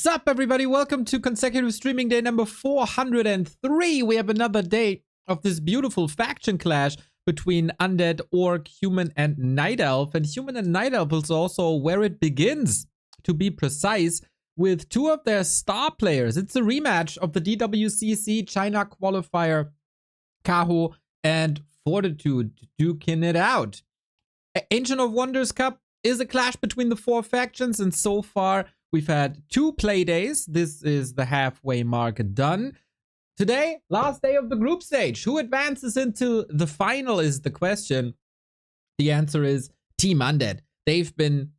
Sup everybody, welcome to consecutive streaming day number 403. We have another day of this beautiful faction clash between Undead, Orc, Human and Nightelf. And Human and Nightelf is also where it begins, to be precise, with two of their star players. It's a rematch of the DWCC China qualifier, Kaho and Fortitude, duking it out. Ancient of Wonders Cup is a clash between the four factions, and so far we've had 2 play days. This is the halfway mark done. Today, last day of the group stage. Who advances into the final is the question. The answer is Team Undead. They've been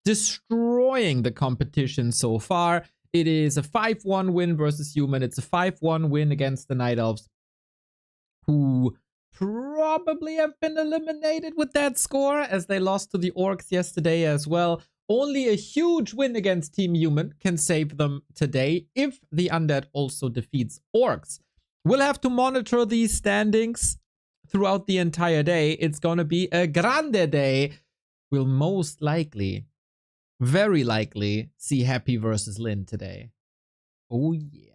destroying the competition so far. It is a 5-1 win versus Human. It's a 5-1 win against the Night Elves, who probably have been eliminated with that score, as they lost to the Orcs yesterday as well. Only a huge win against Team Human can save them today if the Undead also defeats Orcs. We'll have to monitor these standings throughout the entire day. It's going to be a grande day. We'll most likely, very likely, see Happy versus Lynn today. Oh yeah.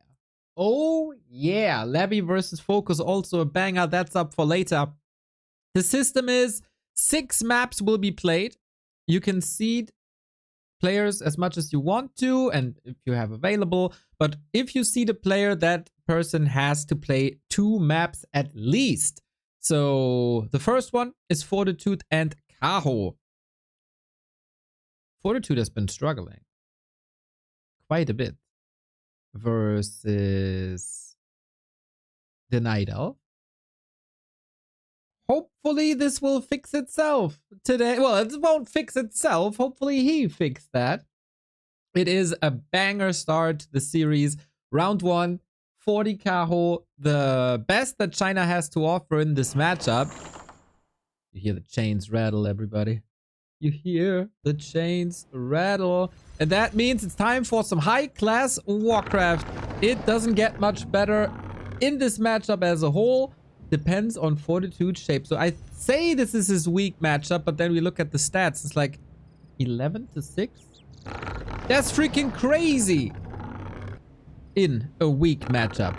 Oh yeah. Labby versus Focus, also a banger. That's up for later. The system is 6 maps will be played. You can seed players as much as you want to, and if you have available, but if you see the player, that person has to play 2 maps at least. So the first one is Fortitude and Kaho. Fortitude has been struggling quite a bit versus the Nightelf. Hopefully this will fix itself today. Well, it won't fix itself. Hopefully he fixed that. It is a banger start to the series. Round 1, 40 Kaho, the best that China has to offer in this matchup. You hear the chains rattle, everybody. You hear the chains rattle. And that means it's time for some high-class Warcraft. It doesn't get much better in this matchup as a whole. Depends on Fortitude's shape. So I say this is his weak matchup, but then we look at the stats. It's like 11-6. That's freaking crazy in a weak matchup.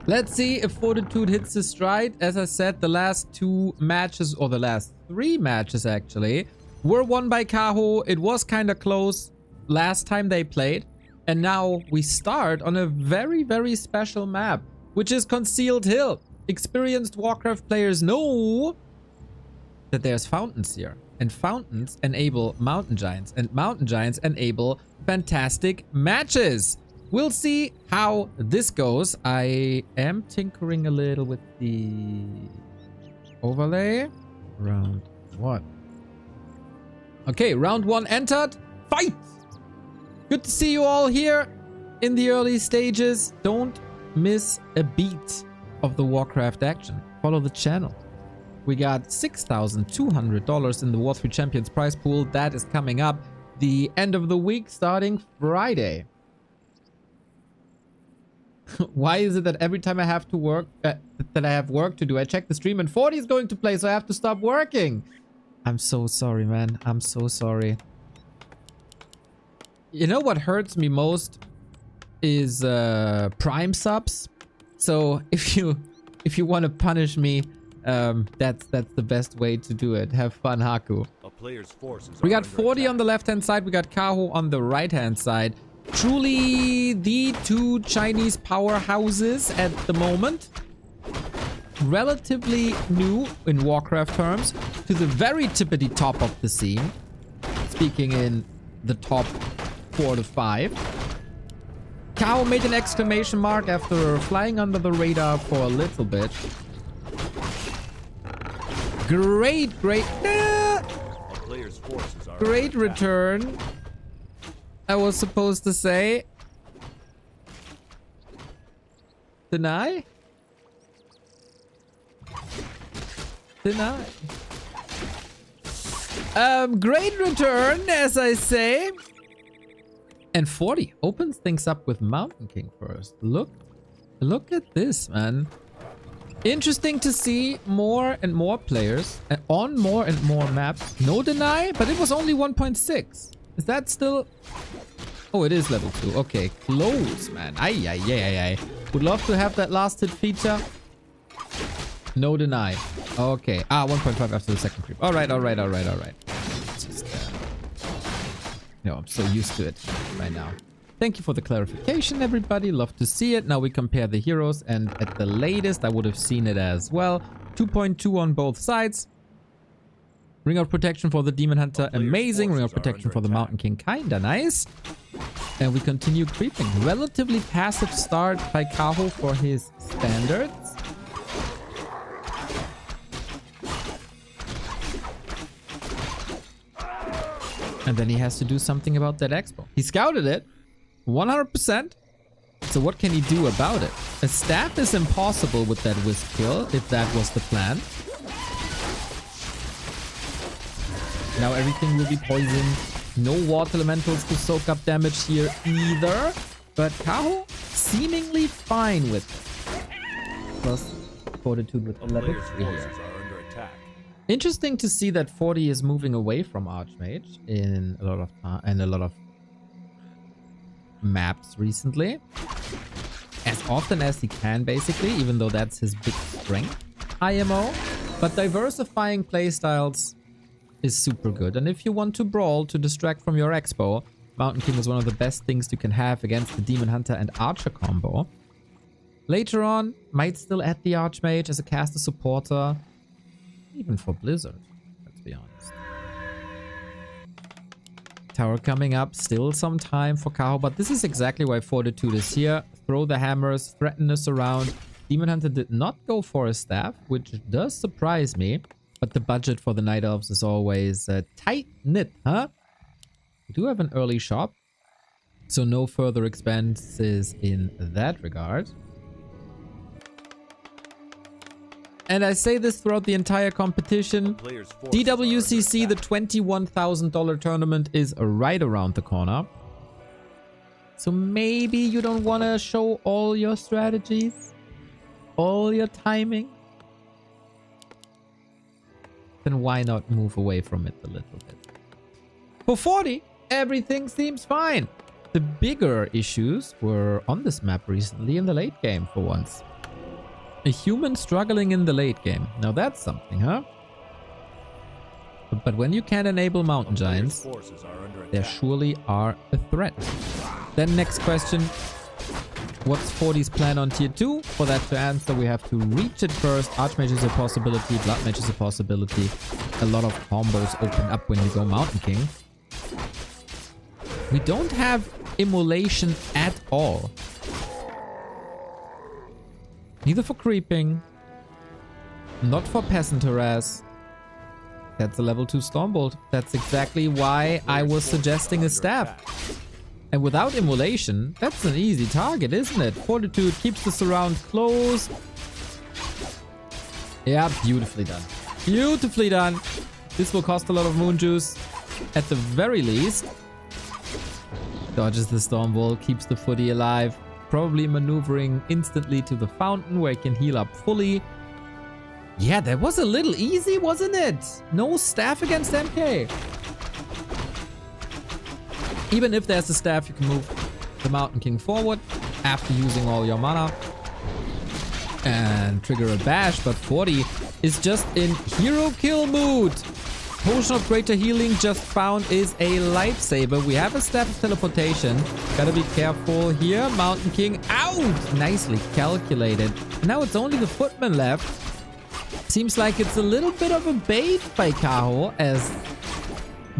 Let's see if Fortitude hits his stride. As I said, the last 2 matches, or the last 3 matches actually, were won by Kaho. It was kind of close last time they played. And now we start on a very, very special map, which is Concealed Hill. Experienced Warcraft players know that there's fountains here, and fountains enable mountain giants, and mountain giants enable fantastic matches. We'll see how this goes. I am tinkering a little with the overlay. Round 1. Okay, round 1 entered. Fight! Good to see you all here in the early stages. Don't miss a beat of the Warcraft action. Follow the channel. We got $6,200 in the War 3 Champions prize pool. That is coming up the end of the week, starting Friday. Why is it that every time I have to work, that I have work to do, I check the stream and 40 is going to play, so I have to stop working? I'm so sorry, man. I'm so sorry. You know what hurts me most is Prime subs. So if you want to punish me, that's the best way to do it. Have fun, Haku. We got 40 on the left-hand side. We got Kaho on the right-hand side. Truly the 2 Chinese powerhouses at the moment. Relatively new in Warcraft terms to the very tippity top of the scene. Speaking in the top 4 to 5. Kaho made an exclamation mark after flying under the radar for a little bit. Great return, I was supposed to say. Deny? Deny. Great return, as I say. And 40 opens things up with Mountain King first. Look at this, man. Interesting to see more and more players on more and more maps. No deny, but it was only 1.6. Is that still Oh, it is level 2. Okay, close, man. Ay, ay, ay, ay, ay. Would love to have that last hit feature. No deny. Okay. 1.5 after the second creep. Alright, alright, alright, alright. Just, no, I'm so used to it right now. Thank you for the clarification, everybody. Love to see it. Now we compare the heroes, and at the latest, I would have seen it as well. 2.2 on both sides. Ring of Protection for the Demon Hunter, amazing. Ring of Protection for the Mountain King, kinda nice. And we continue creeping. Relatively passive start by Kaho for his standards. And then he has to do something about that expo. He scouted it, 100%. So what can he do about it? A staff is impossible with that Wisp kill, if that was the plan. Now everything will be poisoned. No water elementals to soak up damage here either. But Kaho seemingly fine with it. Plus Fortitude with the level 3 here. Interesting to see that 40 is moving away from Archmage in a lot of maps recently. As often as he can, basically, even though that's his big strength, IMO. But diversifying playstyles is super good. And if you want to brawl to distract from your expo, Mountain King is one of the best things you can have against the Demon Hunter and Archer combo. Later on, might still add the Archmage as a caster supporter. Even for Blizzard, let's be honest. Tower coming up, still some time for Kaho, but this is exactly why Fortitude is here. Throw the hammers, threaten us around. Demon Hunter did not go for a staff, which does surprise me, but the budget for the Night Elves is always tight-knit, huh? We do have an early shop, so no further expenses in that regard. And I say this throughout the entire competition. DWCC, the $21,000 tournament, is right around the corner. So maybe you don't want to show all your strategies, all your timing. Then why not move away from it a little bit? For 40, everything seems fine. The bigger issues were on this map recently in the late game for once. A human struggling in the late game. Now that's something, huh? But when you can't enable mountain giants, there surely are a threat. Then next question. What's 40's plan on tier 2? For that to answer, we have to reach it first. Archmage is a possibility. Blood Mage is a possibility. A lot of combos open up when you go Mountain King. We don't have immolation at all. Neither for creeping, not for peasant harass. That's a level 2 Stormbolt. That's exactly why I was suggesting a staff. And without immolation, that's an easy target, isn't it? Fortitude keeps the surround close. Yeah, beautifully done. Beautifully done. This will cost a lot of moon juice, at the very least. Dodges the Stormbolt, keeps the footy alive. Probably maneuvering instantly to the fountain where he can heal up fully. Yeah, that was a little easy, wasn't it? No staff against MK. Even if there's a staff, you can move the Mountain King forward after using all your mana and trigger a bash. But 40 is just in hero kill mood. Potion of Greater Healing just found is a lifesaver. We have a Staff of Teleportation. Gotta be careful here. Mountain King out! Nicely calculated. Now it's only the Footman left. Seems like it's a little bit of a bait by Kaho, as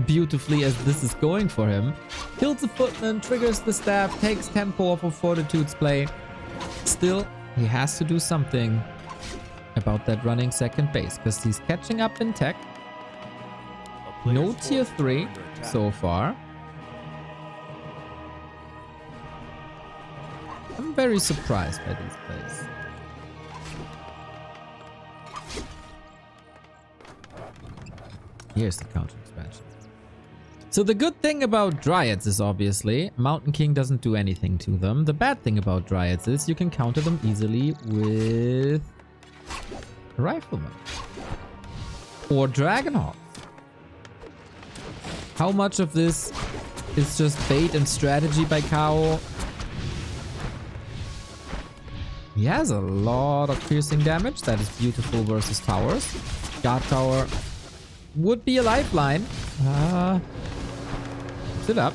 beautifully as this is going for him. Kills the Footman, triggers the staff, takes tempo off of Fortitude's play. Still, he has to do something about that running second base, because he's catching up in tech. No tier 3 so far. I'm very surprised by these plays. Here's the counter expansion. So the good thing about Dryads is obviously Mountain King doesn't do anything to them. The bad thing about Dryads is you can counter them easily with Rifleman or Dragonhawk. How much of this It's just bait and strategy by Kao. He has a lot of piercing damage. That is beautiful versus towers. Guard tower would be a lifeline. Sit up.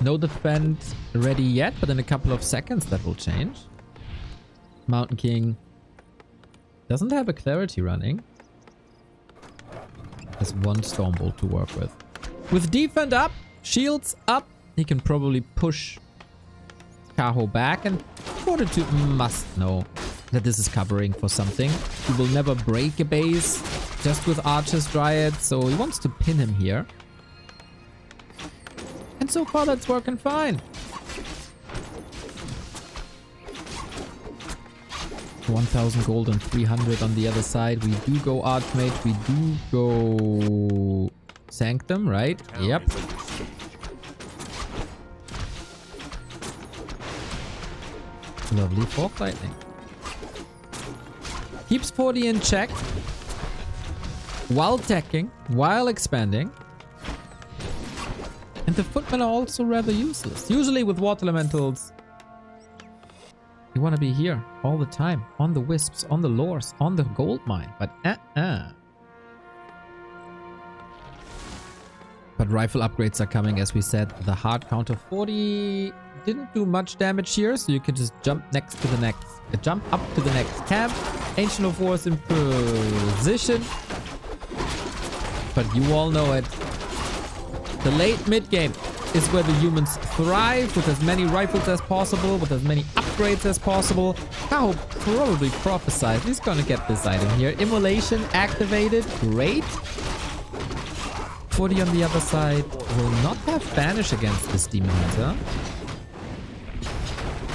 No defense ready yet, but in a couple of seconds that will change. Mountain King doesn't have a clarity running. Has one Stormbolt to work with. With defend up, shields up, he can probably push Kaho back, and Fortitude must know that this is covering for something. He will never break a base just with Archer's Dryad, so he wants to pin him here. And so far that's working fine. 1,000 gold and 300 on the other side. We do go Archmage. We do go Sanctum, right? Yep. Lovely Fork Lightning. Keeps 40 in check. While teching, while expanding. And the Footmen are also rather useless. Usually with Water Elementals, you want to be here all the time. On the Wisps, on the Lures, on the Gold Mine. But But rifle upgrades are coming, as we said. The hard counter 40 didn't do much damage here, so you can just jump next to the next. Jump up to the next camp. Ancient of Wars in position. But you all know it. The late mid-game is where the humans thrive, with as many rifles as possible, with as many upgrades as possible. Kaho probably prophesied he's gonna get this item here. Immolation activated. Great. 40 on the other side will not have Banish against this Demon Hunter.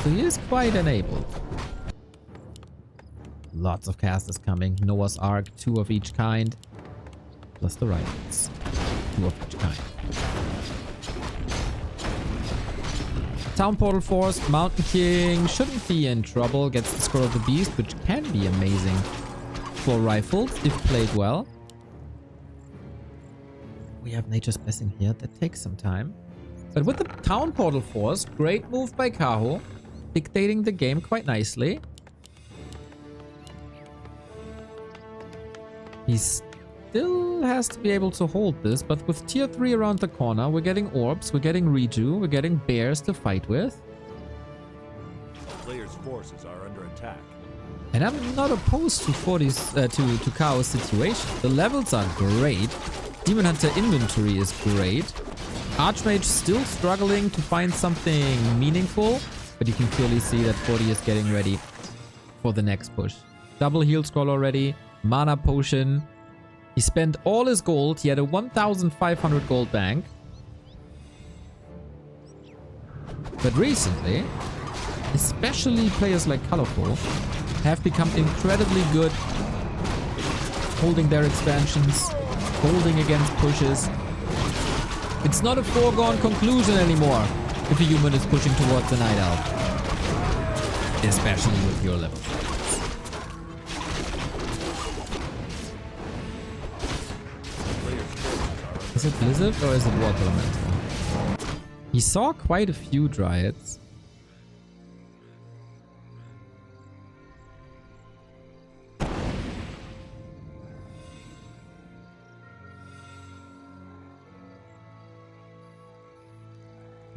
So he is quite enabled. Lots of casters coming. Noah's Ark, 2 of each kind. Plus the rifles. 2 of each kind. Town Portal Force, Mountain King shouldn't be in trouble. Gets the Score of the Beast, which can be amazing for rifles if played well. We have Nature's Blessing here. That takes some time. But with the Town Portal Force, great move by Kaho. Dictating the game quite nicely. He still has to be able to hold this, but with tier 3 around the corner, we're getting orbs, we're getting reju, we're getting bears to fight with. Players' forces are under attack. And I'm not opposed to 40's to Kao's situation. The levels are great. Demon Hunter inventory is great. Archmage still struggling to find something meaningful, but you can clearly see that 40 is getting ready for the next push. Double heal scroll already, mana potion. He spent all his gold. He had a 1,500 gold bank. But recently, especially players like Colorful have become incredibly good holding their expansions, holding against pushes.Ts not a foregone conclusion anymore if a human is pushing towards the Night Elf. Especially with your level. Is it Blizzard or is it Water Elemental? He saw quite a few Dryads.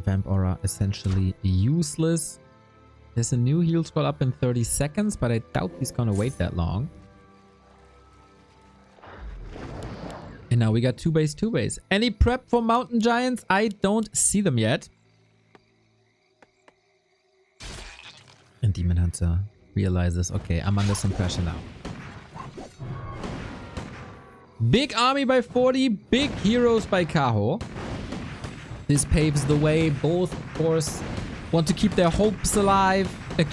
Vamp Aura essentially useless. There's a new heal scroll up in 30 seconds, but I doubt he's gonna wait that long. And now we got 2 base, 2 base. Any prep for Mountain Giants? I don't see them yet. And Demon Hunter realizes, okay, I'm under some pressure now. Big army by 40, big heroes by Kaho. This paves the way. Both, of course, want to keep their hopes alive. A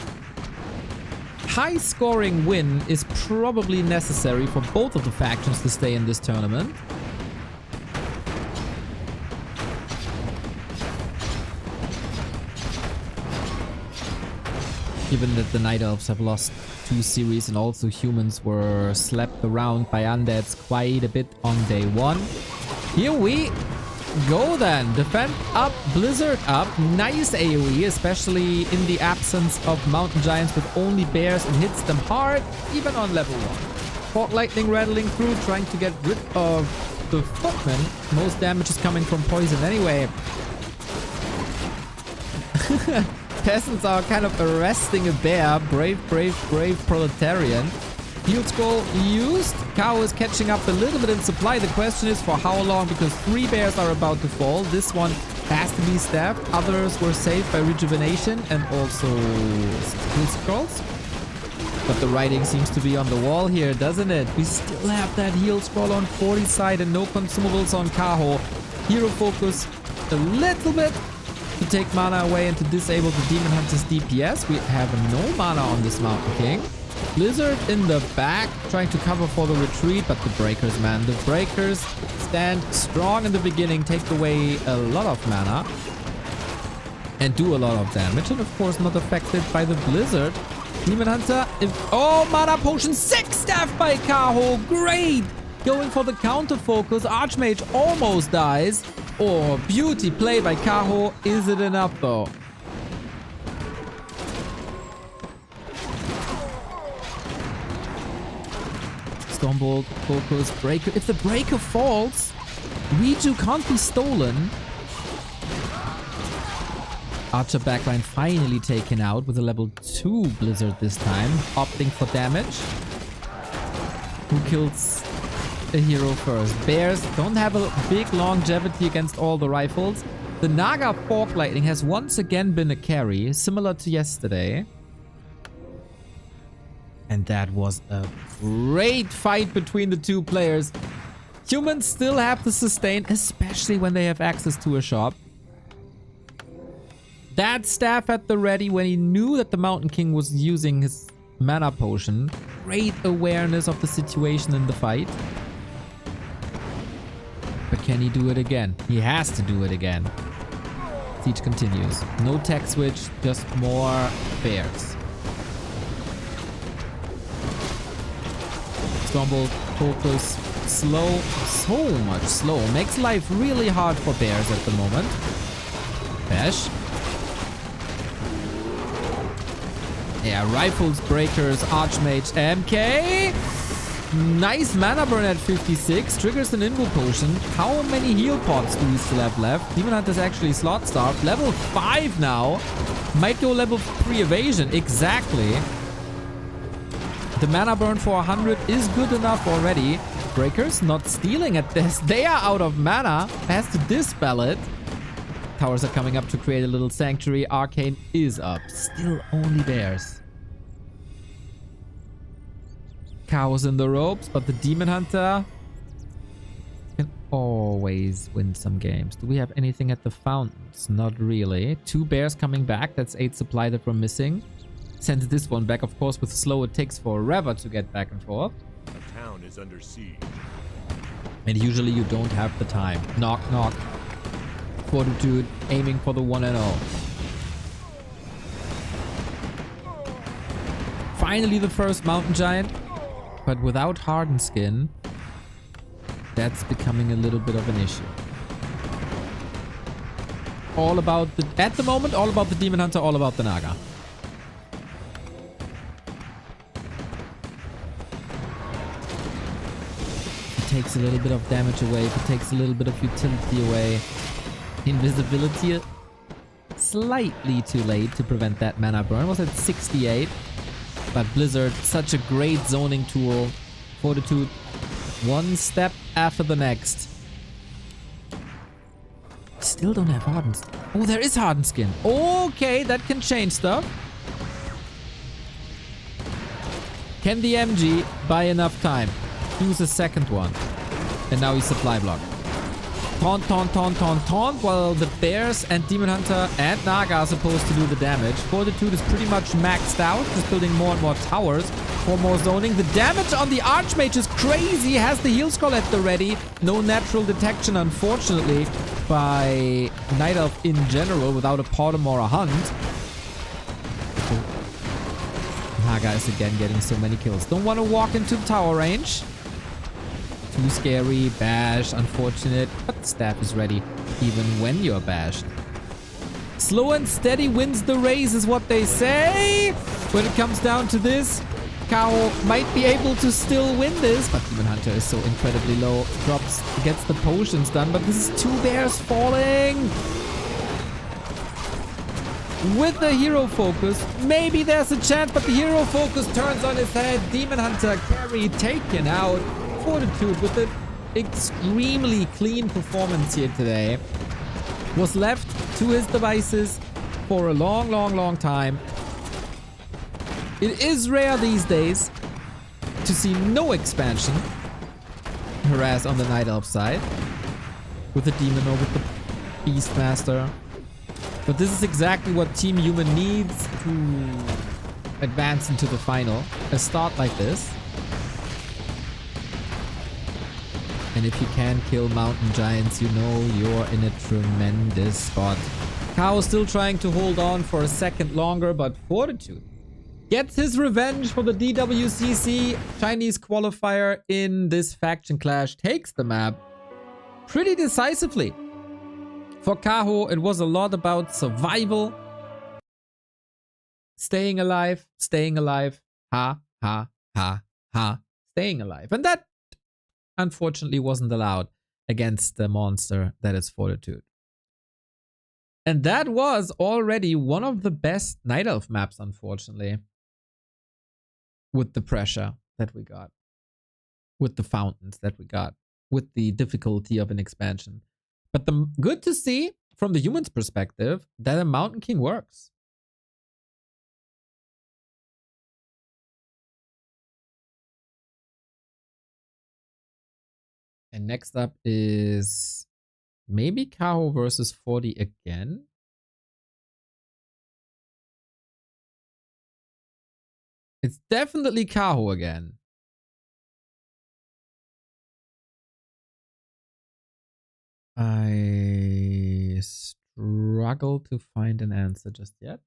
high-scoring win is probably necessary for both of the factions to stay in this tournament. Given that the Night Elves have lost 2 series and also humans were slapped around by Undeads quite a bit on day 1. Here we go then. Defend up, Blizzard up. Nice AoE, especially in the absence of Mountain Giants with only bears. It hits them hard, even on level 1. Fog Lightning rattling through, trying to get rid of the footman. Most damage is coming from poison anyway. Peasants are kind of arresting a bear. Brave proletarian. Heal scroll used. Cow is catching up a little bit in supply. The question is for how long, because 3 bears are about to fall. This one has to be staffed. Others were saved by rejuvenation and also heal scrolls. But the writing seems to be on the wall here, doesn't it? We still have that heal scroll on 40 side and no consumables on Kaho. Hero focus a little bit to take mana away and to disable the Demon Hunter's DPS. We have no mana on this Mountain King. Blizzard in the back, trying to cover for the retreat, but the Breakers, man. The Breakers stand strong in the beginning, take away a lot of mana, and do a lot of damage, and of course not affected by the Blizzard. Demon Hunter, oh, mana potion, 6 staff by Kaho, great! Going for the counter focus, Archmage almost dies. Oh, beauty play by Kaho, is it enough though? Stormbolt, focus, breaker. If the breaker falls, Reju can't be stolen. Archer backline finally taken out with a level 2 Blizzard this time. Opting for damage. Who kills a hero first? Bears don't have a big longevity against all the rifles. The Naga Fog Lightning has once again been a carry, similar to yesterday. And that was a great fight between the two players. Humans still have to sustain, especially when they have access to a shop. That staff at the ready when he knew that the Mountain King was using his mana potion. Great awareness of the situation in the fight. But can he do it again? He has to do it again. Siege continues. No tech switch, just more bears. Stormbolt, focus, slow, so much slow. Makes life really hard for bears at the moment. Bash. Yeah, rifles, breakers, archmage, MK. Nice mana burn at 56. Triggers an invo potion. How many heal pots do we still have left? Demon Hunter's actually slot starved. Level 5 now. Might go level 3 evasion. Exactly. The mana burn for 100 is good enough already. Breakers not stealing at this. They are out of mana. Has to dispel it. Towers are coming up to create a little sanctuary. Arcane is up. Still only bears. Cows in the ropes, but the Demon Hunter can always win some games. Do we have anything at the fountains? Not really. 2 bears coming back. That's 8 supply that we're missing. Sends this one back. Of course, with slow, it takes forever to get back and forth. A town is under siege. And usually you don't have the time. Knock, knock. Fortitude, aiming for the 1-0. Finally, the first Mountain Giant. But without Hardened Skin, that's becoming a little bit of an issue. All about the... At the moment, all about the Demon Hunter, all about the Naga. Takes a little bit of damage away, if it takes a little bit of utility away. Invisibility slightly too late to prevent that mana burn. Was at 68. But Blizzard, such a great zoning tool. Fortitude, one step after the next. Still don't have Hardened Skin. Oh, there is Hardened Skin. Okay, that can change stuff. Can the MG buy enough time? Use a second one. And now he's supply block. Taunt, taunt, taunt, taunt, taunt. While the Bears and Demon Hunter and Naga are supposed to do the damage. Fortitude is pretty much maxed out. Just building more and more towers for more zoning. The damage on the Archmage is crazy. Has the heal scroll at the ready. No natural detection, unfortunately, by Nightelf in general without a Potom or a Hunt. Naga is again getting so many kills. Don't want to walk into tower range. Too scary, bash, unfortunate, but the staff is ready even when you're bashed. Slow and steady wins the race is what they say. When it comes down to this, Kao might be able to still win this, but Demon Hunter is so incredibly low. Drops, gets the potions done, but this is 2 bears falling. With the hero focus, maybe there's a chance, but the hero focus turns on his head. Demon Hunter carry taken out. Fortitude with an extremely clean performance here today. Was left to his devices for a long time. It is rare these days to see no expansion harass on the Nightelf side with the Demon or with the Beastmaster. But this is exactly what Team Human needs to advance into the final. A start like this. And if you can kill mountain giants, you know you're in a tremendous spot. Kao still trying to hold on for a second longer, but Fortitude gets his revenge for the DWCC Chinese qualifier in this faction clash. Takes the map pretty decisively. For Kaho, it was a lot about survival. Staying alive, ha, ha, ha, ha, staying alive. And that, unfortunately, wasn't allowed against the monster that is Fortitude. And that was already one of the best Night Elf maps, unfortunately. With the pressure that we got. With the fountains that we got. With the difficulty of an expansion. But good to see, from the human's perspective, that a Mountain King works. And next up is maybe Kao versus 40 again. It's definitely Kao again. I struggle to find an answer just yet.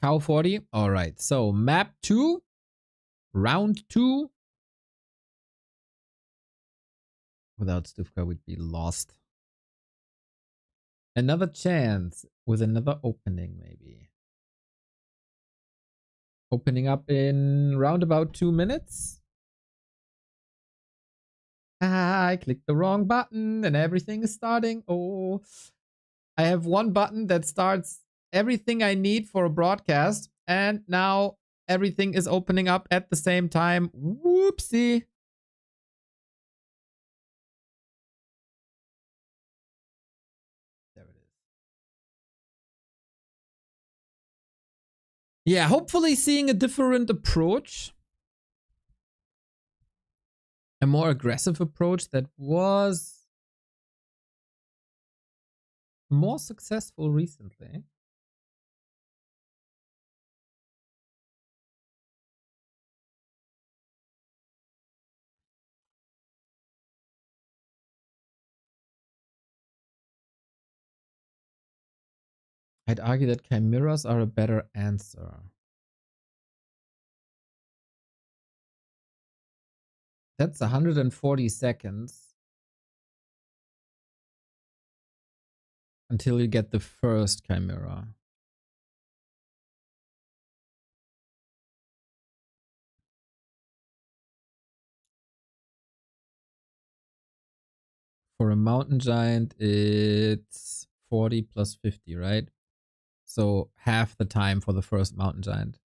Cow 40. All right. So map 2, round 2. Without Stufka, we'd be lost. Another chance with another opening, maybe. Opening up in round about 2 minutes. Ah, I clicked the wrong button and everything is starting. Oh, I have one button that starts everything I need for a broadcast. And now everything is opening up at the same time. Whoopsie. There it is. Yeah, hopefully seeing a different approach. A more aggressive approach that was more successful recently. I'd argue that chimeras are a better answer. That's 140 seconds until you get the first chimera. For a mountain giant, it's 40 plus 50, right? So half the time for the first mountain giant.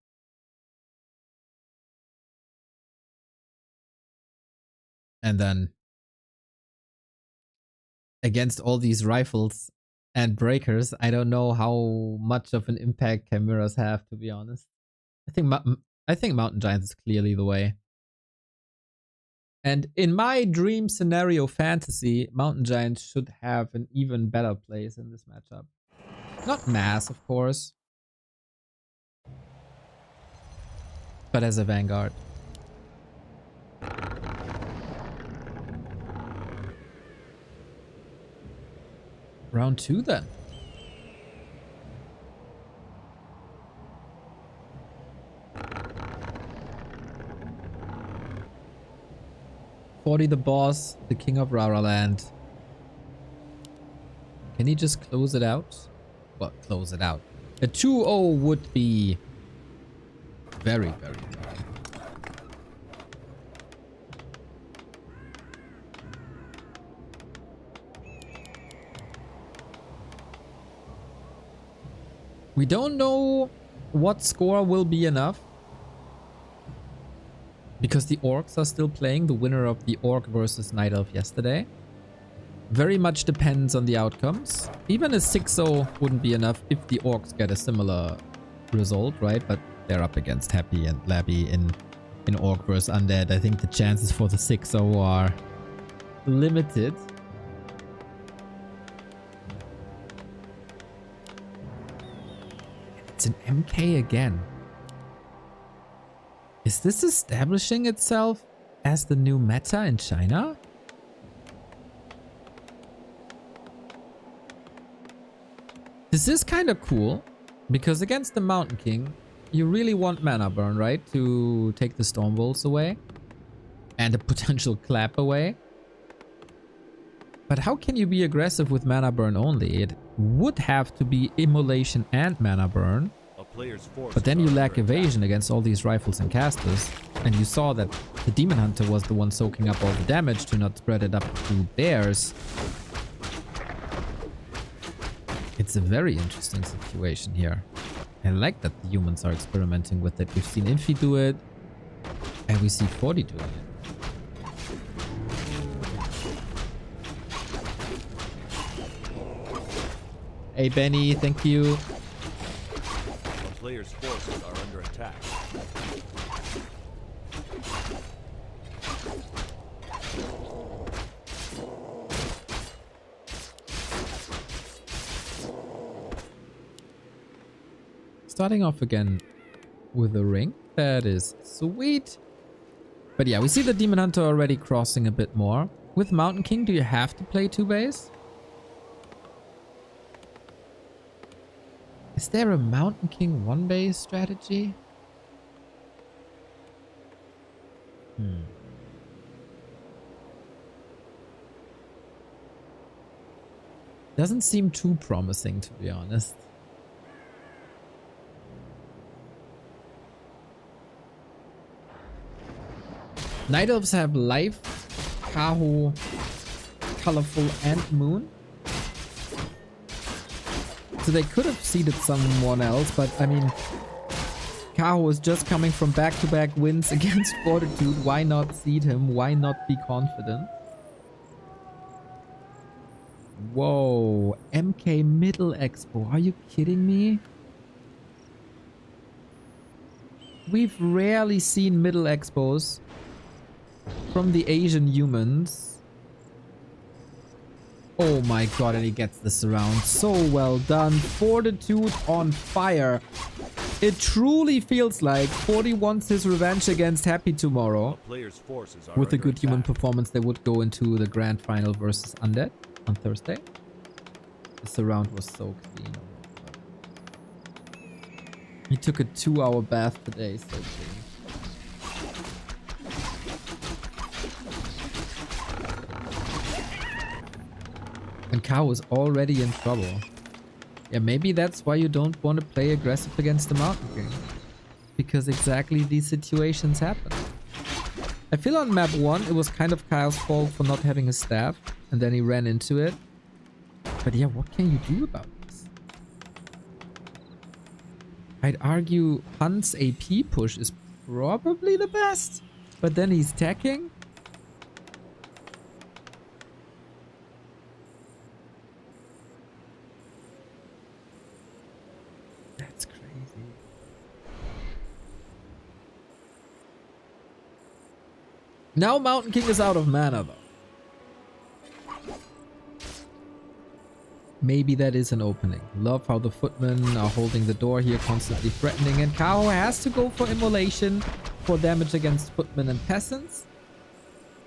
And then against all these rifles and breakers, I don't know how much of an impact chimeras have, to be honest. I think mountain giants is clearly the way. And in my dream scenario fantasy, mountain giants should have an even better place in this matchup. Not mass, of course, but as a vanguard. Round 2 then. 40 the boss, the king of Raraland. Can he just close it out? Well, close it out. A 2-0 would be very, very bad. We don't know what score will be enough. Because the orcs are still playing, the winner of the orc versus Nightelf yesterday. Very much depends on the outcomes. Even a 6-0 wouldn't be enough if the orcs get a similar result, right? But they're up against Happy and Labby in orc versus Undead. I think the chances for the 6-0 are limited. It's an MK again. Is this establishing itself as the new meta in China? This is kind of cool, because against the Mountain King, you really want mana burn, right? To take the Storm Wolves away. And a potential clap away. But how can you be aggressive with mana burn only? It would have to be immolation and mana burn. But then you lack evasion against all these rifles and casters. And you saw that the Demon Hunter was the one soaking up all the damage to not spread it up to bears. It's a very interesting situation here. I like that the humans are experimenting with it. We've seen Infi do it. And we see Fortitude doing it. Hey Benny, thank you. Players' forces are under attack. Starting off again with a ring. That is sweet. But yeah, we see the Demon Hunter already crossing a bit more. With Mountain King, do you have to play 2 base? Is there a Mountain King 1 base strategy? Doesn't seem too promising, to be honest. Night Elves have Life, Kaho, Colorful, and Moon. So they could have seeded someone else, but I mean, Kaho is just coming from back-to-back wins against Fortitude. Why not seed him? Why not be confident? Whoa, MK Middle Expo. Are you kidding me? We've rarely seen Middle Expos from the Asian humans. Oh my god, and he gets the surround. So well done. Fortitude on fire. It truly feels like 40 wants his revenge against Happy tomorrow. With a good human performance, they would go into the grand final versus Undead on Thursday. The surround was so clean. He took a 2-hour bath today, so clean. And Cow is already in trouble. Yeah, maybe that's why you don't want to play aggressive against the Mountain King. Because exactly these situations happen. I feel on map 1 it was kind of Kyle's fault for not having a staff. And then he ran into it. But yeah, what can you do about this? I'd argue Hunt's AP push is probably the best. But then he's tacking. That's crazy. Now Mountain King is out of mana though. Maybe that is an opening. Love how the footmen are holding the door here, constantly threatening. And Kao has to go for immolation for damage against footmen and peasants.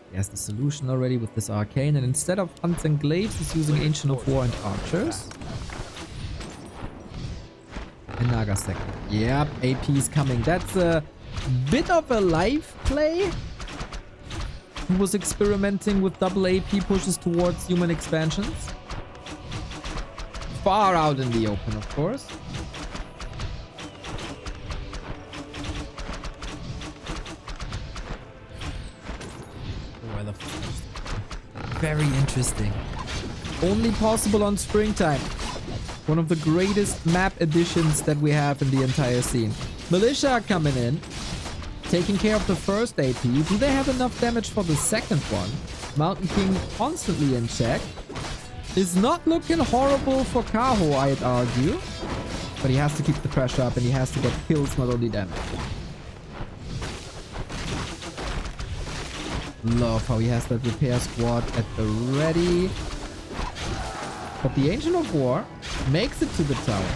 He has the solution already with this arcane. And instead of hunts and glaives, he's using Ancient of War and archers. And Nagasek. Yep, AP is coming. That's a bit of a life play. He was experimenting with double AP pushes towards human expansions. Far out in the open, of course. Very interesting. Only possible on springtime. One of the greatest map additions that we have in the entire scene. Militia coming in, taking care of the first AP. Do they have enough damage for the second one? Mountain King constantly in check. Is not looking horrible for Kaho, I'd argue. But he has to keep the pressure up and he has to get kills, not only damage. Love how he has that repair squad at the ready. But the Angel of War makes it to the tower.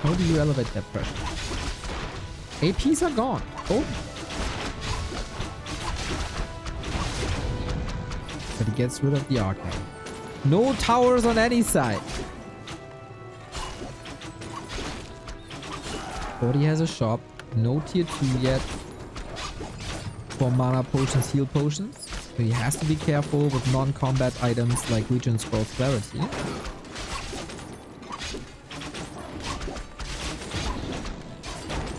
How do you elevate that pressure? APs are gone. Oh. But he gets rid of the arcane. No towers on any side. 40 has a shop. No tier 2 yet. For mana potions, heal potions. So he has to be careful with non-combat items like Region Scroll Clarity.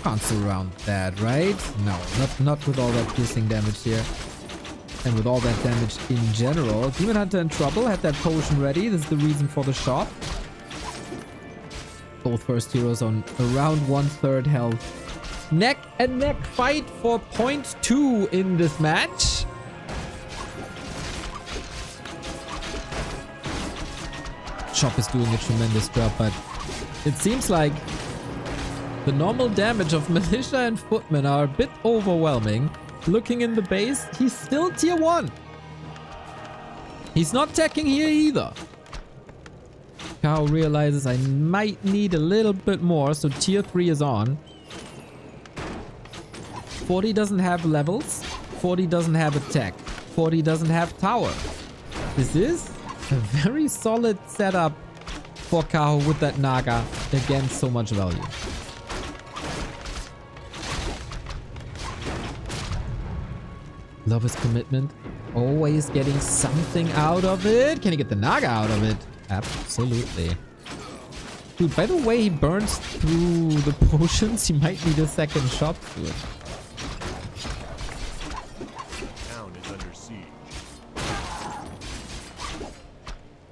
Can't surround that, right? No, not with all that piercing damage here. And with all that damage in general. Demon Hunter in trouble, had that potion ready. This is the reason for the shot. Both first heroes on around 1/3 health. Neck and neck fight for point 2 in this match. Chop is doing a tremendous job, but it seems like the normal damage of Militia and Footman are a bit overwhelming. Looking in the base, he's still tier 1. He's not teching here either. Kao realizes I might need a little bit more, so tier 3 is on. 40 doesn't have levels. 40 doesn't have attack. 40 doesn't have tower. This is a very solid setup for Kao with that Naga against so much value. Love his commitment. Always getting something out of it. Can he get the Naga out of it? Absolutely. Dude, by the way he burns through the potions, he might need a second shot to it.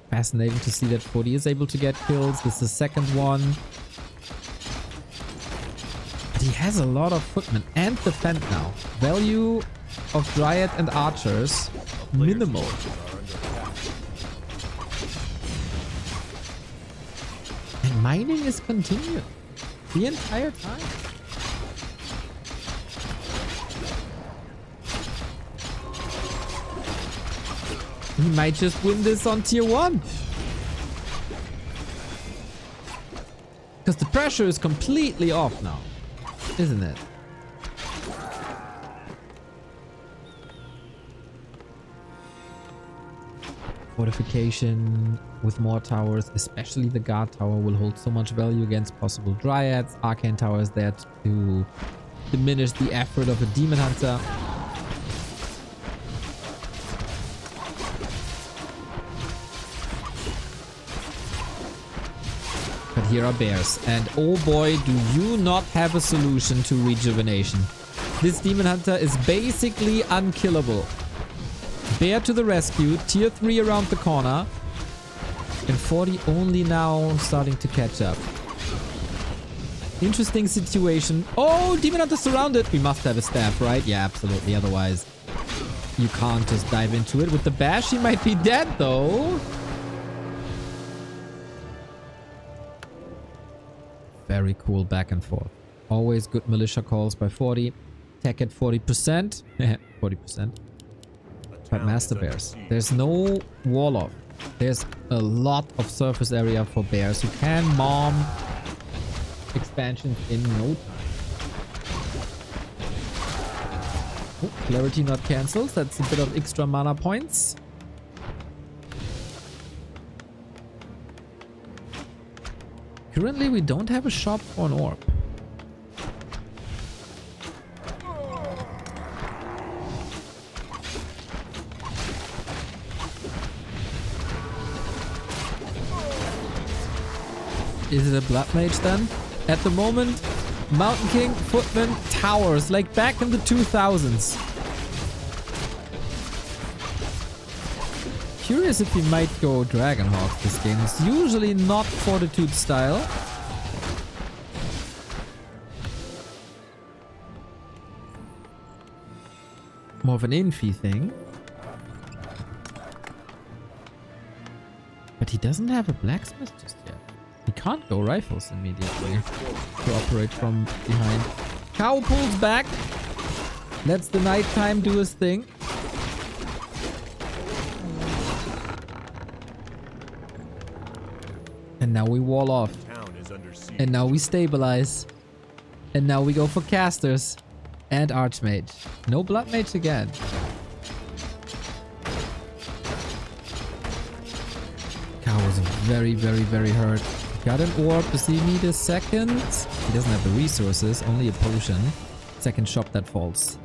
Fascinating to see that 40 is able to get kills. This is the second one. But he has a lot of footmen and defend now. Value of Dryad and Archers, minimal. And mining is continuing the entire time. He might just win this on tier 1. Because the pressure is completely off now, isn't it? Fortification with more towers, especially the guard tower, will hold so much value against possible dryads. Arcane tower is there to diminish the effort of a demon hunter. But here are bears, and oh boy, do you not have a solution to rejuvenation. This demon hunter is basically unkillable. Bear to the rescue, tier 3 around the corner, and 40 only now starting to catch up. Interesting situation. Oh, demon hunter surrounded. We must have a staff, right? Yeah, absolutely. Otherwise, you can't just dive into it. With the bash, he might be dead though. Very cool back and forth. Always good militia calls by 40. Tech at 40%. 40%. But Master Bears. There's no wall off. There's a lot of surface area for bears who can mom expansions in no time. Oh, clarity not cancelled. That's a bit of extra mana points. Currently, we don't have a shop for an orb. Is it a Blood Mage then? At the moment, Mountain King, Footman, Towers, like back in the 2000s. Curious if he might go Dragonhawk this game. It's usually not Fortitude style. More of an infy thing. But he doesn't have a blacksmith just yet. He can't go rifles immediately to operate from behind. Cow pulls back. Lets the nighttime do his thing. And now we wall off. And now we stabilize. And now we go for casters. And Archmage. No Blood Mage again. Cow was very, very, very hurt. Got an orb. Does he need a second? He doesn't have the resources. Only a potion. Second shop that falls.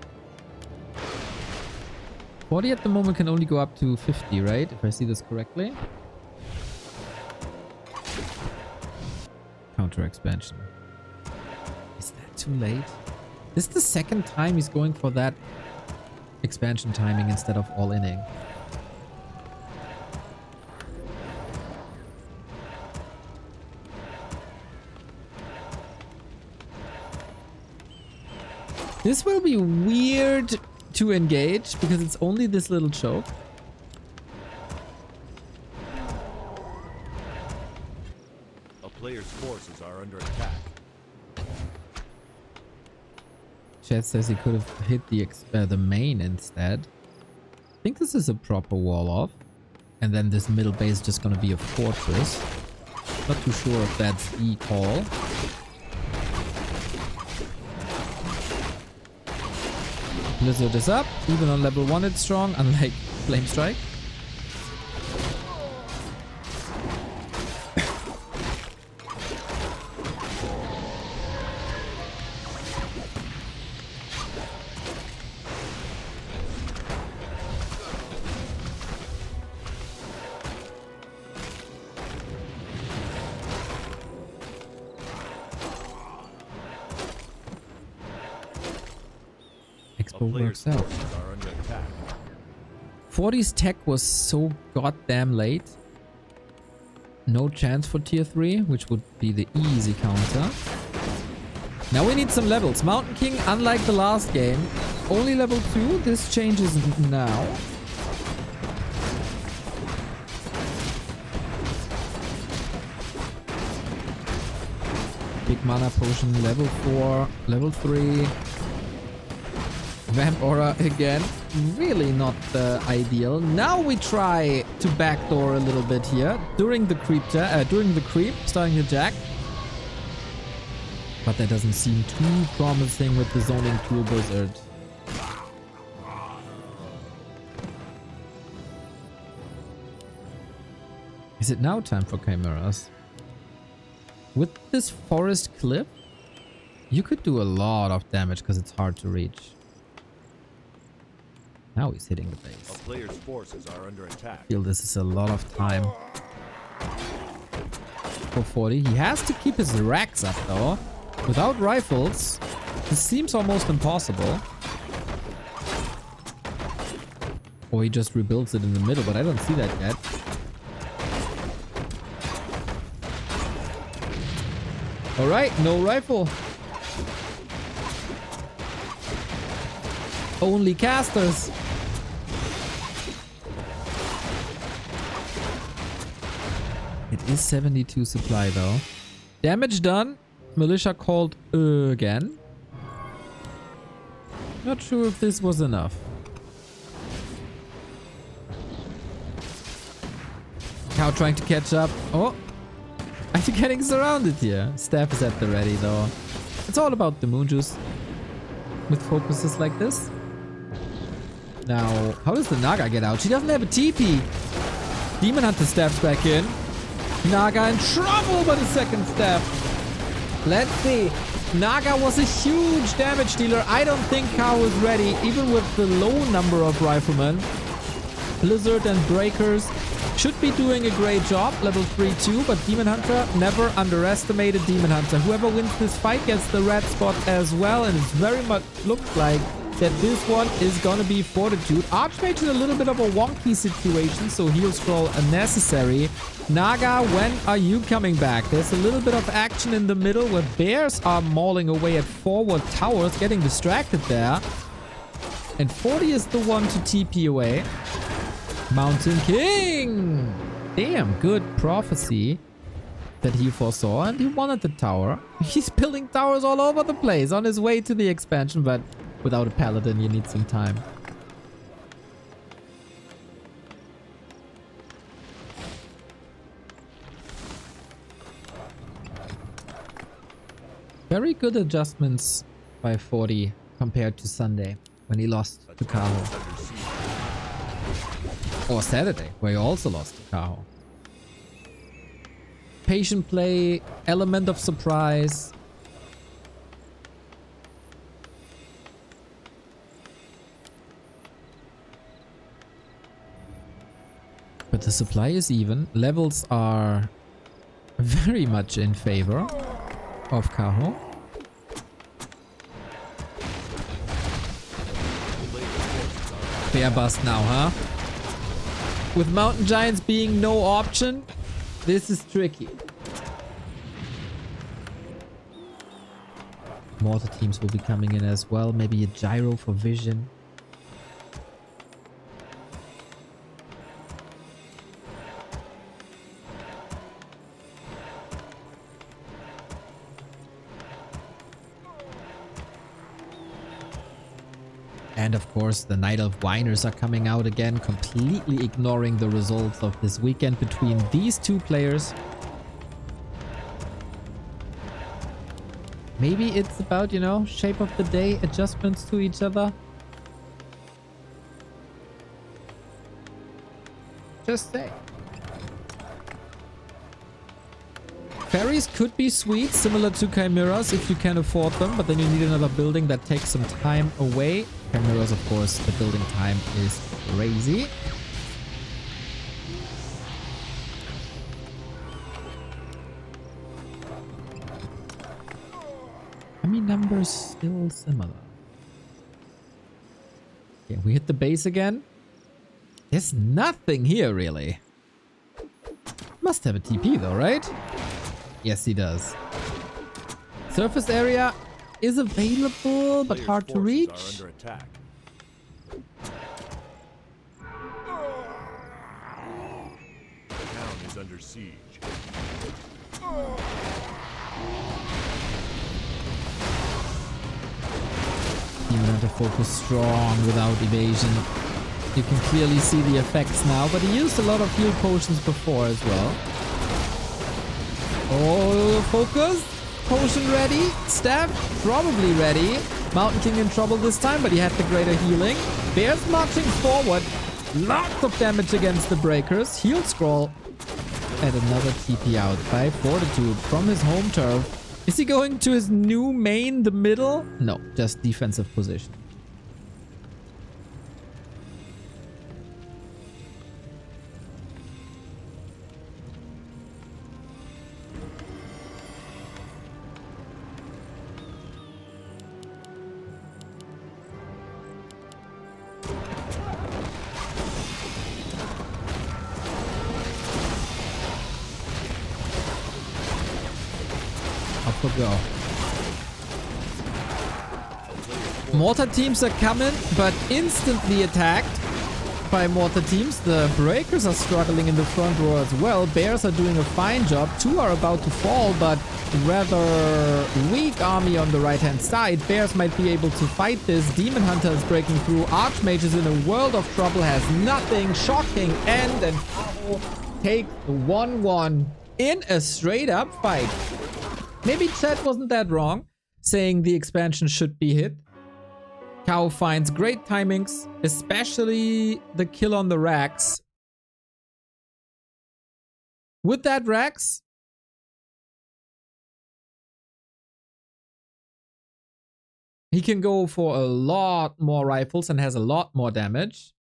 40 at the moment can only go up to 50, right? If I see this correctly. Counter expansion. Is that too late? This is the second time he's going for that expansion timing instead of all-inning. This will be weird to engage because it's only this little choke. A player's forces are under attack. Chat says he could have hit the main instead. I think this is a proper wall off. And then this middle base is just going to be a fortress. Not too sure if that's the call. Blizzard is up. Even on level 1 it's strong, unlike Flame Strike. Works out. 40's tech was so goddamn late. No chance for tier 3, which would be the easy counter. Now we need some levels. Mountain King, unlike the last game, only level 2. This changes now. Big mana potion, level 4, level 3. Vamp Aura again. Really not ideal. Now we try to backdoor a little bit here during the creep, starting the jack. But that doesn't seem too promising with the zoning tool Blizzard. Is it now time for Chimeras? With this forest cliff, you could do a lot of damage because it's hard to reach. Now he's hitting the base. A player's forces are under attack. I feel this is a lot of time for 40. He has to keep his racks up though. Without rifles, this seems almost impossible. Or he just rebuilds it in the middle, but I don't see that yet. Alright, no rifle. Only casters. It is 72 supply though. Damage done. Militia called again. Not sure if this was enough. Cow trying to catch up. Oh. Are you getting surrounded here? Staff is at the ready though. It's all about the moon juice. With focuses like this. Now, how does the Naga get out? She doesn't have a TP. Demon Hunter steps back in. Naga in trouble by the second step. Let's see. Naga was a huge damage dealer. I don't think Cow was ready, even with the low number of riflemen. Blizzard and Breakers should be doing a great job. Level 3 too, but Demon Hunter, never underestimate a Demon Hunter. Whoever wins this fight gets the red spot as well, and it very much looks like that this one is gonna be Fortitude. Archmage in a little bit of a wonky situation, so heal scroll unnecessary. Naga, when are you coming back? There's a little bit of action in the middle where bears are mauling away at forward towers, getting distracted there. And 40 is the one to TP away. Mountain King! Damn, good prophecy that he foresaw, and he wanted the tower. He's building towers all over the place on his way to the expansion, but without a paladin, you need some time. Very good adjustments by 40 compared to Sunday when he lost to Kaho. Or Saturday, where he also lost to Kaho. Patient play, element of surprise. But the supply is even. Levels are very much in favor of Kaho. Bear bust now, huh? With Mountain Giants being no option, this is tricky. Mortar teams will be coming in as well. Maybe a gyro for vision. And of course, the Nightelf Whiners are coming out again, completely ignoring the results of this weekend between these two players. Maybe it's about, you know, shape of the day, adjustments to each other. Just say. Fairies could be sweet, similar to Chimeras if you can afford them, but then you need another building that takes some time away. Chimeras, of course, the building time is crazy. Enemy numbers still similar. Okay, we hit the base again. There's nothing here, really. Must have a TP though, right? Yes, he does. Surface area is available, but hard to reach. Under attack. The town is under siege. Demon Hunter focus strong without evasion. You can clearly see the effects now, but he used a lot of heal potions before as well. Oh, focus. Potion ready. Staff probably ready. Mountain King in trouble this time, but he had the greater healing. Bears marching forward. Lots of damage against the breakers. Heal scroll. And another TP out by Fortitude from his home turf. Is he going to his new main, the middle? No, just defensive position. Go. Mortar teams are coming, but instantly attacked by mortar teams. The breakers are struggling in the front row as well. Bears are doing a fine job. Two are about to fall, but rather weak army on the right-hand side. Bears might be able to fight this. Demon Hunter is breaking through. Archmage is in a world of trouble, has nothing. Shocking end, and Kaho take the 1-1 in a straight-up fight. Maybe chat wasn't that wrong, saying the expansion should be hit. Kaho finds great timings, especially the kill on the Rax. With that Rax, he can go for a lot more rifles and has a lot more damage.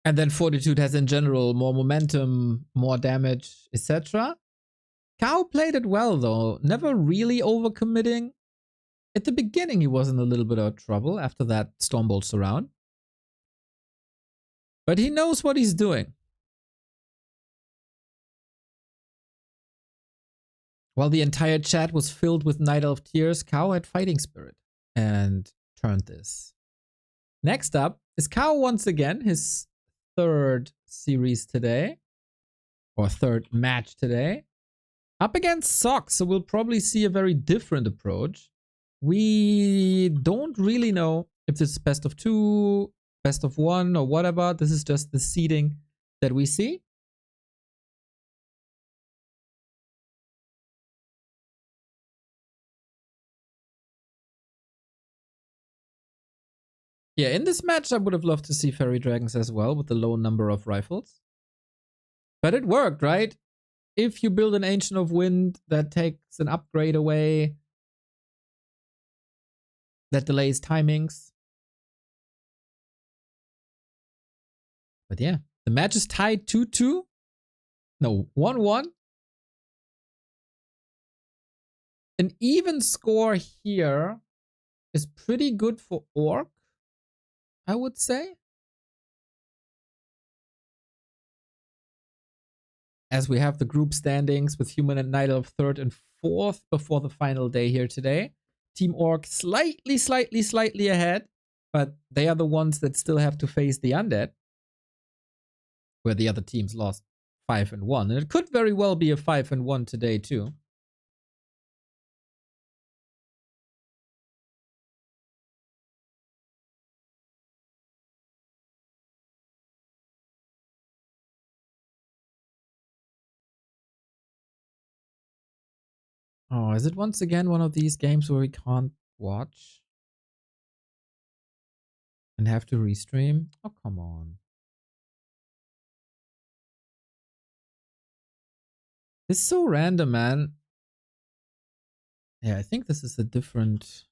And then Fortitude has in general more momentum, more damage, etc. Cow played it well though, never really overcommitting. At the beginning he was in a little bit of trouble after that Stormbolt surround. But he knows what he's doing. While the entire chat was filled with Nightelf tears, Cow had fighting spirit and turned this. Next up is Cow once again, his third series today, or third match today, up against Sock, so we'll probably see a very different approach. We don't really know if this is best of 2, best of 1, or whatever. This is just the seeding that we see. Yeah, in this match, I would have loved to see Fairy Dragons as well with the low number of rifles. But it worked, right? If you build an Ancient of Wind that takes an upgrade away, that delays timings. But yeah, the match is tied 2-2. No, 1-1. An even score here is pretty good for Orc, I would say. As we have the group standings with Human and Nightelf 3rd and 4th before the final day here today. Team Orc slightly ahead, but they are the ones that still have to face the Undead, where the other teams lost 5-1. And it could very well be a 5-1 today too. Oh, is it once again one of these games where we can't watch and have to restream? Oh, come on. It's so random, man. Yeah, I think this is a different...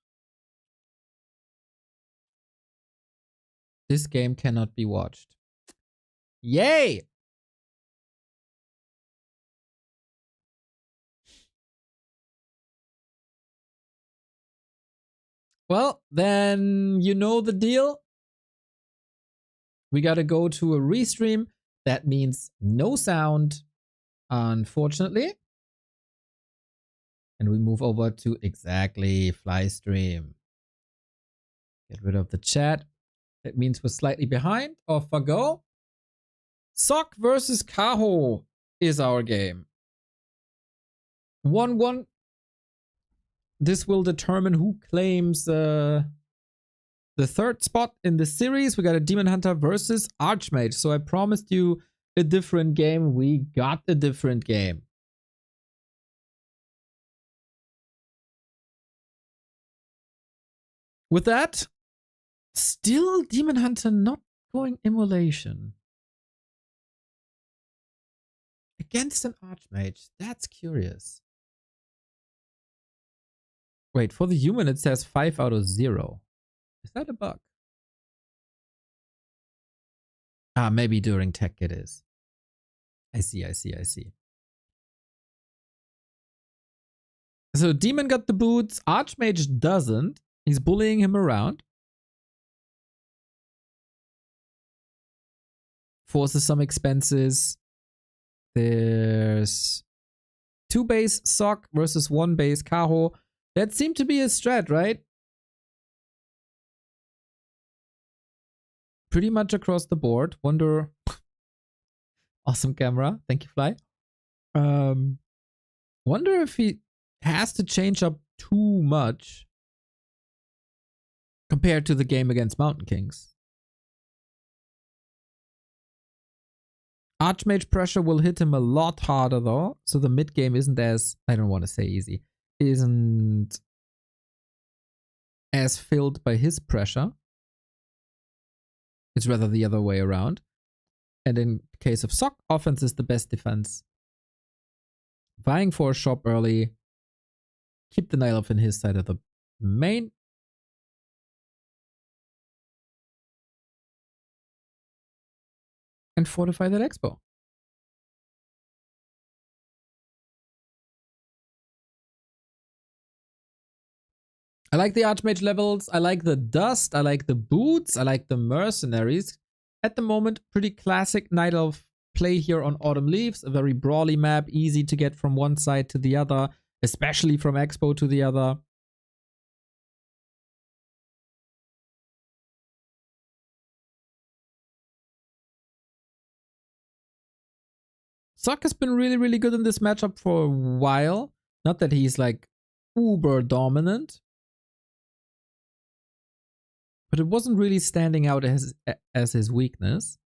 This game cannot be watched. Yay! Well, then you know the deal. We gotta go to a restream. That means no sound, unfortunately. And we move over to exactly fly stream. Get rid of the chat. That means we're slightly behind. Off I go. Sock versus Kaho is our game. 1-1. This will determine who claims the third spot in the series. We got a Demon Hunter versus Archmage. So I promised you a different game. We got a different game. With that, still Demon Hunter not going immolation. Against an Archmage. That's curious. Wait, for the human it says 5 out of 0. Is that a bug? Ah, maybe during tech it is. I see. So Demon got the boots, Archmage doesn't. He's bullying him around. Forces some expenses. There's 2 base Sock versus 1 base Kaho. That seemed to be a strat, right? Pretty much across the board. Wonder. Awesome camera. Thank you, Fly. Wonder if he has to change up too much compared to the game against Mountain Kings. Archmage pressure will hit him a lot harder though. So the mid game isn't as, I don't want to say easy, isn't as filled by his pressure. It's rather the other way around. And in case of Sock, offense is the best defense. Vying for a shop early. Keep the Nightelf in his side of the main. and fortify that expo. I like the Archmage levels. I like the dust. I like the boots. I like the mercenaries. At the moment, pretty classic Nightelf play here on Autumn Leaves. A very brawly map, easy to get from one side to the other, especially from Expo to the other. Sock has been really, really good in this matchup for a while. Not that he's like uber dominant, but it wasn't really standing out as his weakness.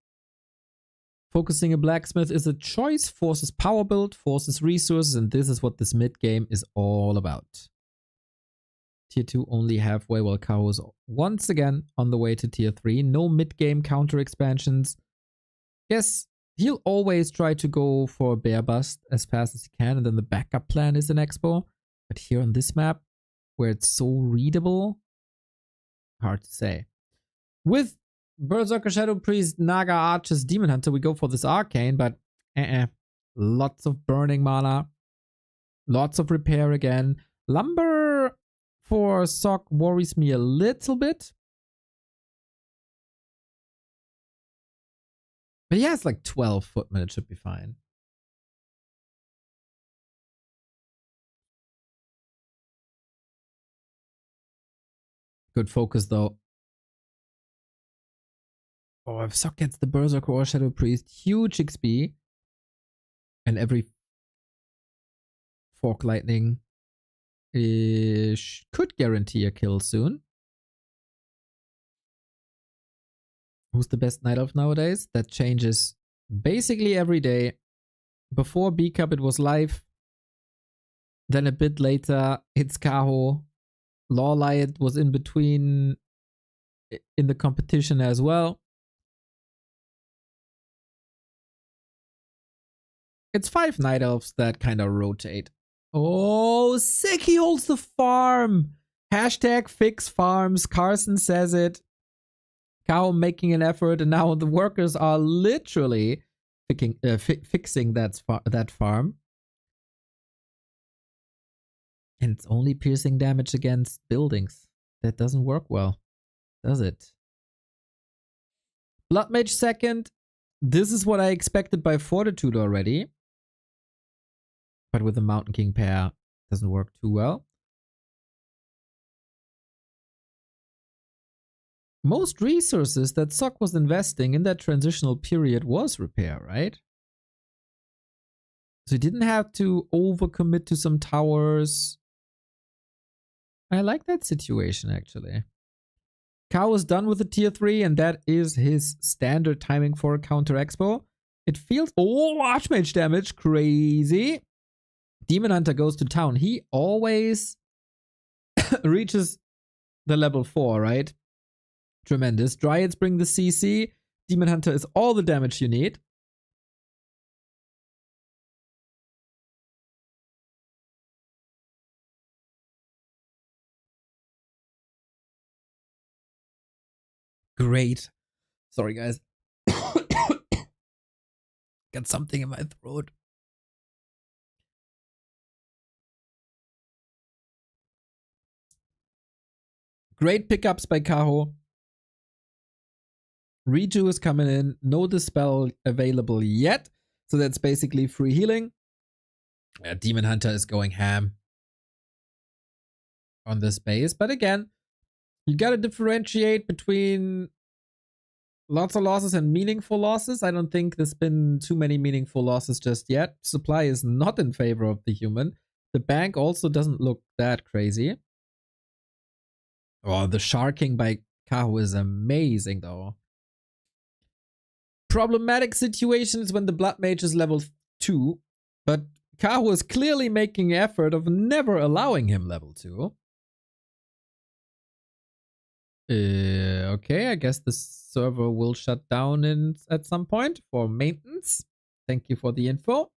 Focusing a blacksmith is a choice, forces power build, forces resources, and this is what this mid game is all about. Tier 2 only halfway, while Kao is once again on the way to Tier 3. No mid game counter expansions. Yes, he'll always try to go for a bear bust as fast as he can, and then the backup plan is an expo. But here on this map, where it's so readable, hard to say. With Berserker, Shadow Priest, Naga, Archers, Demon Hunter, we go for this Arcane, but lots of burning mana, lots of repair again. Lumber for Sock worries me a little bit. But he has like 12 footmen, it should be fine. Good focus though. Oh, if Sock gets the Berserker or Shadow Priest, huge XP. And every Fork Lightning could guarantee a kill soon. Who's the best Night Elf nowadays? That changes basically every day. Before B Cup it was live. Then a bit later it's Kaho. Lawlight was in between in the competition as well. It's 5 Night Elves that kind of rotate. Oh, sick! He holds the farm! Hashtag fix farms. Carson says it. Cow making an effort, and now the workers are literally fixing that farm. And it's only piercing damage against buildings. That doesn't work well, does it? Blood Mage second. This is what I expected by Fortitude already. But with the Mountain King pair, doesn't work too well. Most resources that Sock was investing in that transitional period was repair, right? So he didn't have to overcommit to some towers. I like that situation, actually. Kao is done with the tier 3, and that is his standard timing for a counter expo. It feels... Oh, Archmage damage. Crazy. Demon Hunter goes to town. He always reaches the level 4, right? Tremendous. Dryads bring the CC. Demon Hunter is all the damage you need. Great. Sorry, guys. Got something in my throat. Great pickups by Kaho. Reju is coming in. No dispel available yet. So that's basically free healing. Demon Hunter is going ham on this base. But again, you gotta differentiate between lots of losses and meaningful losses. I don't think there's been too many meaningful losses just yet. Supply is not in favor of the human. The bank also doesn't look that crazy. Oh, the sharking by Kaho is amazing though. Problematic situation is when the Blood Mage is level 2, but Kaho is clearly making effort of never allowing him level 2. Okay, I guess the server will shut down at some point for maintenance. Thank you for the info.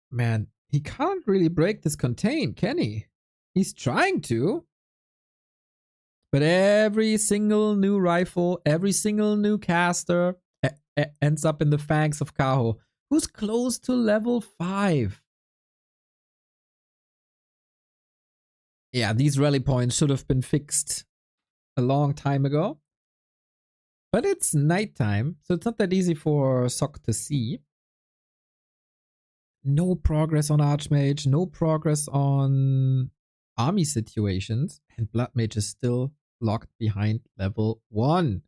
Man, he can't really break this contain, can he? He's trying to. But every single new rifle, every single new caster ends up in the fangs of Kaho, who's close to level 5. Yeah, these rally points should have been fixed a long time ago. But it's nighttime, so it's not that easy for Sok to see. No progress on Archmage, no progress on army situations, and Blood Mage is still locked behind level 1.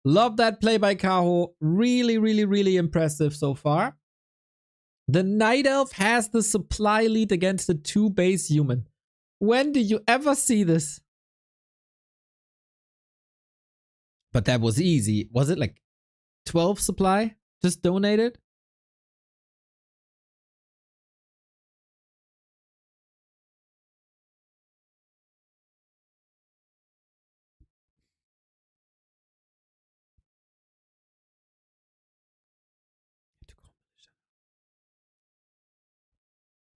Love that play by Kaho. Really, really, really impressive so far. The Nightelf has the supply lead against the 2 base human. When did you ever see this? But that was easy. Was it like 12 supply? Just donated?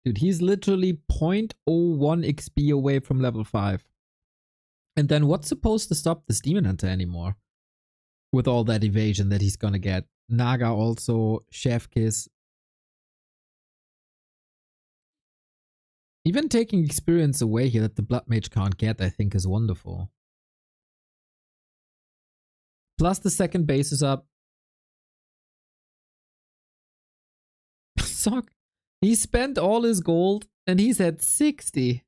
Dude, he's literally 0.01 XP away from level 5. And then what's supposed to stop this Demon Hunter anymore? With all that evasion that he's gonna get. Naga also, Chef Kiss. Even taking experience away here that the Blood Mage can't get, I think is wonderful. Plus the second base is up. Sok, he spent all his gold and he's at 60.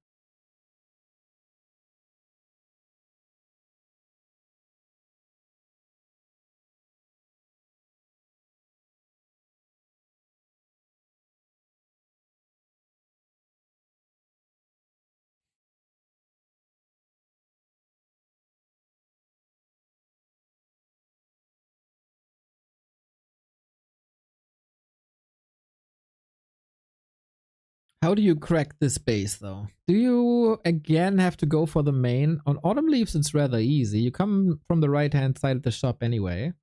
How do you crack this base though? Do you again have to go for the main? On Autumn Leaves it's rather easy. You come from the right hand side of the shop anyway.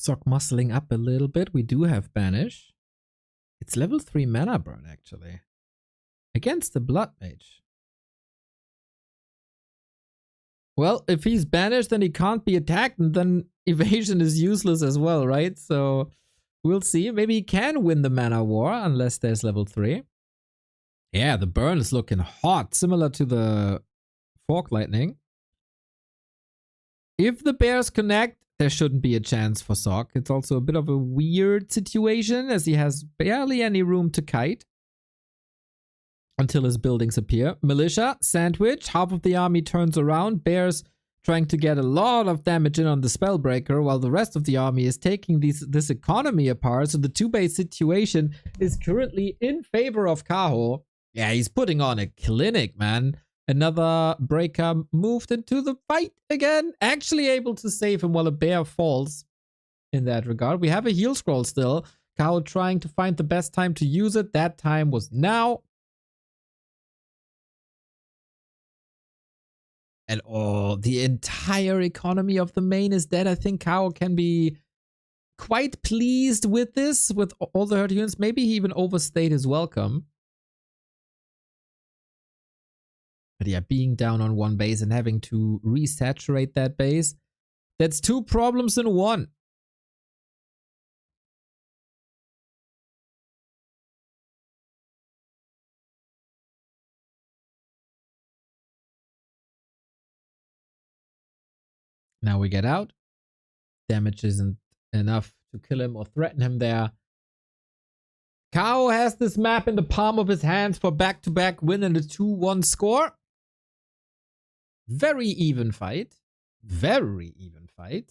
Sok muscling up a little bit. We do have Banish. It's level 3 mana burn actually. Against the Blood Mage. Well, if he's banished, then he can't be attacked, and then evasion is useless as well, right? So we'll see. Maybe he can win the mana war, unless there's level 3. Yeah, the burn is looking hot, similar to the Fork Lightning. If the bears connect, there shouldn't be a chance for Sok. It's also a bit of a weird situation, as he has barely any room to kite until his buildings appear. Militia, sandwich, half of the army turns around. Bears trying to get a lot of damage in on the Spellbreaker, while the rest of the army is taking this economy apart. So the 2-base situation is currently in favor of Kaho. Yeah, he's putting on a clinic, man. Another breaker moved into the fight again. Actually able to save him while a bear falls in that regard. We have a heal scroll still. Kaho trying to find the best time to use it. That time was now. And oh, the entire economy of the main is dead. I think Kaho can be quite pleased with this, with all the hurt units. Maybe he even overstayed his welcome. But yeah, being down on one base and having to resaturate that base, that's 2 problems in 1. Now we get out. Damage isn't enough to kill him or threaten him there. Kaho has this map in the palm of his hands for back-to-back win and a 2-1 score. Very even fight. Very even fight.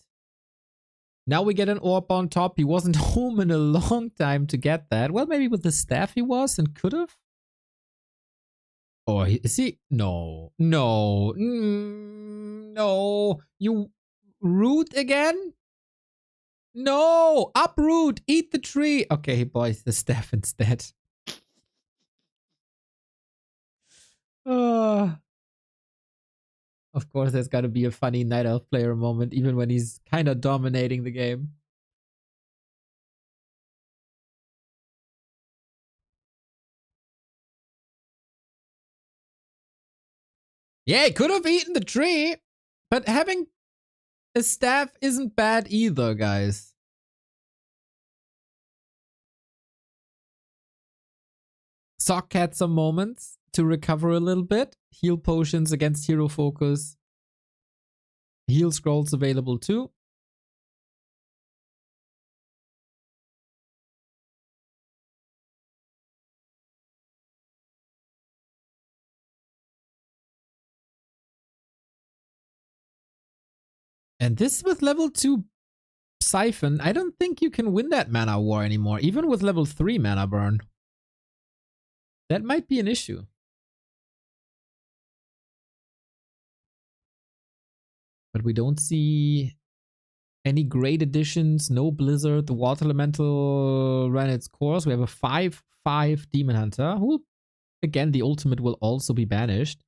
Now we get an orb on top. He wasn't home in a long time to get that. Well, maybe with the staff he was and could have. Or is he? No. No. No. You root again? No. Uproot. Eat the tree. Okay, he buys the staff instead. Uh, of course, there's got to be a funny Night Elf player moment, even when he's kind of dominating the game. Yeah, he could have eaten the tree, but having a staff isn't bad either, guys. Sock had some moments to recover a little bit. Heal potions against hero focus. Heal scrolls available too. And this with level 2 Siphon, I don't think you can win that mana war anymore, even with level 3 mana burn. That might be an issue. But we don't see any great additions, no Blizzard. The Water Elemental ran its course. We have a 5/5 Demon Hunter, who, again, the ultimate will also be banished.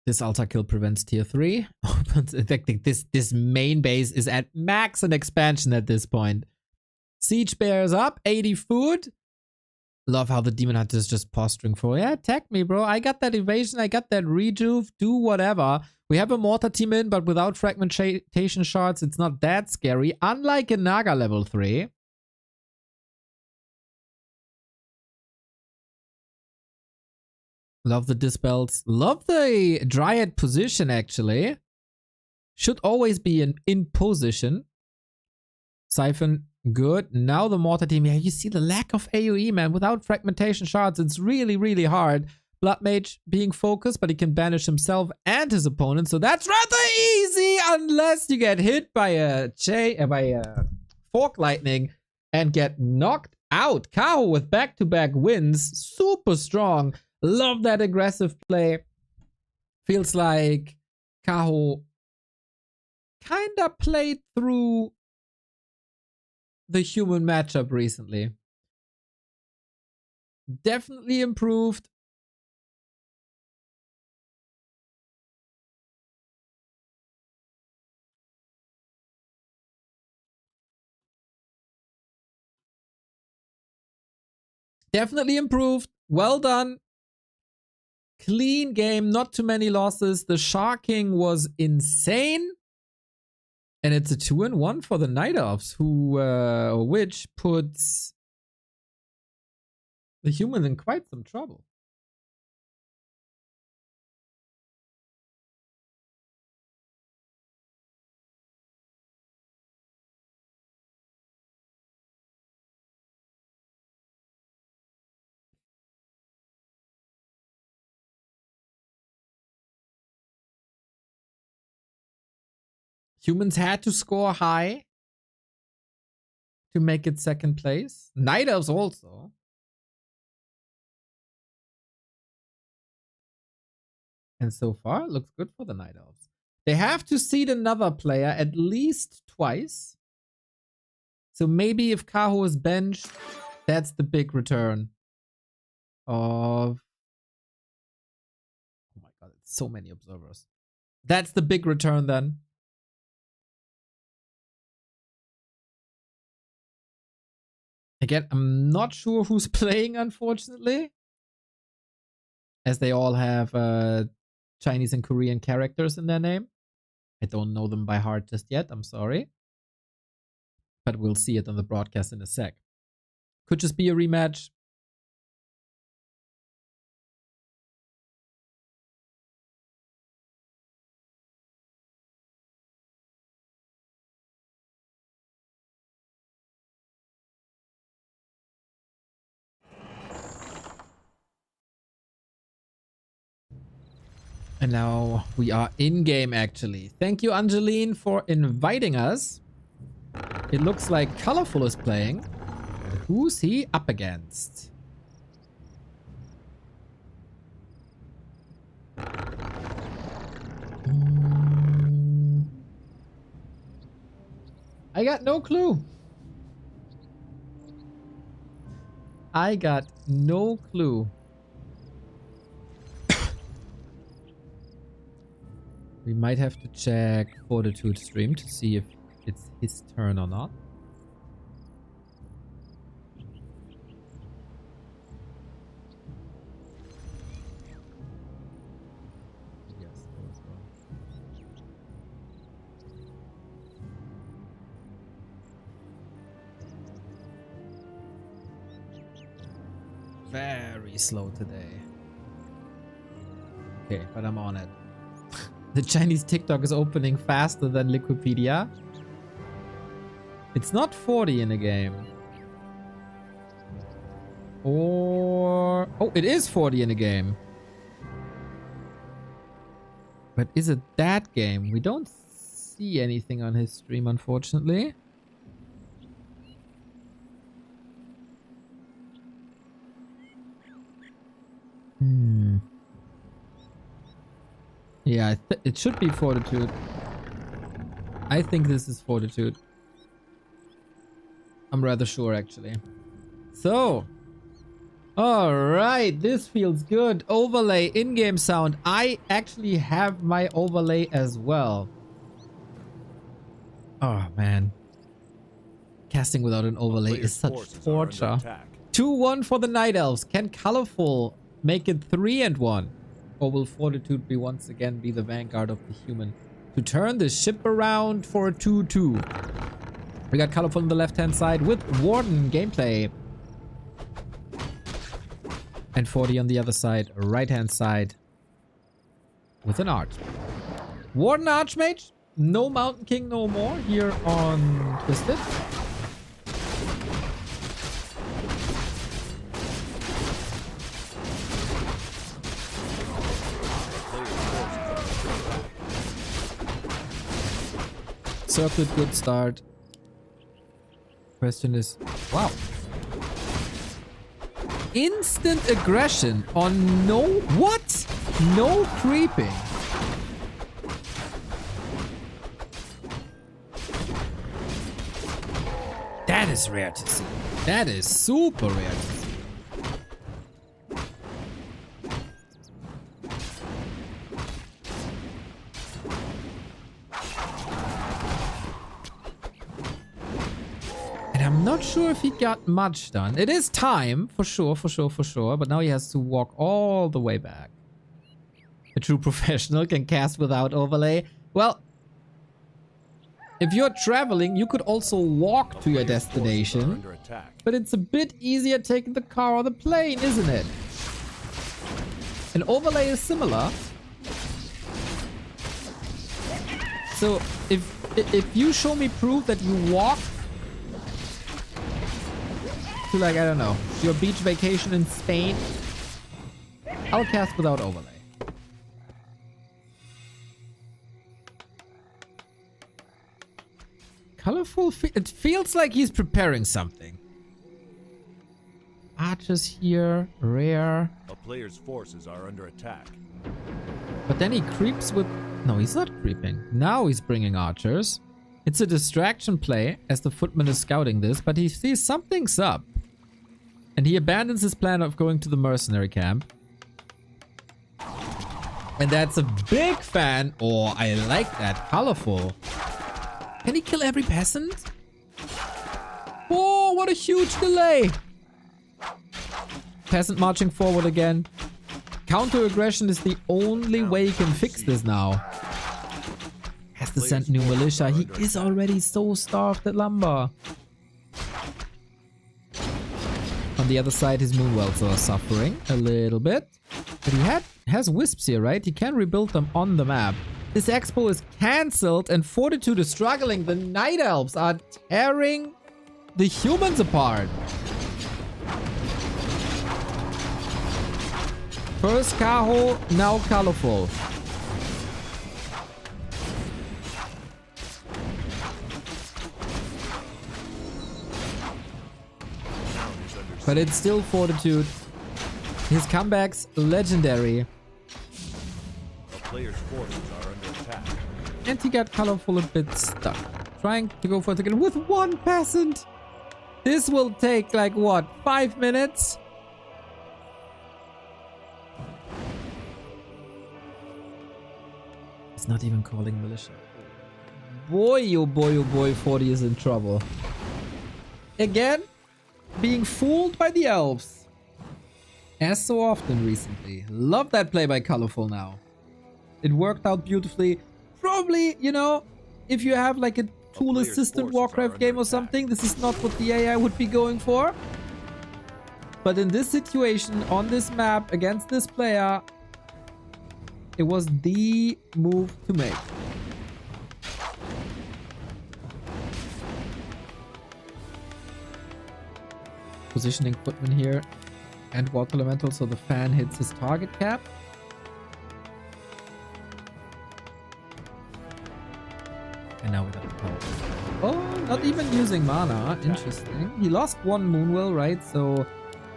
This altar kill prevents tier 3. In fact, this main base is at max and expansion at this point. Siege bears up, 80 food. Love how the Demon Hunter is just posturing for, yeah, attack me, bro. I got that evasion, I got that rejuve, do whatever. We have a mortar team in, but without fragmentation shards, it's not that scary. Unlike a Naga level 3. Love the dispels. Love the Dryad position, actually. Should always be in position. Siphon, good. Now the mortar team. Yeah, you see the lack of AoE, man. Without fragmentation shards, it's really, really hard. Blood Mage being focused, but he can banish himself and his opponent. So that's rather easy unless you get hit by a Fork Lightning and get knocked out. Kaho with back-to-back wins. Super strong. Love that aggressive play. Feels like Kaho kinda played through the human matchup recently. Definitely improved. Definitely improved. Well done. Clean game, not too many losses. The Sharking was insane. And it's a 2-1 for the Night Elves, which puts the humans in quite some trouble. Humans had to score high to make it second place. Night Elves also. And so far, it looks good for the Night Elves. They have to seed another player at least twice. So maybe if Kaho is benched, that's the big return of... Oh my god, it's so many observers. That's the big return then. Again, I'm not sure who's playing, unfortunately. As they all have Chinese and Korean characters in their name. I don't know them by heart just yet, I'm sorry. But we'll see it on the broadcast in a sec. Could just be a rematch. And now we are in-game, actually. Thank you, Angeline, for inviting us. It looks like Colorful is playing. Who's he up against? I got no clue. I got no clue. We might have to check Fortitude stream to see if it's his turn or not. Yes, as well. Very slow today. Okay, but I'm on it. The Chinese TikTok is opening faster than Wikipedia. It's not 40 in the game. Or... Oh, it is 40 in the game. But is it that game? We don't see anything on his stream, unfortunately. Yeah, it should be Fortitude. I think this is Fortitude. I'm rather sure, actually. So. Alright, this feels good. Overlay, in-game sound. I actually have my overlay as well. Oh, man. Casting without an overlay is such torture. 2-1 for the Night Elves. Can Colorful make it 3-1? Or will Fortitude be once again be the vanguard of the human to turn the ship around for a 2-2? We got Colorful on the left-hand side with Warden gameplay. And 40 on the other side, right-hand side, with an Arch. Warden Archmage, no Mountain King no more here on Twisted. Circuit, good start. Question is, wow. Instant aggression on no... What? No creeping. That is rare to see. That is super rare to see. I'm not sure if he got much done. It is time, for sure. But now he has to walk all the way back. A true professional can cast without overlay. Well, if you're traveling, you could also walk to your destination. But it's a bit easier taking the car or the plane, isn't it? An overlay is similar. So, if you show me proof that you walk to, like, I don't know, your beach vacation in Spain, I'll cast without overlay. Colorful, it feels like he's preparing something. Archers here, rare. A player's forces are under attack. But then he creeps with... No, he's not creeping. Now he's bringing archers. It's a distraction play as the footman is scouting this, but he sees something's up. And he abandons his plan of going to the mercenary camp. And that's a big fan. Oh, I like that. Colorful. Can he kill every peasant? Oh, what a huge delay. Peasant marching forward again. Counter aggression is the only way he can fix this now. Has to send new militia. He is already so starved at lumber. On the other side, his moonwells are suffering a little bit. But he has wisps here, right? He can rebuild them on the map. This expo is cancelled and Fortitude is struggling. The Night Elves are tearing the humans apart. First Cajo, now Colorful. But it's still Fortitude. His comeback's legendary. The player's forces are under attack. And he got Colorful a bit stuck. trying to go for it again with one peasant. This will take like what, 5 minutes? It's not even calling militia. Boy, oh boy, oh boy, 40 is in trouble. Again, being fooled by the elves. As so often recently. Love that play by Colorful now. It worked out beautifully. Probably, you know, if you have like a tool assistant Warcraft game or something, this is not what the AI would be going for. But in this situation, on this map, against this player, it was the move to make. Positioning equipment here and water elemental so the fan hits his target cap. And now we got the power. Oh, not even using mana. Interesting. He lost one Moonwell, right? So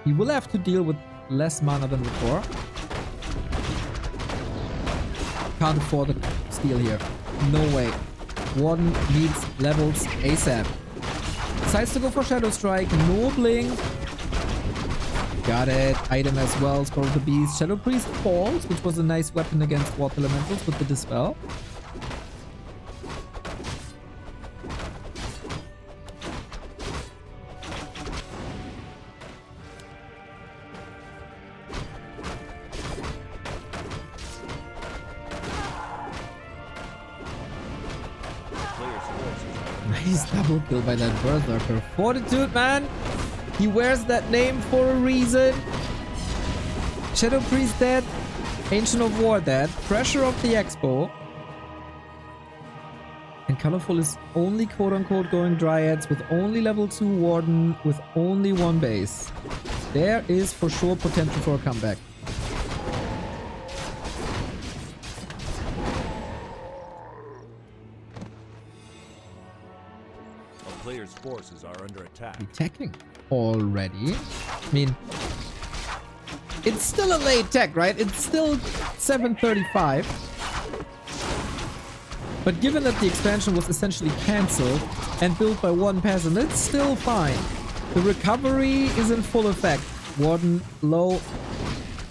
he will have to deal with less mana than before. Can't afford to steal here. No way. Warden needs levels ASAP. Decides to go for Shadow Strike. No blink. Got it. Item as well. Scroll of the Beast. Shadow Priest falls, which was a nice weapon against water elementals with the Dispel. Nice double kill by that Berserker. Fortitude, man! He wears that name for a reason. Shadow Priest dead. Ancient of War dead. Pressure of the Expo. And Colorful is only quote-unquote going Dryads with only level 2 Warden with only one base. There is for sure potential for a comeback. Players' forces are under attack. Attacking already. I mean, it's still a late tech, right? It's still 7:35. But given that the expansion was essentially cancelled and built by one peasant, it's still fine. The recovery is in full effect. Warden low.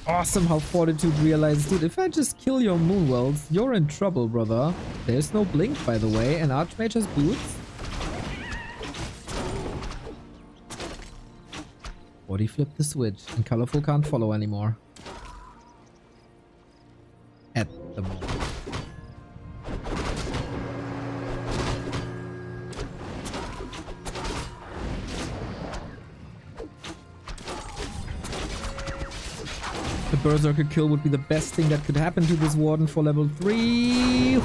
Awesome how Fortitude realizes, dude, if I just kill your Moonwells, you're in trouble, brother. There's no blink, by the way, and Archmage has boots. Or he flipped the switch and Colorful can't follow anymore. At the moment. The Berserker kill would be the best thing that could happen to this Warden for level 3.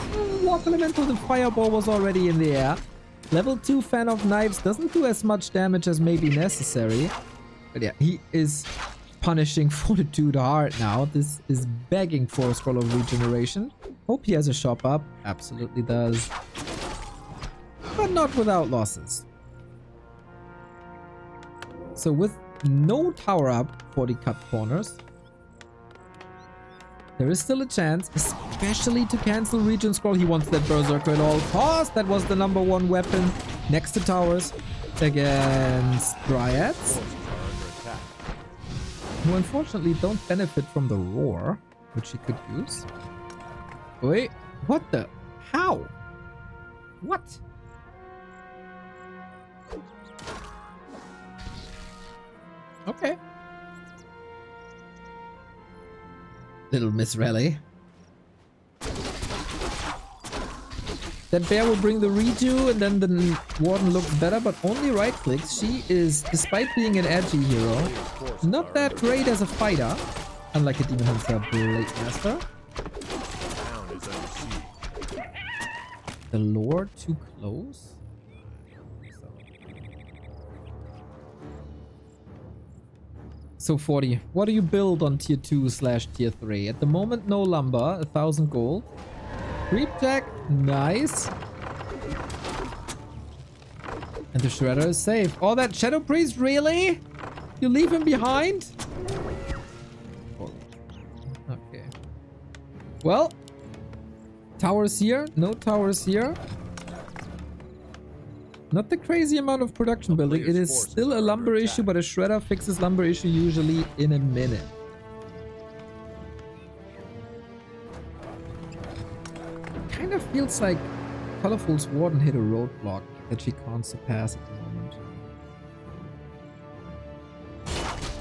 Water Elemental, the Fireball was already in the air. Level 2 Fan of Knives doesn't do as much damage as may be necessary. But yeah, he is punishing Fortitude hard now. This is begging for a Scroll of Regeneration. Hope he has a shop up. Absolutely does. But not without losses. So with no tower up for the cut corners, there is still a chance, especially to cancel Regen Scroll. He wants that Berserker at all costs. That was the #1 weapon next to towers against Dryads, who unfortunately don't benefit from the roar, which he could use. Wait, what the? How? What? Okay. Little Miss Rally. That bear will bring the redo, and then the Warden looks better, but only right clicks. She is, despite being an edgy hero, not that great as a fighter. Unlike a Demon Hunter Blade Master. The lore too close? So 40. What do you build on tier 2/tier 3? At the moment, no lumber, 1,000 gold. Creep tech, nice. And the Shredder is safe. Oh, that Shadow Priest, really? You leave him behind? Okay. Well, towers here, no towers here. Not the crazy amount of production building. It is still a lumber issue, but a shredder fixes lumber issue usually in a minute. Kind of feels like Colorful's Warden hit a roadblock that she can't surpass at the moment.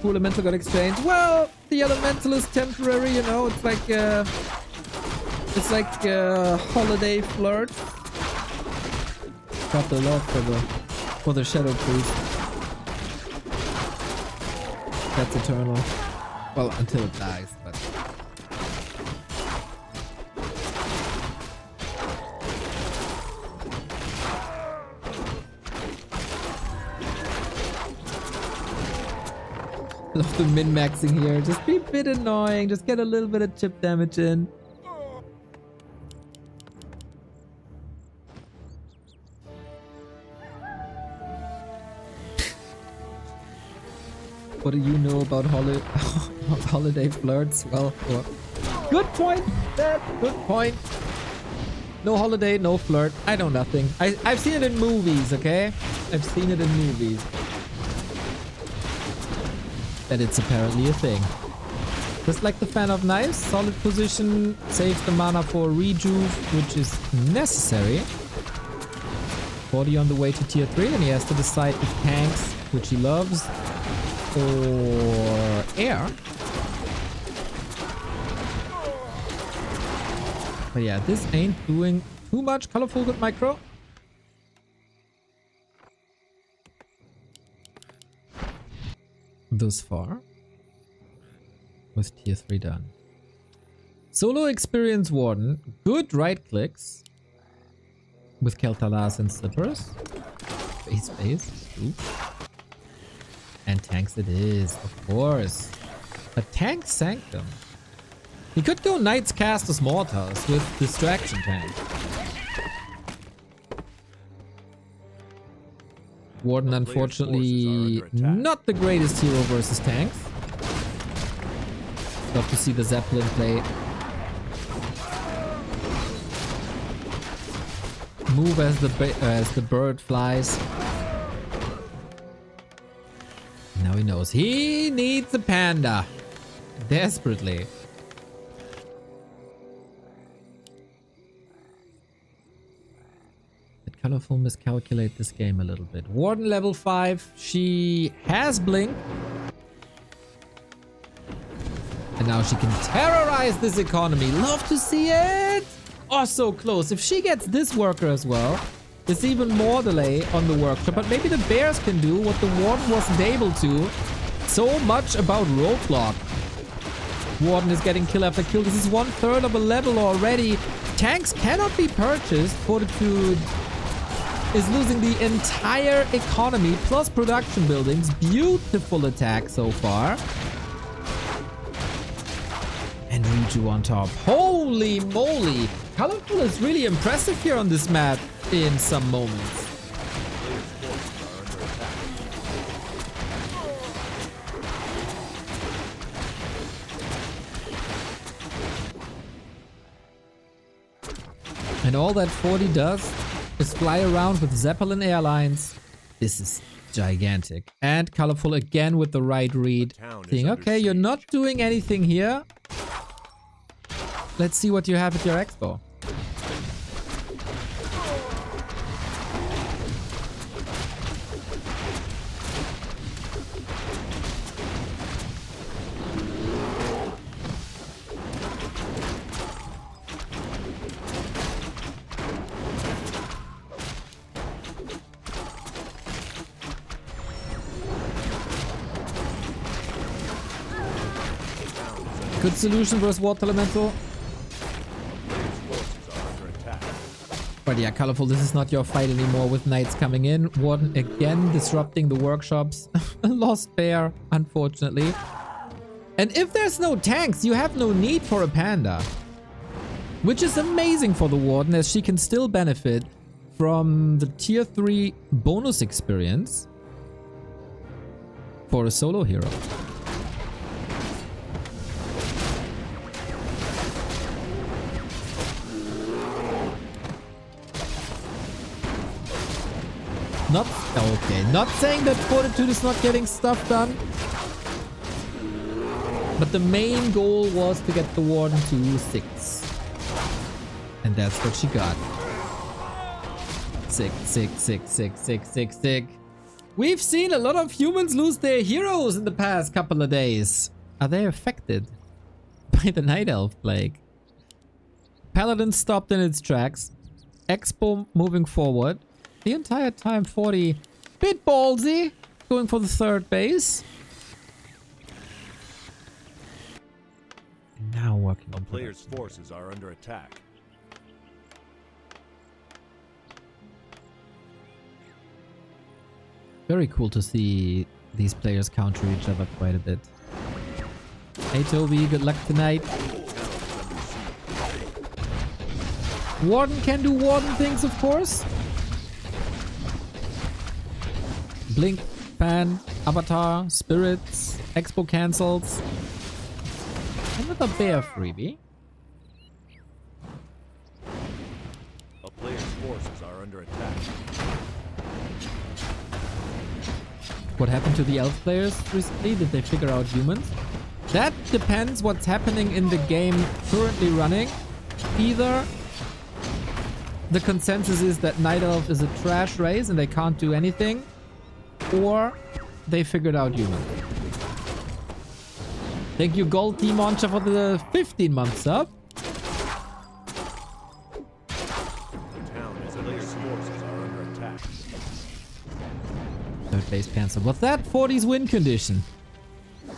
Two elemental got exchanged. Well, the elemental is temporary, you know. It's like a holiday flirt. Got the love for the Shadow Priest. That's eternal. Well, until it dies, but. Love the min-maxing here. Just be a bit annoying. Just get a little bit of chip damage in. What do you know about holiday flirts? Well, good point, Dad. Good point. No holiday, no flirt. I know nothing. I've seen it in movies, okay? I've seen it in movies. That it's apparently a thing. Just like the Fan of Knives, solid position, saves the mana for rejuve, which is necessary. 40 on the way to tier 3, and he has to decide if tanks, which he loves, or air. But yeah, this ain't doing too much. Colorful good micro. Thus far, with tier 3 done. Solo experience Warden, good right clicks with Keltalas and Slippers. Space. Ooh. And tanks it is, of course. A tank Sanctum. He could go Knights Casters Mortals with Distraction Tank. Warden, unfortunately, not the greatest hero versus tanks. Love to see the Zeppelin play. Move as the bird flies. Now he knows he needs a panda. Desperately. Colorful miscalculate this game a little bit. Warden level 5. She has Blink. And now she can terrorize this economy. Love to see it. Oh, so close. If she gets this worker as well, there's even more delay on the workshop. But maybe the bears can do what the Warden wasn't able to. So much about roadblock. Warden is getting kill after kill. This is 1/3 of a level already. Tanks cannot be purchased. Fortitude is losing the entire economy plus production buildings. Beautiful attack so far. And Reju on top. Holy moly. Colorful is really impressive here on this map in some moments. And all that 40 does is fly around with Zeppelin Airlines. This is gigantic. And Colorful again with the right read. Saying, okay, you're not doing anything here. Let's see what you have at your expo. Good solution versus Water Elemental. But yeah, Colorful, this is not your fight anymore with Knights coming in. Warden again disrupting the workshops. Lost bear, unfortunately. And if there's no tanks, you have no need for a panda. Which is amazing for the Warden, as she can still benefit from the tier 3 bonus experience for a solo hero. Not okay. Not saying that Fortitude is not getting stuff done. But the main goal was to get the Warden to 6. And that's what she got. Sick. We've seen a lot of humans lose their heroes in the past couple of days. Are they affected by the Nightelf plague? Paladin stopped in its tracks. Expo moving forward. The entire time 40. Bit ballsy. Going for the third base. And now working on Players' forces are under attack. Very cool to see these players counter each other quite a bit. AoW, good luck tonight. Warden can do Warden things, of course. Blink, Pan, Avatar, Spirits, Expo cancels. Another bear freebie. A player's forces are under attack. What happened to the elf players recently? Did they figure out humans? That depends what's happening in the game currently running. Either the consensus is that Nightelf is a trash race and they can't do anything, or they figured out humans. Thank you, Gold Team Moncha, for the 15 months up. Third base Panther. What's that? 40's win condition.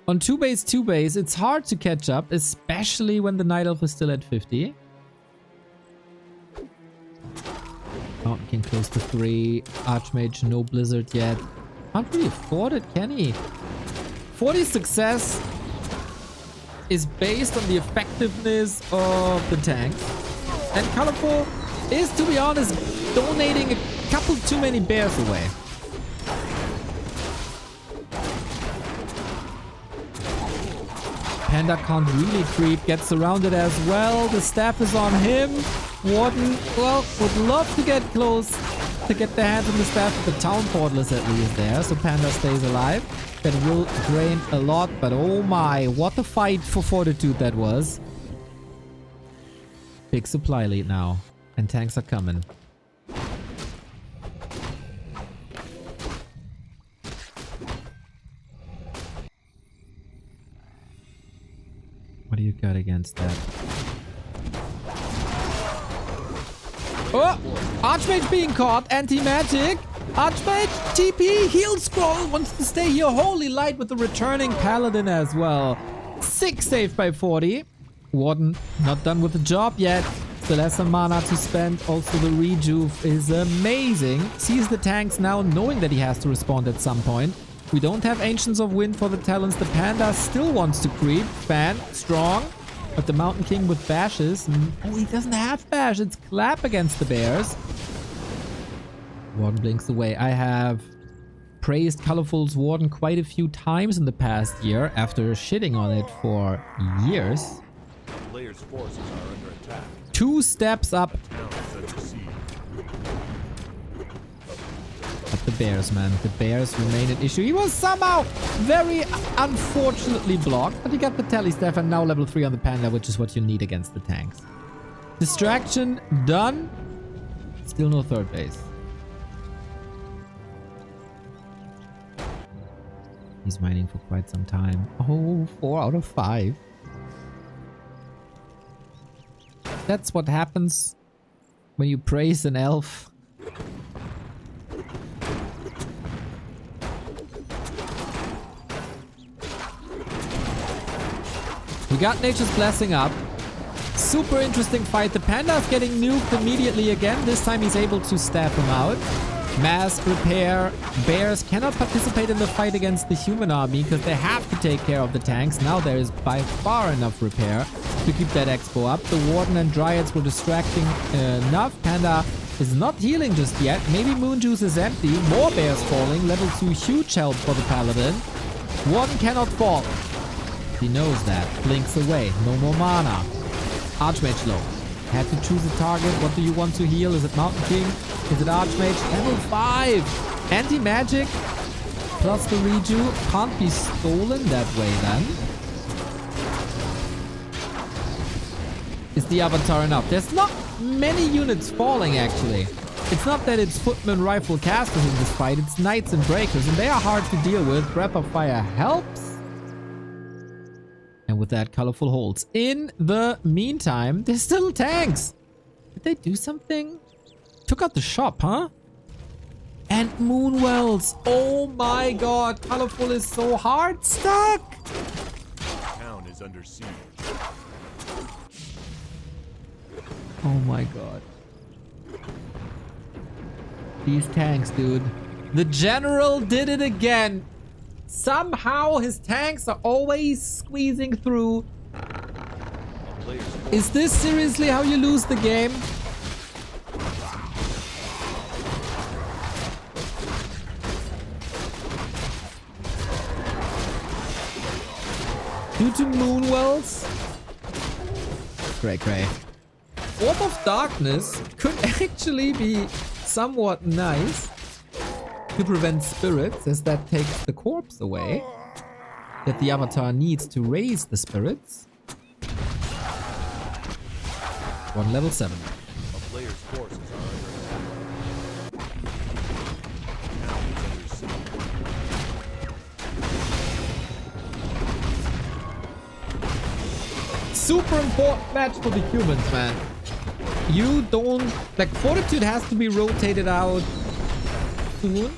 On 2 base, it's hard to catch up, especially when the Nightelf is still at 50. Mountain King close to 3. Archmage, no Blizzard yet. Can't really afford it, can he? 40's success is based on the effectiveness of the tank. And Colorful is, to be honest, donating a couple too many bears away. Panda can't really creep, gets surrounded as well. The staff is on him. Warden, well, would love to get close to get their hands on the staff, but the town portal is at least there, so Panda stays alive. That will drain a lot, but oh my, what a fight for Fortitude that was. Big supply lead now, and tanks are coming. What do you got against that? Oh! Archmage being caught. Anti-magic. Archmage, TP, heal scroll. Wants to stay here. Holy light with the returning paladin as well. 6 saved by 40. Warden not done with the job yet. Still has some mana to spend. Also the rejuve is amazing. Sees the tanks now, knowing that he has to respond at some point. We don't have Ancients of Wind for the talents. The Panda still wants to creep. Fan, strong. But the Mountain King with bashes. Oh, he doesn't have bash. It's clap against the bears. Warden blinks away. I have praised Colorful's Warden quite a few times in the past year after shitting on it for years. Players' forces are under attack. 2 steps up. But the bears, man. The bears remain an issue. He was somehow very unfortunately blocked, but he got the tally staff and now level 3 on the Panda, which is what you need against the tanks. Distraction done. Still no third base. He's mining for quite some time. Oh, 4 out of 5. That's what happens when you praise an elf. We got Nature's Blessing up. Super interesting fight. The Panda's getting nuked immediately again. This time he's able to stab him out. Mass repair. Bears cannot participate in the fight against the human army because they have to take care of the tanks. Now there is by far enough repair to keep that expo up. The Warden and Dryads were distracting enough. Panda is not healing just yet. Maybe Moon Juice is empty. More bears falling. Level 2 huge help for the Paladin. Warden cannot fall. He knows that. Blinks away. No more mana. Archmage low. Had to choose a target. What do you want to heal? Is it Mountain King? Is it Archmage? Level 5! Anti-magic plus the reju can't be stolen that way then. Is the Avatar enough? There's not many units falling actually. It's not that it's footman rifle casters in this fight, it's knights and breakers, and they are hard to deal with. Breath of Fire helps. And with that, colorful holds. In the meantime, there's still tanks. Did they do something? Took out the shop, huh? And Moonwells. Oh my god, colorful is so hard stuck. Town is under siege. Oh my god. These tanks, dude. The general did it again. Somehow his tanks are always squeezing through. Is this seriously how you lose the game? Due to Moonwells? Cray. Orb of Darkness could actually be somewhat nice to prevent spirits, as that takes the corpse away that the Avatar needs to raise the spirits. One level 7. A player's forces are under attack. Town is under siege. Super important match for the humans, man. You don't... Like, Fortitude has to be rotated out soon.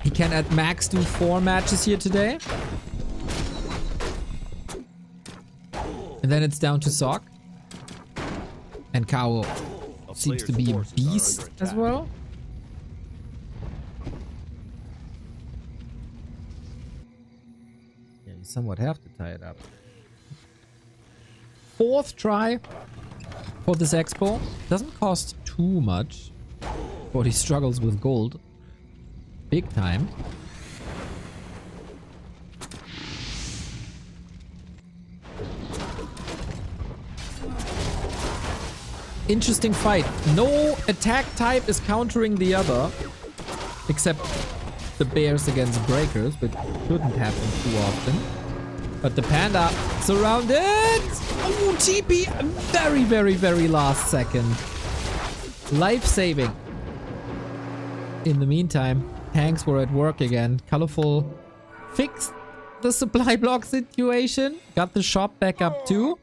He can at max do 4 matches here today. And then it's down to Sock. And Kao seems to be a beast as well. Yeah, you somewhat have to tie it up. 4th try for this expo. Doesn't cost too much. But he struggles with gold. Big time. Interesting fight. No attack type is countering the other. Except the bears against breakers, which shouldn't happen too often. But the panda surrounded. Oh, TP. Very last second. Life-saving. In the meantime, tanks were at work again. Colorful fixed the supply block situation. Got the shop back up too.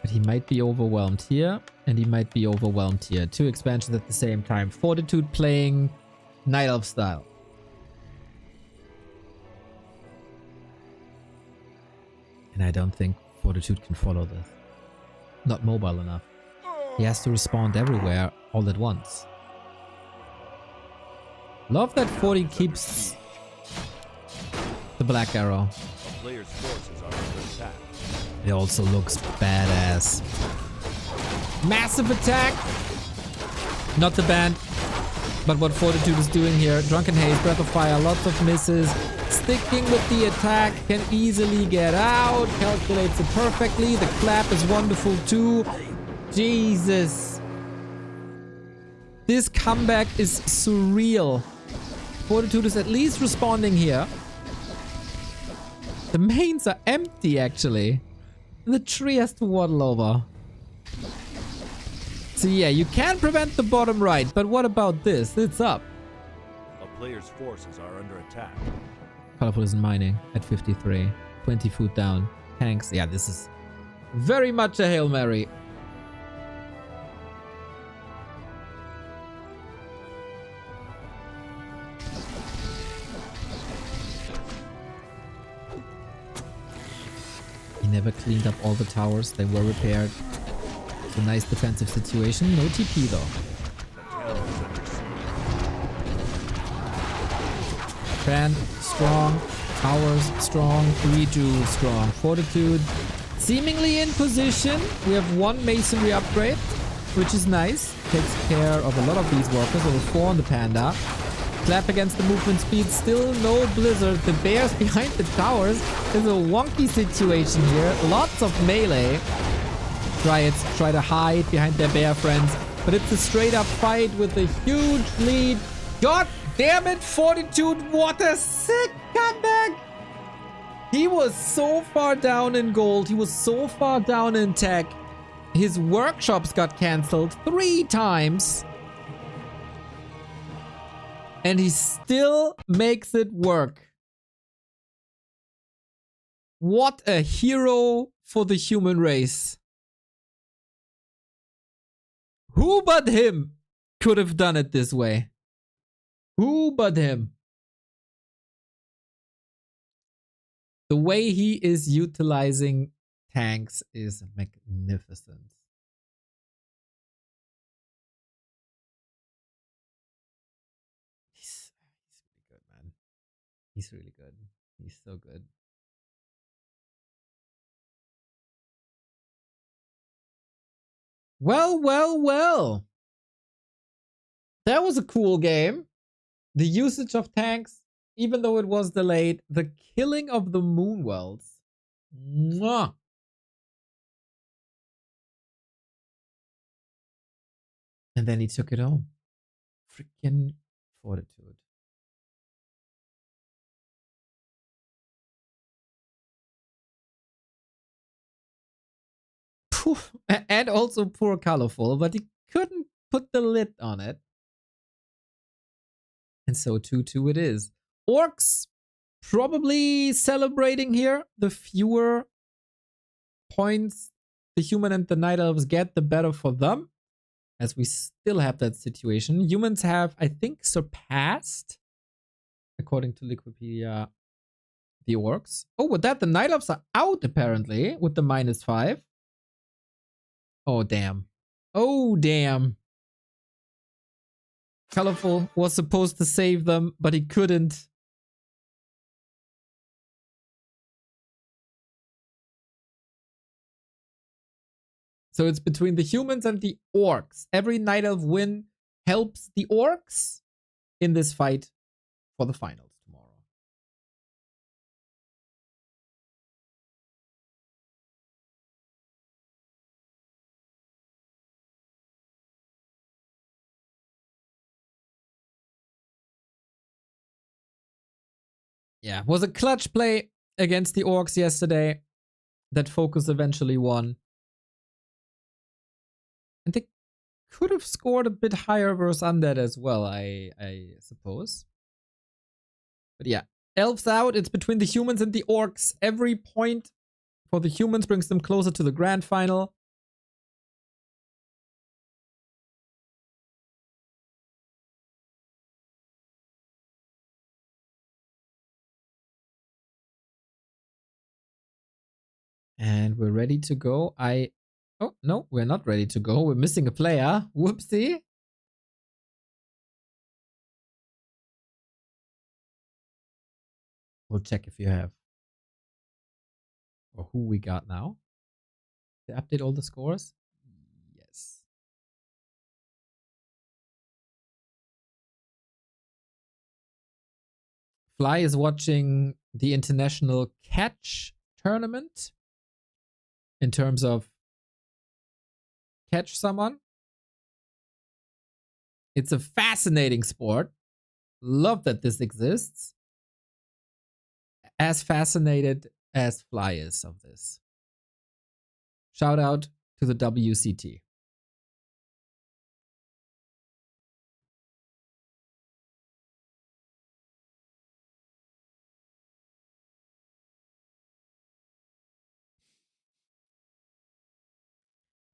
But he might be overwhelmed here. And he might be overwhelmed here. 2 expansions at the same time. Fortitude playing Nightelf style. And I don't think Fortitude can follow this. Not mobile enough. He has to respond everywhere all at once. Love that 40 keeps the black arrow. A player's forces are under attack. It also looks badass. Massive attack! Not the band, but what Fortitude is doing here. Drunken Haze, Breath of Fire, lots of misses. Sticking with the attack, can easily get out. Calculates it perfectly. The clap is wonderful too. Jesus. This comeback is surreal. Fortitude is at least responding here. The mains are empty actually. The tree has to waddle over. So yeah, you can prevent the bottom right, but what about this? It's up. A player's forces are under attack. Colorful isn't mining at 53. 20 foot down. Tanks. Yeah, this is very much a Hail Mary. He never cleaned up all the towers. They were repaired. It's a nice defensive situation. No TP though. Fan strong. Towers strong. Reju strong. Fortitude seemingly in position. We have 1 masonry upgrade, which is nice. Takes care of a lot of these workers. Over 4 on the panda. Clap against the movement speed. Still no blizzard. The bears behind the towers. Is a wonky situation here. Lots of melee. Dryads try to hide behind their bear friends. But it's a straight up fight with a huge lead. God damn it, Fortitude, what a sick comeback! He was so far down in gold. He was so far down in tech. His workshops got cancelled 3 times. And he still makes it work. What a hero for the human race. Who but him could have done it this way? Who but him? The way he is utilizing tanks is magnificent. He's really good, man. He's really good. He's so good. Well, well, well. That was a cool game. The usage of tanks, even though it was delayed, the killing of the Moonwells. Mwah. And then he took it home. Freaking Fortitude. Poof. And also poor Colorful, but he couldn't put the lid on it. And so 2-2 it is. Orcs probably celebrating here. The fewer points the human and the night elves get, the better for them. As we still have that situation. Humans have, I think, surpassed, according to Wikipedia, the orcs. Oh, with that, the night elves are out, apparently, with the -5. Oh, damn. Oh, damn. Colorful was supposed to save them, but he couldn't. So it's between the humans and the orcs. Every Night Elf win helps the orcs in this fight for the finals tomorrow. Yeah, was a clutch play against the orcs yesterday. That focus eventually won. And they could have scored a bit higher versus Undead as well, I suppose. But yeah, elves out. It's between the humans and the orcs. Every point for the humans brings them closer to the grand final. And we're ready to go. Oh, no, we're not ready to go. We're missing a player. Whoopsie. We'll check if you have. Or who we got now. They update all the scores? Yes. Fly is watching the international catch tournament. In terms of catch someone. It's a fascinating sport. Love that this exists. As fascinated as Fly is of this. Shout out to the WCT.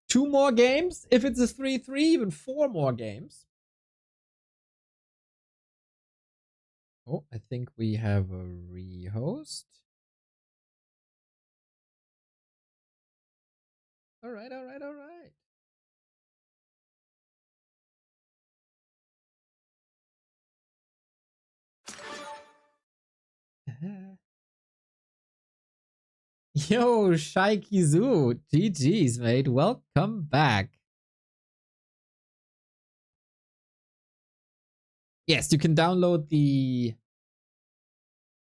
Two more games. If it's a 3-3, even 4 more games. Oh, I think we have a rehost. All right, all right, all right. Yo, Shaikizu. GG's, mate. Welcome back. Yes, you can download the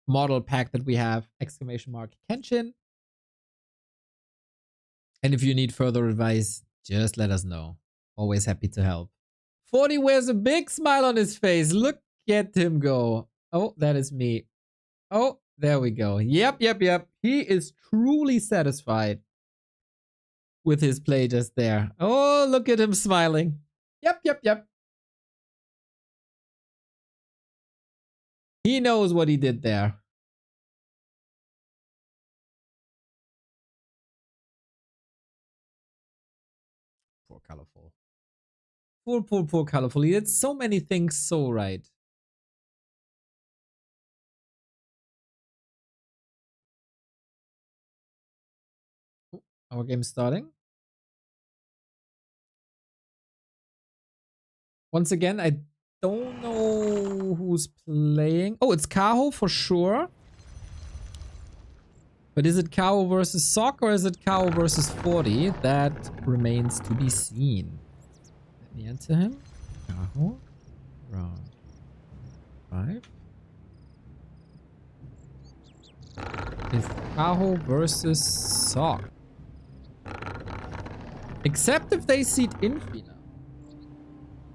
model pack that we have, !Kenshin. And if you need further advice, just let us know. Always happy to help. 40 wears a big smile on his face. Look at him go. Oh, that is me. Oh, there we go. Yep. He is truly satisfied with his play just there. Oh, look at him smiling. Yep. He knows what he did there. Poor colorful. Poor colorful. He did so many things so right. Oh, our game is starting. Once again, I don't know who's playing. Oh, it's Kaho for sure. But is it Kaho versus Sock or is it Kaho versus 40? That remains to be seen. Let me enter him. Kaho. Round 5. Is Kaho versus Sock. Except if they seed Infina.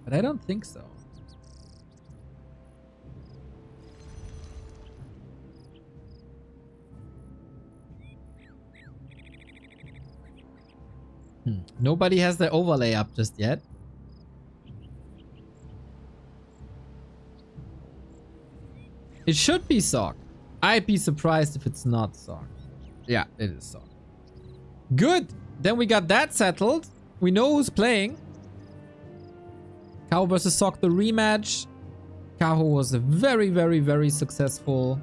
But I don't think so. Nobody has their overlay up just yet. It should be Sock. I'd be surprised if it's not Sock. Yeah, it is Sock. Good. Then we got that settled. We know who's playing. Kaho versus Sock, the rematch. Kaho was a very successful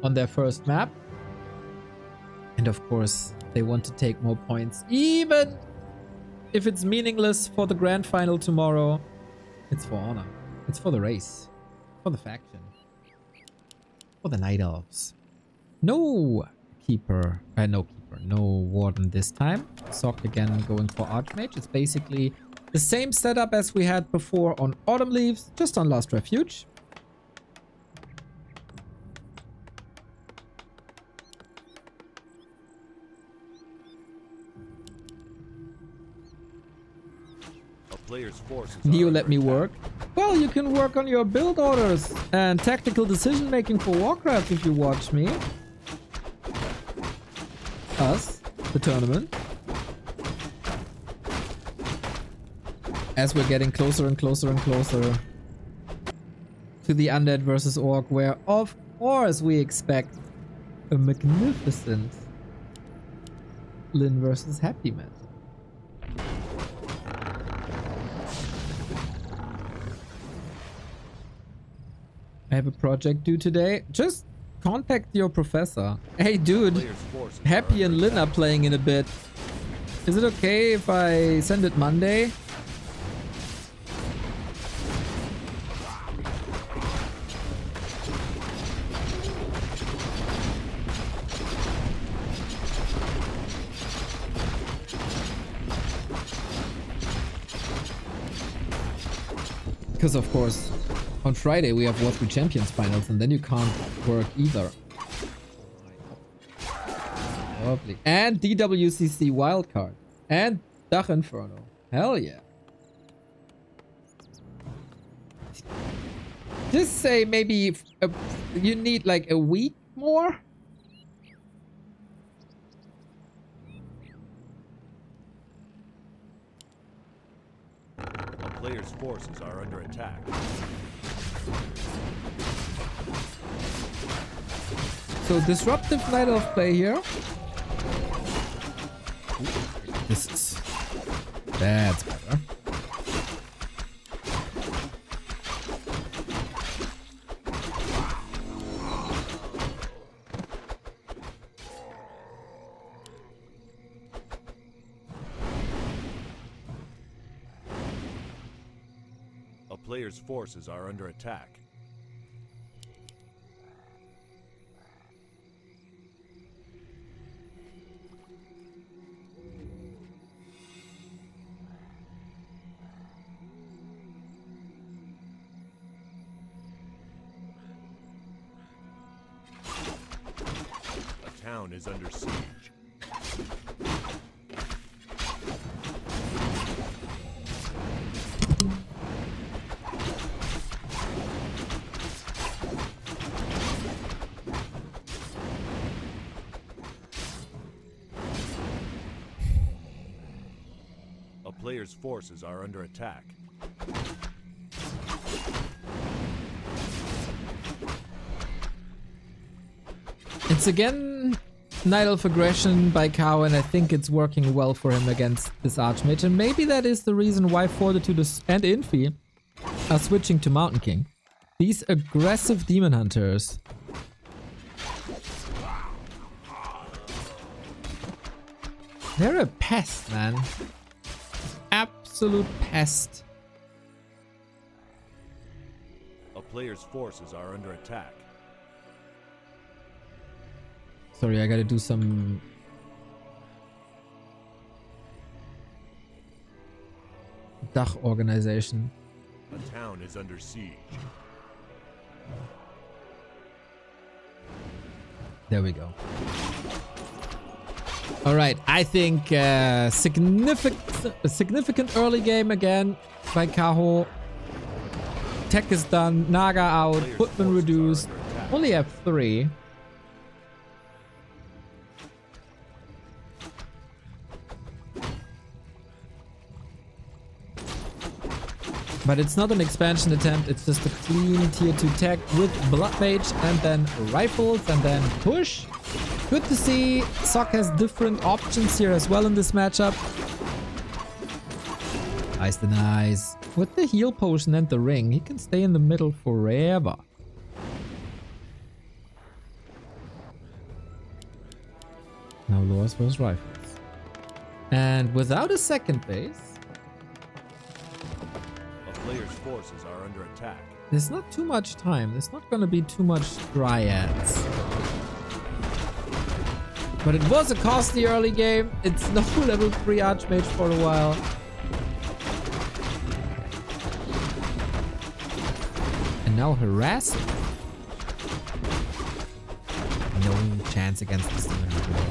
on their first map. And of course, they want to take more points. Even if it's meaningless for the grand final tomorrow, it's for honor. It's for the race. For the faction. For the Night Elves. No keeper. No warden this time. Sock again going for Archmage. It's basically the same setup as we had before on Autumn Leaves, just on Last Refuge. Neo let me work. Well, you can work on your build orders and tactical decision making for Warcraft if you watch me. Us, the tournament. As we're getting closer and closer to the Undead versus Orc, where of course we expect a magnificent Lynn versus Happy Man. I have a project due today. Just contact your professor. Hey dude, Happy and Lynn are playing in a bit. Is it okay if I send it Monday? Because of course, on Friday we have Warcraft III Champions Finals and then you can't work either. Lovely. And DWCC wildcard. And Dach Inferno. Hell yeah. Just say maybe you need like a week more? A player's forces are under attack. So disruptive Nightelf play here. That's better. A player's forces are under attack. A town is under siege. player's forces are under attack. It's again Nightelf aggression by Kao, and I think it's working well for him against this Archmage. And maybe that is the reason why Fortitude and Infi are switching to Mountain King. These aggressive Demon Hunters. They're a pest, man. Absolute pest. A player's forces are under attack. Sorry, I gotta do some... Dach organization. A town is under siege. There we go. All right, I think significant early game again by Kaho. Tech is done, Naga out, Footman reduced. Only have 3. But it's not an expansion attempt, it's just a clean tier 2 tech with Blood Mage and then rifles and then push. Good to see Sok has different options here as well in this matchup. Nice to nice. With the heal potion and the ring, he can stay in the middle forever. Now Loras versus rifles. And without a second base, Player's forces are under attack. there's not too much time. There's not going to be too much dryads. But it was a costly early game. It's no level 3 Archmage for a while. And now harassing. No chance against this demon anymore.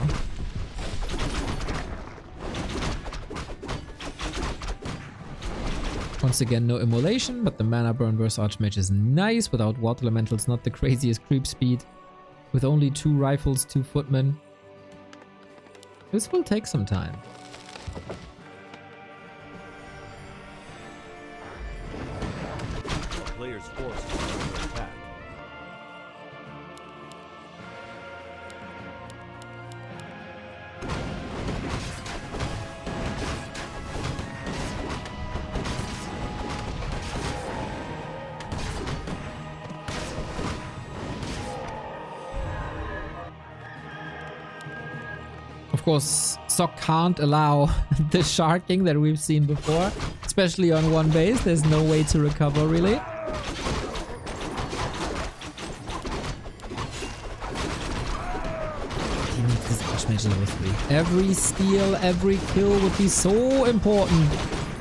Once again, no immolation, but the mana burn versus Archmage is nice. Without water elementals, not the craziest creep speed. With only 2 rifles, 2 footmen. This will take some time. A player's forces are under attack. Of course, Sok can't allow the sharking that we've seen before, especially on one base. There's no way to recover, really. He needs this Archmage level 3. Every steal, every kill would be so important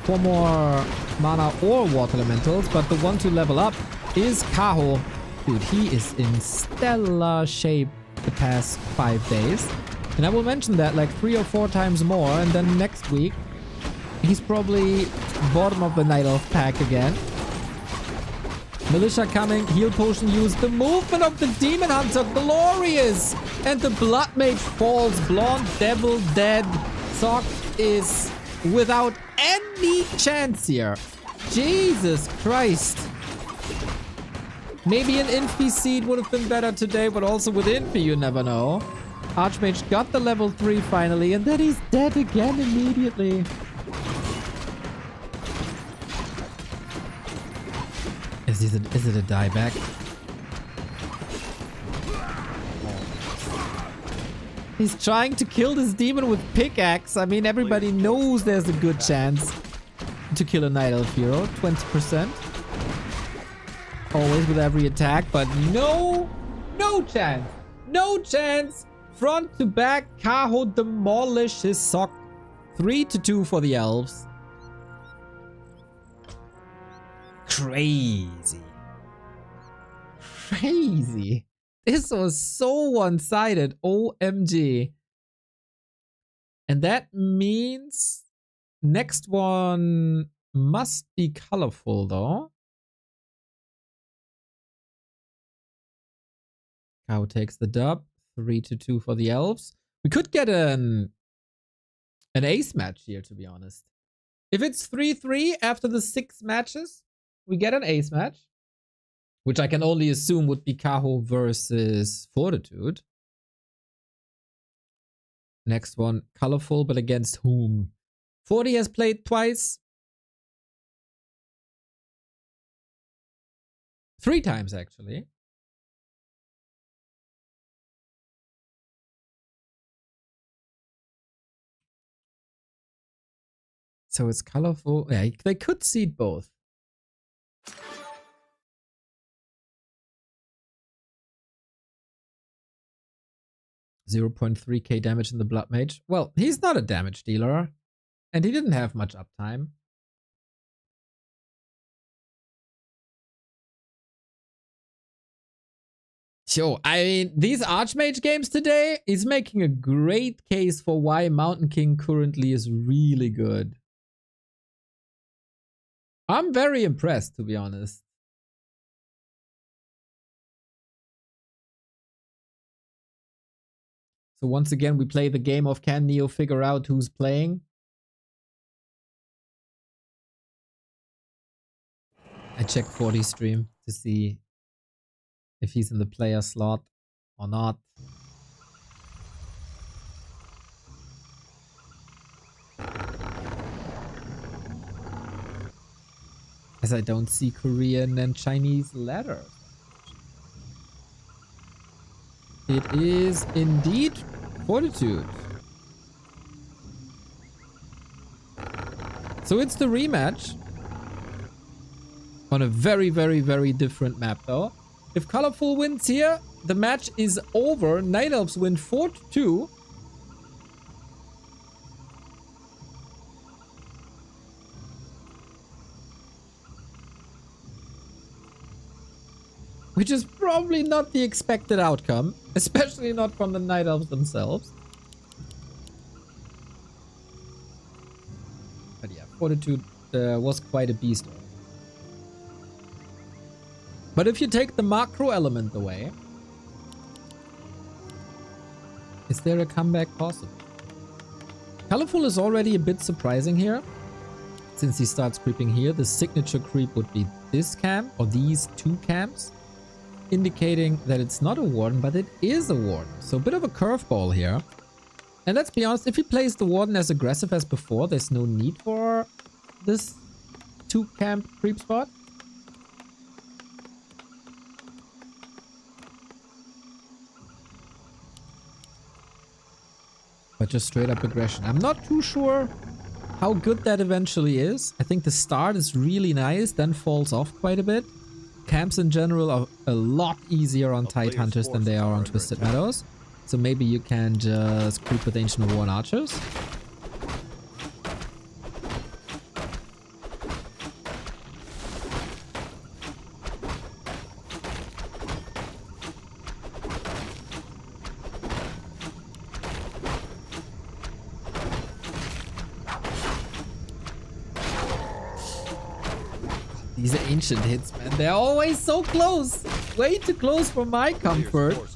for more mana or water elementals, but the one to level up is Kaho. Dude, he is in stellar shape the past 5 days. And I will mention that like 3 or 4 times more, and then next week he's probably bottom of the Nightelf pack again. Militia coming, heal potion used, the movement of the Demon Hunter, glorious! And the Blood Mage falls, Blonde Devil dead. Sok is without any chance here. Jesus Christ. Maybe an Infi seed would have been better today, but also with Infi you never know. Archmage got the level 3 finally, and then he's dead again immediately. Is it a dieback? He's trying to kill this demon with pickaxe. I mean, everybody knows there's a good chance to kill a Nightelf hero. 20%. Always with every attack, but no chance. No chance. Front to back, Kaho demolishes Sok. 3-2 for the elves. Crazy. Crazy. This was so one-sided. OMG. And that means next one must be colorful though. Kaho takes the dub. 3-2 for the elves. We could get an ace match here, to be honest. If it's 3-3 after the 6 matches, we get an ace match. Which I can only assume would be Kaho versus Fortitude. Next one, colorful, but against whom? 40 has played twice. 3 times, actually. So it's colorful. Yeah, they could seed both. $0.3k damage in the Blood Mage. Well, he's not a damage dealer. And he didn't have much uptime. So, I mean, these Archmage games today is making a great case for why Mountain King currently is really good. I'm very impressed, to be honest. So once again, we play the game of can Neo figure out who's playing? I check 40 stream to see if he's in the player slot or not. As I don't see Korean and Chinese letters. It is indeed Fortitude. So it's the rematch. On a very, very, very different map though. If Colorful wins here, the match is over. Nightelfs win 4-2. Which is probably not the expected outcome. Especially not from the Night Elves themselves. But yeah, Fortitude was quite a beast. But if you take the macro element away, is there a comeback possible? Colorful is already a bit surprising here. Since he starts creeping here, the signature creep would be this camp or these 2 camps. Indicating that it's not a Warden, but it is a Warden. So a bit of a curveball here. And let's be honest, if he plays the Warden as aggressive as before, there's no need for this 2 camp creep spot. But just straight up aggression. I'm not too sure how good that eventually is. I think the start is really nice, then falls off quite a bit. Camps in general are a lot easier on Tidehunters than they are on Twisted Meadows. So maybe you can just creep with Ancient War and Archers. These are ancient hits, man. They're always so close. Way too close for my comfort. And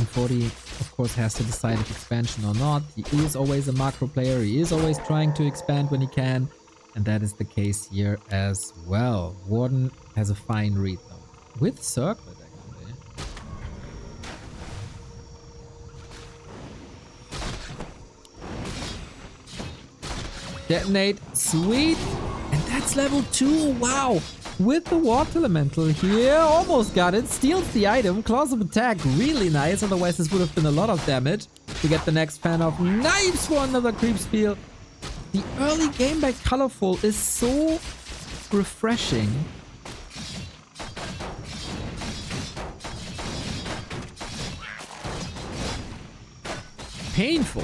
40, of course, has to decide if expansion or not. He is always a macro player. He is always trying to expand when he can. And that is the case here as well. Warden has a fine read, though. With Circlet. Detonate, sweet, and that's level 2, wow! With the Water Elemental here, almost got it, steals the item, Claws of Attack, really nice, otherwise this would have been a lot of damage. We get the next fan of Knives for another creep spiel. The early game by Colorful is so refreshing. Painful.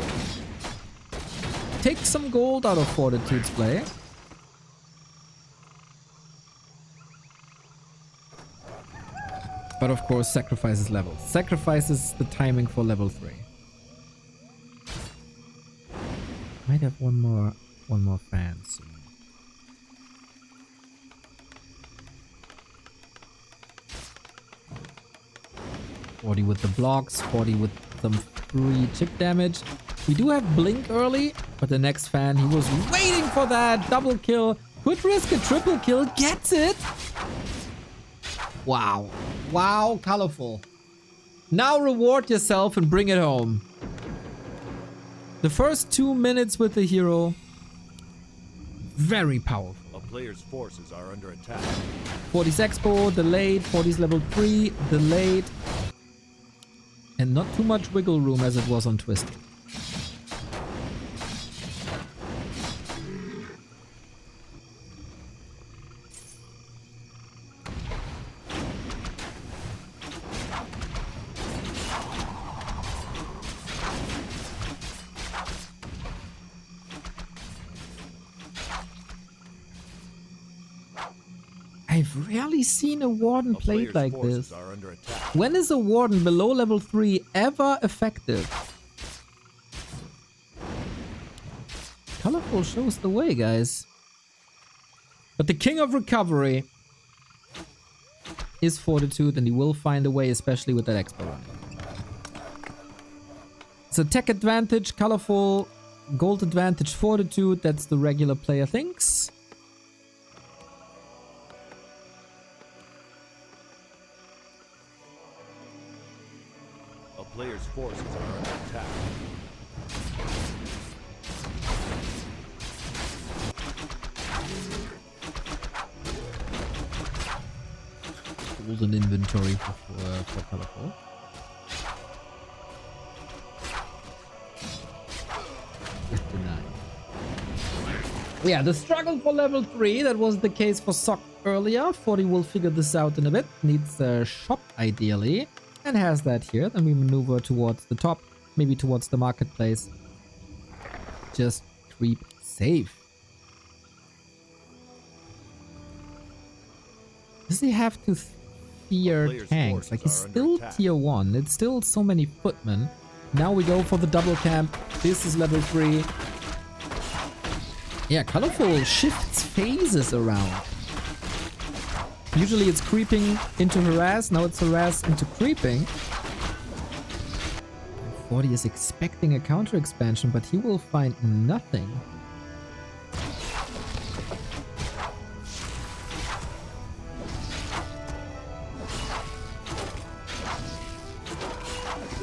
Take some gold out of Fortitude's play. But of course, sacrifices levels. Sacrifices the timing for level 3. Might have one more fan soon. 40 with the blocks, 40 with some free chip damage. We do have Blink early, but the next fan, he was waiting for that double kill. Could risk a triple kill, gets it. Wow. Wow, colorful. Now reward yourself and bring it home. The first 2 minutes with the hero, very powerful. A player's forces are under attack. 40's expo, delayed. 40's level 3, delayed. And not too much wiggle room as it was on Twisted. I've rarely seen a Warden played like this. When is a Warden below level 3 ever effective? Colorful shows the way, guys. But the king of recovery is Fortitude, and he will find a way, especially with that expo run. So tech advantage, colorful, gold advantage, Fortitude. That's the regular player thinks. Players' forces are under attack. Golden inventory for colorful. Yeah, the struggle for level 3, that was the case for Sock earlier. 40 will figure this out in a bit. Needs a shop ideally. And has that here. Then we maneuver towards the top, maybe towards the marketplace. Just creep safe. Does he have to fear tanks? Like, he's still tier 1. It's still so many footmen. Now we go for the double camp. This is level 3. Yeah, colorful shifts phases around. Usually it's creeping into harass, now it's harass into creeping. 40 is expecting a counter expansion, but he will find nothing.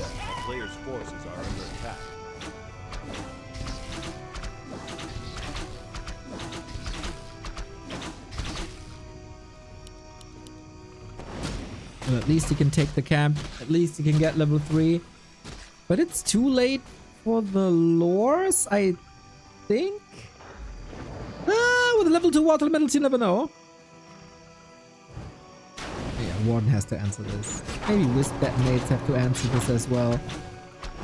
A player's forces are under attack. Well, at least he can take the camp. At least he can get level 3. But it's too late for the lures, I think? With a level 2 water medals, you never know. Yeah, Warden has to answer this. Maybe Wisp Detonates have to answer this as well.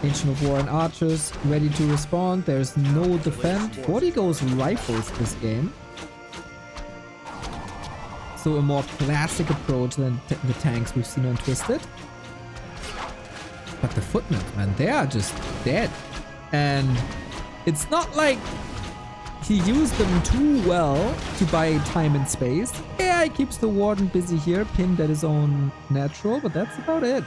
Ancient of War and Archers ready to respond. There's no defend. 40 goes rifles this game. So a more classic approach than the tanks we've seen on Twisted. But the footmen, man, they are just dead. And it's not like he used them too well to buy time and space. Yeah, he keeps the Warden busy here, pinned at his own natural, but that's about it.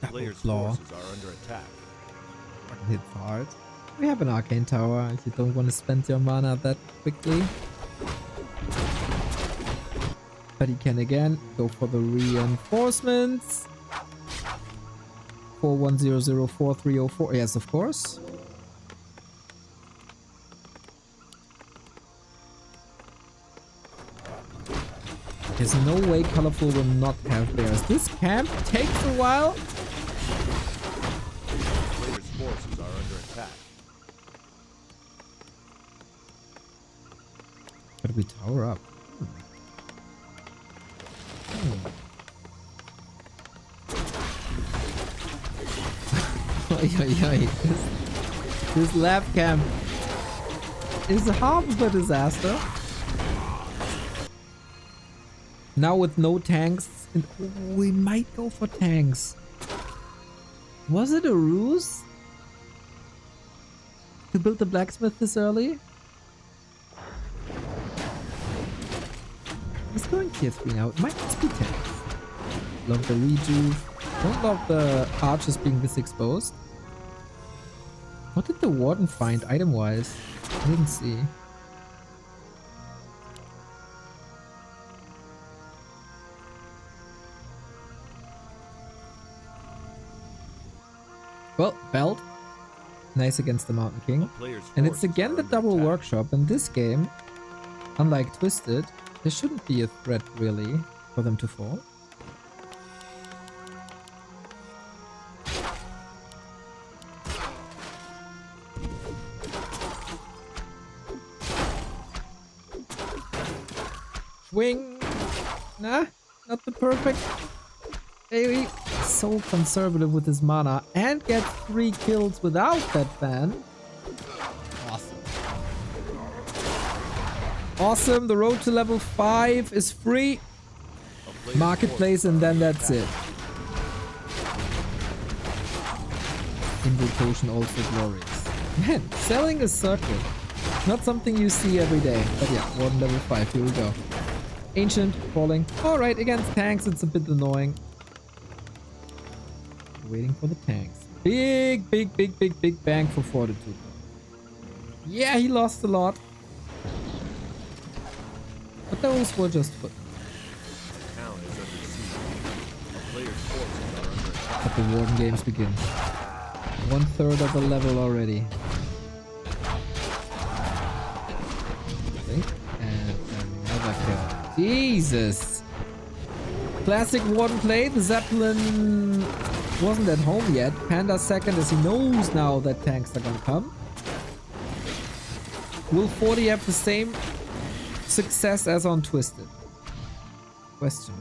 Players' forces are under attack. Hits hard. We have an arcane tower if you don't want to spend your mana that quickly. But he can again go for the reinforcements. 41004304. Yes, of course. There's no way Colorful will not have bears. This camp takes a while. Players' forces are under attack. But we tower up. This lab camp is half of a disaster. Now with no tanks, And we might go for tanks. Was it a ruse? To build the blacksmith this early? He's going tier 3 now. It might just be tanks. Love the rejuve. Don't love the archers being this exposed. What did the warden find item-wise? I didn't see. Well, belt. Nice against the Mountain King. And it's again the double workshop. In this game, unlike Twisted, there shouldn't be a threat really for them to fall. Swing! Nah, not the perfect. Maybe so conservative with his mana and gets 3 kills without that ban. Awesome. Awesome, the road to level 5 is free. Marketplace and then that's it. Invocation also glorious. Man, selling a circuit. Not something you see every day. But yeah, Warden level 5, here we go. Ancient, falling. Alright, against tanks it's a bit annoying. Waiting for the tanks. Big bang for Fortitude. Yeah, he lost a lot. But those were just foot. But the Warden games begin. 1/3 of the level already. And another kill. Jesus! Classic Warden play. The Zeppelin wasn't at home yet. Panda second as he knows now that tanks are gonna come. Will 40 have the same success as on Twisted? Question.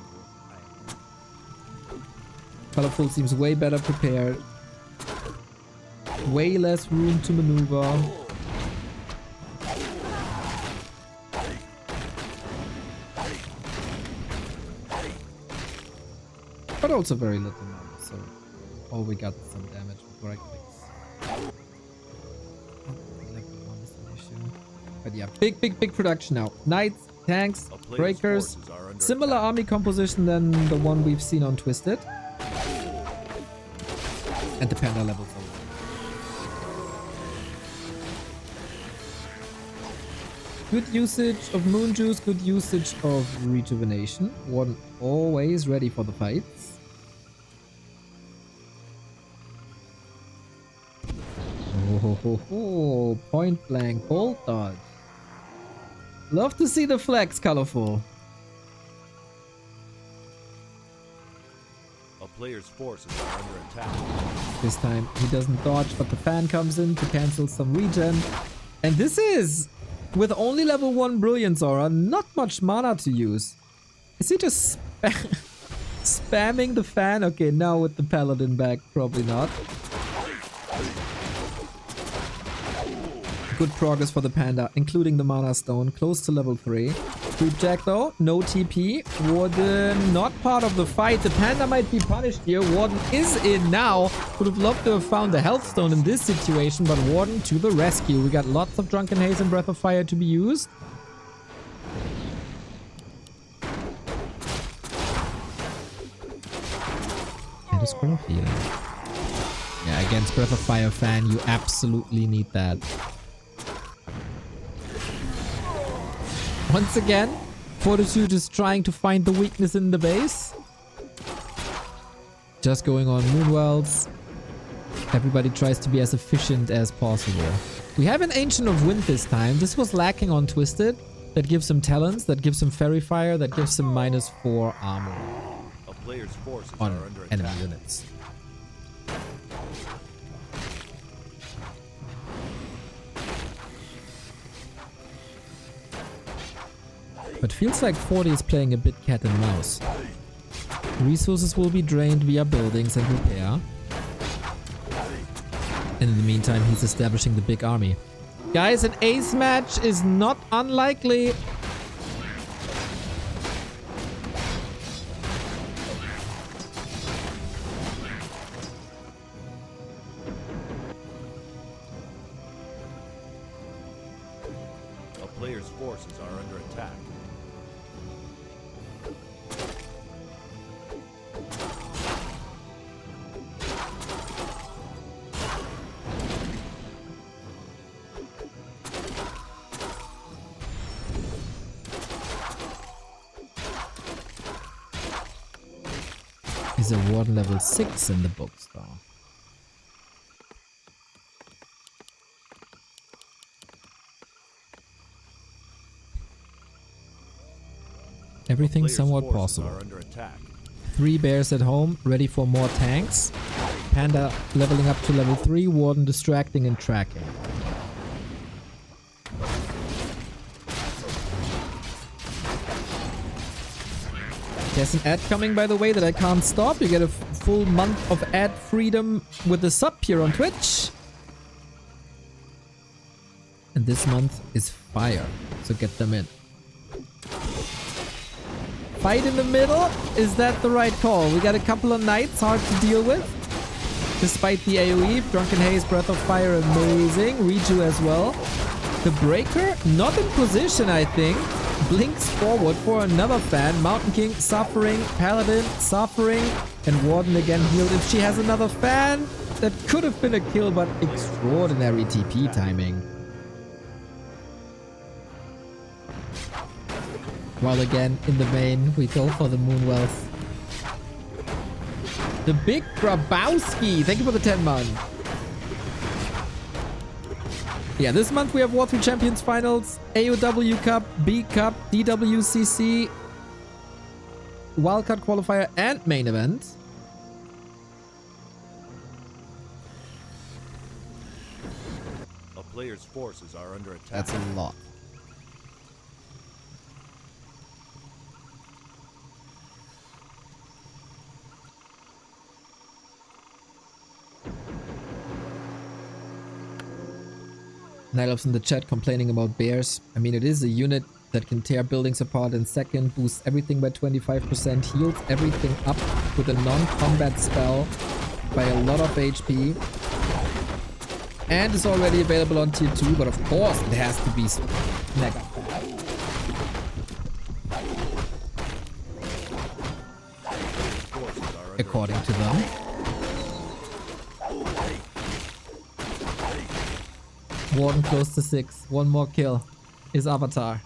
Colorful seems way better prepared. Way less room to maneuver. But also very little mana, so all we got some damage with right clicks. Level 1 is an issue. But yeah, big production now. Knights, tanks, breakers. Similar army composition than the one we've seen on Twisted. And the panda levels over. Good usage of moon juice, good usage of rejuvenation. Warden always ready for the fights. Oh, point blank bolt dodge. Love to see the flex, Colorful. A player's forces are under attack. This time he doesn't dodge, but the fan comes in to cancel some regen. And this is, with only level 1 Brilliance Aura, not much mana to use. Is he just spamming the fan? Okay, now with the Paladin back, probably not. Good progress for the Panda, including the Mana Stone, close to level 3. Creep Jack though, no TP. Warden not part of the fight. The Panda might be punished here. Warden is in now. Would have loved to have found the Health Stone in this situation, but Warden to the rescue. We got lots of Drunken Haze and Breath of Fire to be used. And a Scroll of Healing. Yeah, against Breath of Fire fan, you absolutely need that. Once again, Fortitude is trying to find the weakness in the base. Just going on Moonwells. Everybody tries to be as efficient as possible. We have an Ancient of Wind this time. This was lacking on Twisted. That gives him talents, that gives him Fairy Fire, that gives him -4 armor A player's forces on are under enemy attack. units. But feels like 40 is playing a bit cat and mouse. Resources will be drained via buildings and repair. And in the meantime, he's establishing the big army. Guys, an ace match is not unlikely. player's forces are under attack. Is a warden level 6 in the books though? Everything somewhat possible. 3 bears at home, ready for more tanks. Panda leveling up to level 3, warden distracting and tracking. There's an ad coming, by the way, that I can't stop. You get a full month of ad freedom with the sub here on Twitch. And this month is fire, so get them in. Fight in the middle? Is that the right call? We got a couple of knights, hard to deal with. Despite the AoE, Drunken Haze, Breath of Fire, amazing. Reju as well. The Breaker, not in position, I think. Blinks forward for another fan. Mountain King suffering. Paladin suffering. And Warden again healed. If she has another fan, that could have been a kill, but extraordinary TP timing. While again, in the main, we go for the Moonwealth. The Big Grabowski. Thank you for the 10 month. Yeah, this month we have War 3 Champions Finals, AoW Cup, B Cup, DWCC, Wildcard Qualifier, and Main Event. A player's forces are under attack. That's a lot. Nightelf's in the chat complaining about bears. I mean, it is a unit that can tear buildings apart in second, boosts everything by 25%, heals everything up with a non-combat spell by a lot of HP. And is already available on tier 2, but of course it has to be mega fast. According to them. Warden close to 6. One more kill. His avatar.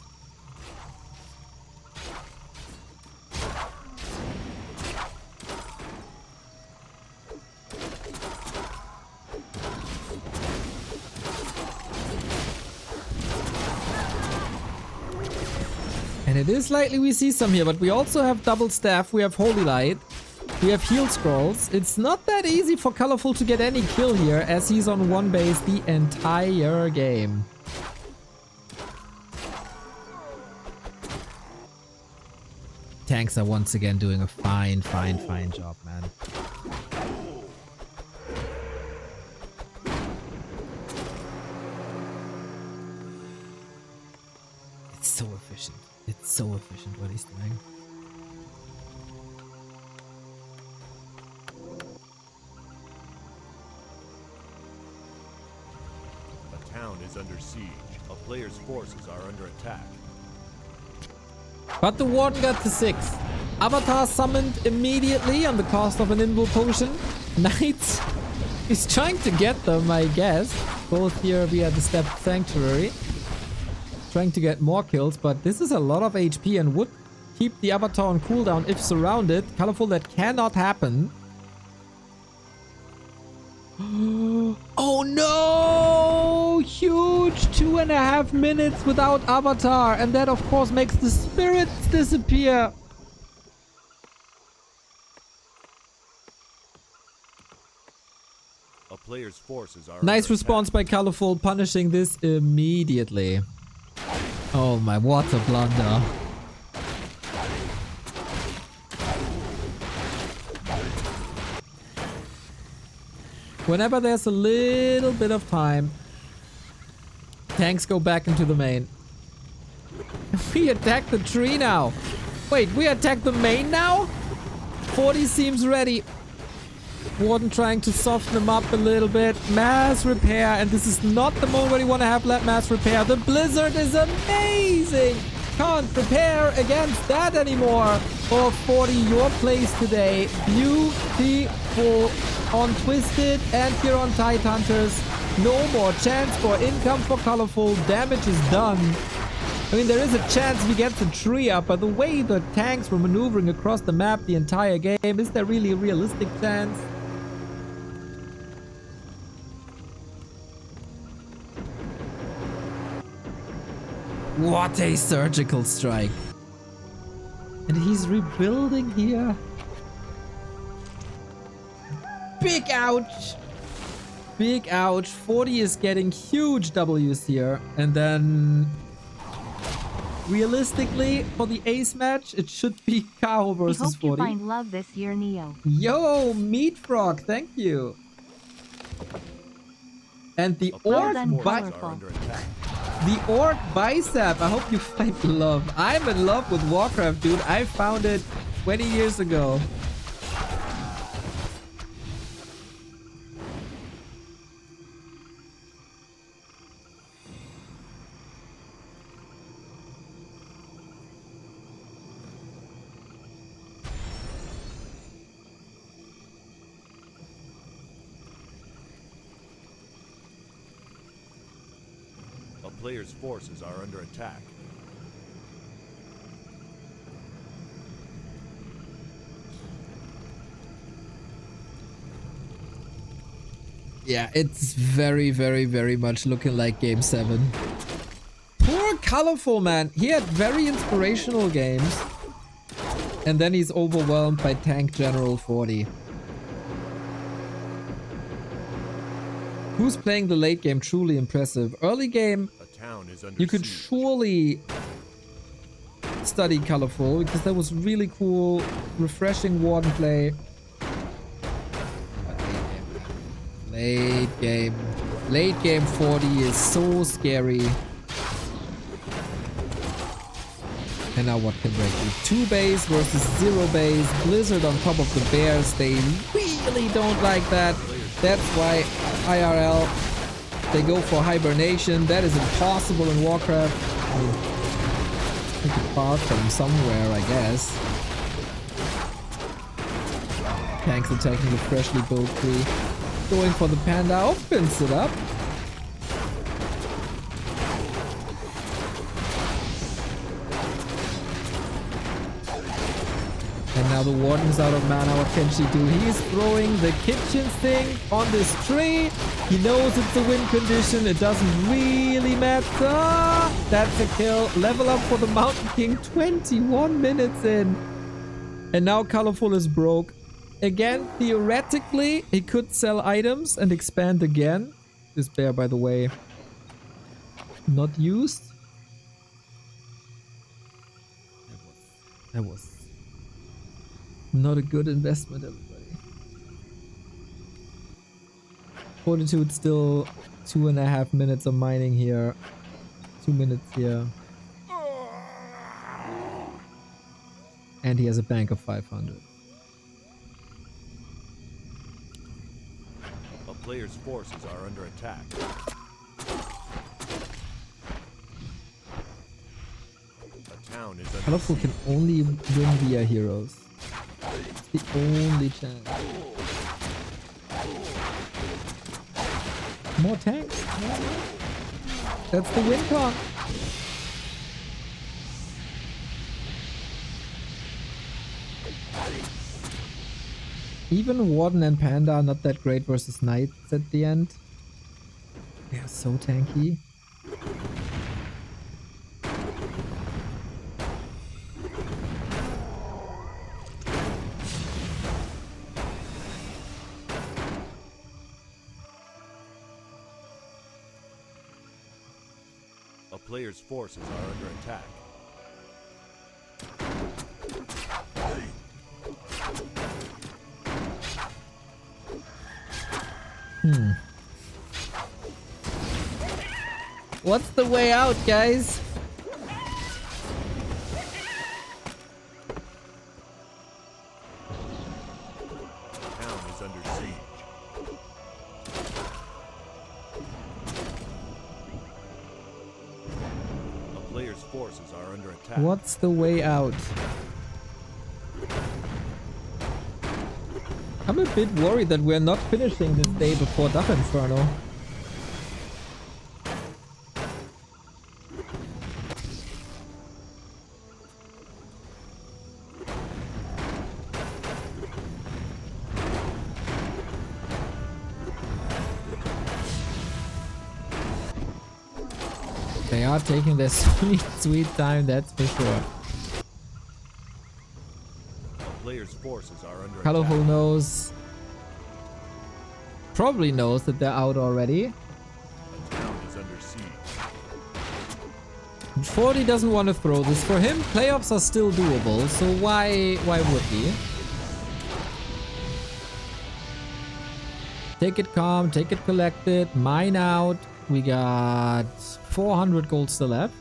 And it is likely we see some here, but we also have double staff. We have Holy Light. We have heal scrolls. It's not that easy for Colorful to get any kill here, as he's on one base the entire game. Tanks are once again doing a fine job, man. It's so efficient. It's so efficient what he's doing. Is under siege. A player's forces are under attack. But the Warden got to 6. Avatar summoned immediately on the cost of an invul potion. Knights is trying to get them, I guess. Both here via the Stepped Sanctuary. Trying to get more kills, but this is a lot of HP and would keep the Avatar on cooldown if surrounded. Colorful, that cannot happen. Oh no! Huge 2.5 minutes without Avatar, and that of course makes the spirits disappear. A player's forces are nice response by Colorful, punishing this immediately. Oh my, what a blunder. Whenever there's a little bit of time, tanks go back into the main. We attack the tree now. Wait, we attack the main now? 40 seems ready. Warden trying to soften them up a little bit. Mass repair, and this is not the moment where you want to have mass repair. The blizzard is amazing. Can't prepare against that anymore. Oh, 40, your place today. Beautiful on Twisted and here on Tidehunters. No more chance for income for Colorful. Damage is done. I mean, there is a chance he gets a tree up, but the way the tanks were maneuvering across the map the entire game, is there really a realistic chance? What a surgical strike. And he's rebuilding here. Big ouch. Big ouch. 40 is getting huge W's here. And then realistically, for the ace match, it should be Kao versus 40. I hope you find love this year, Neo. Yo, Meat Frog, thank you. And the orc bicep. I hope you find love. I'm in love with Warcraft, dude. I found it 20 years ago. Player's forces are under attack. Yeah, it's very, very, very much looking like Game 7. Poor Colorful, man. He had very inspirational games. And then he's overwhelmed by Tank General 40. Who's playing the late game? Truly impressive. Early game, you could surely study Colorful because that was really cool, refreshing Warden play. Late game 40 is so scary. And now what can break you? 2 base versus 0 base. Blizzard on top of the bears. They really don't like that. That's why IRL, they go for hibernation. That is impossible in Warcraft. I mean, take it apart from somewhere, I guess. Tanks attacking the freshly built tree. Going for the panda, opens it up. And now the warden's out of mana. What can she do? He's throwing the kitchen sink on this tree. He knows it's a win condition. It doesn't really matter. That's a kill. Level up for the Mountain King. 21 minutes in. And now Colorful is broke. Again, theoretically, he could sell items and expand again. This bear, by the way, not used. That was not a good investment, everybody. Fortitude still 2.5 minutes of mining here. 2 minutes here. And he has a bank of 500. A player's forces are under attack. A town is under Colorful can only win via heroes. It's the only chance. More tanks. That's the win con. Even Warden and Panda are not that great versus Knights at the end. They are so tanky. A player's forces are under attack. What's the way out, guys? The town is under siege. forces are under attack. What's the way out? I'm a bit worried that we're not finishing this day before Dark Inferno. They are taking their sweet, sweet time, that's for sure. A player's forces are under Colorful attack. knows. Probably knows that they're out already. A town is under siege. 40 doesn't want to throw this. For him, playoffs are still doable, so why would he? Take it calm, take it collected, mine out. We got 400 gold still left.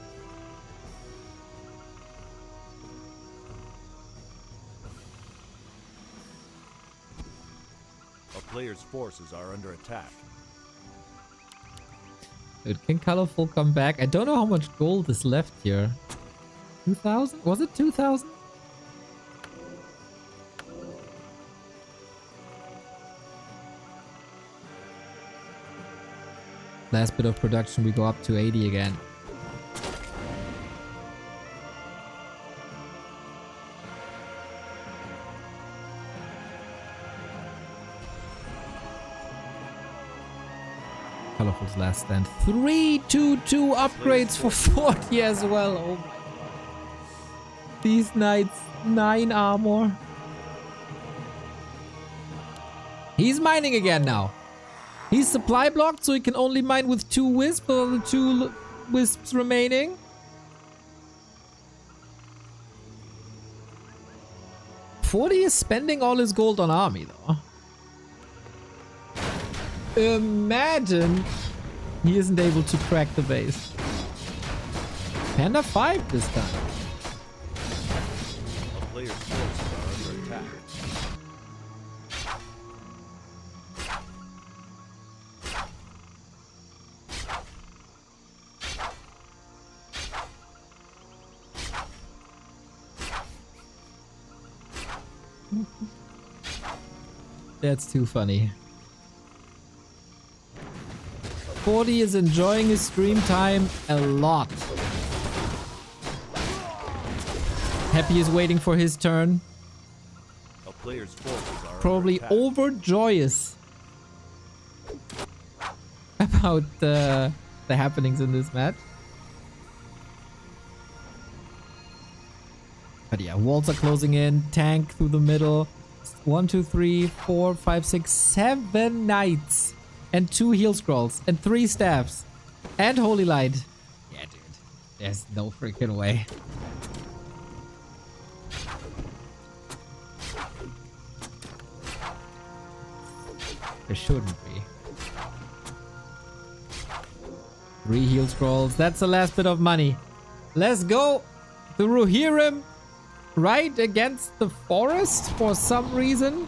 A player's forces are under attack. Dude, can Colorful come back? I don't know how much gold is left here. 2,000? Was it 2,000? Last bit of production, we go up to 80 again. Colorful's last stand. 322 upgrades for 40 as well. Oh my. These knights, 9 armor. He's mining again now. He's supply blocked, so he can only mine with 2 wisps, or the 2 wisps remaining. Forty is spending all his gold on army, though. Imagine he isn't able to crack the base. Panda 5 this time. A player's forces are under attack. That's too funny. 40 is enjoying his stream time a lot. Happy is waiting for his turn. A player's forces are Probably under attack. overjoyous about the happenings in this match. But yeah, walls are closing in. Tank through the middle. 1, 2, 3, 4, 5, 6, 7 knights. And 2 heal scrolls. And 3 staffs. And holy light. Yeah, dude. There's no freaking way. There shouldn't be. 3 heal scrolls. That's the last bit of money. Let's go. The Rohirrim right against the forest for some reason.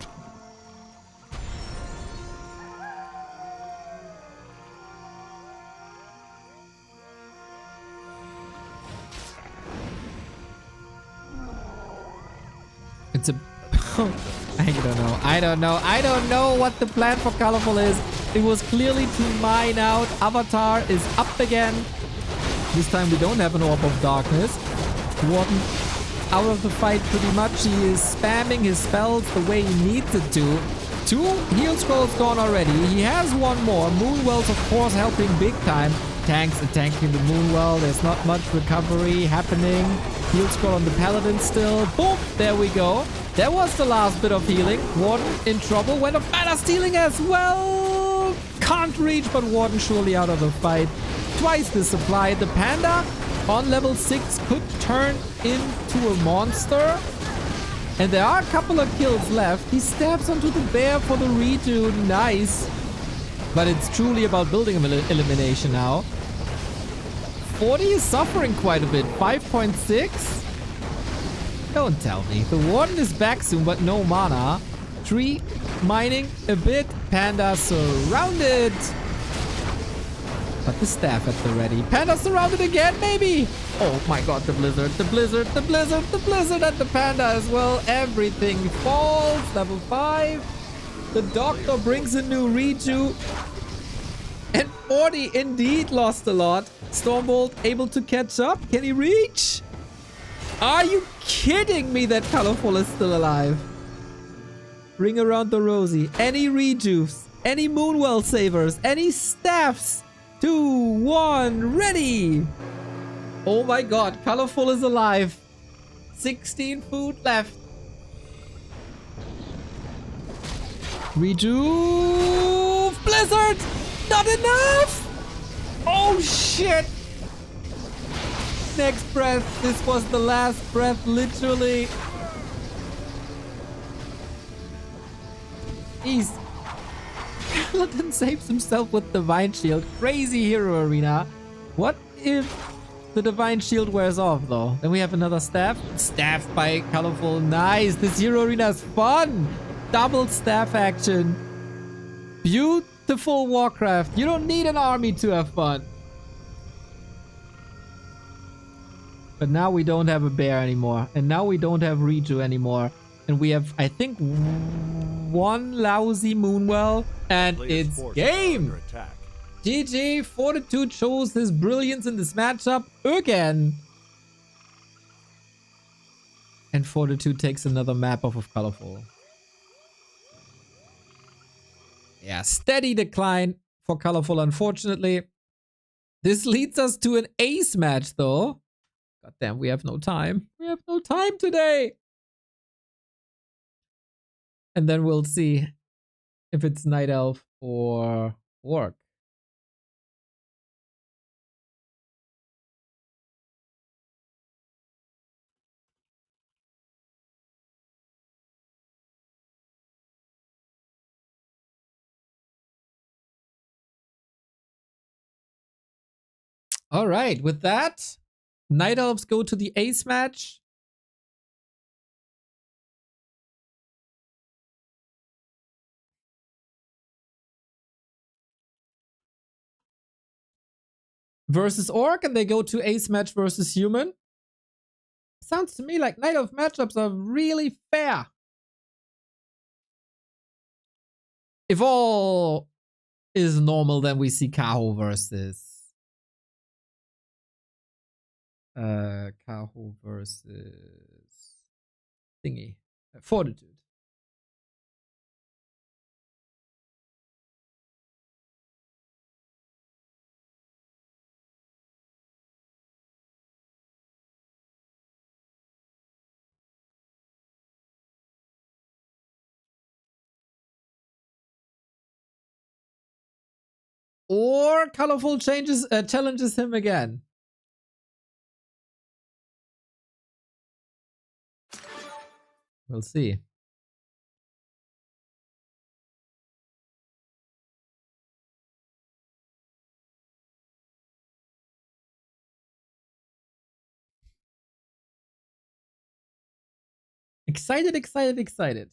It's a... I don't know what the plan for Colorful is. It was clearly to mine out. Avatar is up again. This time we don't have an Orb of Darkness. Warden out of the fight pretty much. He is spamming his spells the way he needs it to. 2 heal scrolls gone already. He has 1 more. Moonwell's of course helping big time. Tanks attacking the Moonwell. There's not much recovery happening. Heal scroll on the Paladin still. Boom! There we go. There was the last bit of healing. Warden in trouble. Went of mana stealing as well. Can't reach, but Warden surely out of the fight. Twice the supply. The Panda on level 6 could turn into a monster. And there are a couple of kills left. He stabs onto the bear for the redo. Nice. But it's truly about building elimination now. 40 is suffering quite a bit. 5.6. Don't tell me. The Warden is back soon, but no mana. Tree mining a bit. Panda surrounded. But the staff at the ready. Panda surrounded again, maybe. Oh my god, the blizzard, the blizzard, the blizzard, the blizzard, and the panda as well. Everything falls. Level 5. The doctor brings a new reju. And 40 indeed lost a lot. Stormbolt able to catch up. Can he reach? Are you kidding me that Colorful is still alive? Ring around the rosy. Any rejuves? Any Moonwell savers? Any staffs? 2, 1, ready! Oh my god, Colorful is alive. 16 food left. Rejuve! Blizzard! Not enough! Oh shit! Next breath. This was the last breath, literally. Jeez. Paladin saves himself with Divine Shield. Crazy hero arena. What if the Divine Shield wears off though? Then we have another staff. Staff by Colorful. Nice. This hero arena is fun. Double staff action. Beautiful Warcraft. You don't need an army to have fun. But now we don't have a bear anymore. And now we don't have Reju anymore. And we have, I think, one lousy Moonwell. And it's game! GG, Fortitude shows his brilliance in this matchup again. And Fortitude takes another map off of Colorful. Yeah, steady decline for Colorful, unfortunately. This leads us to an ace match, though. God damn, we have no time. We have no time today. And then we'll see if it's Nightelf or Orc. All right, with that, Night Elves go to the ace match. Versus Orc, and they go to ace match versus human. Sounds to me like Night Elf matchups are really fair. If all is normal, then we see Kaho versus Kaho versus thingy. Fortitude. Or Colorful challenges him again. We'll see. Excited, excited, excited.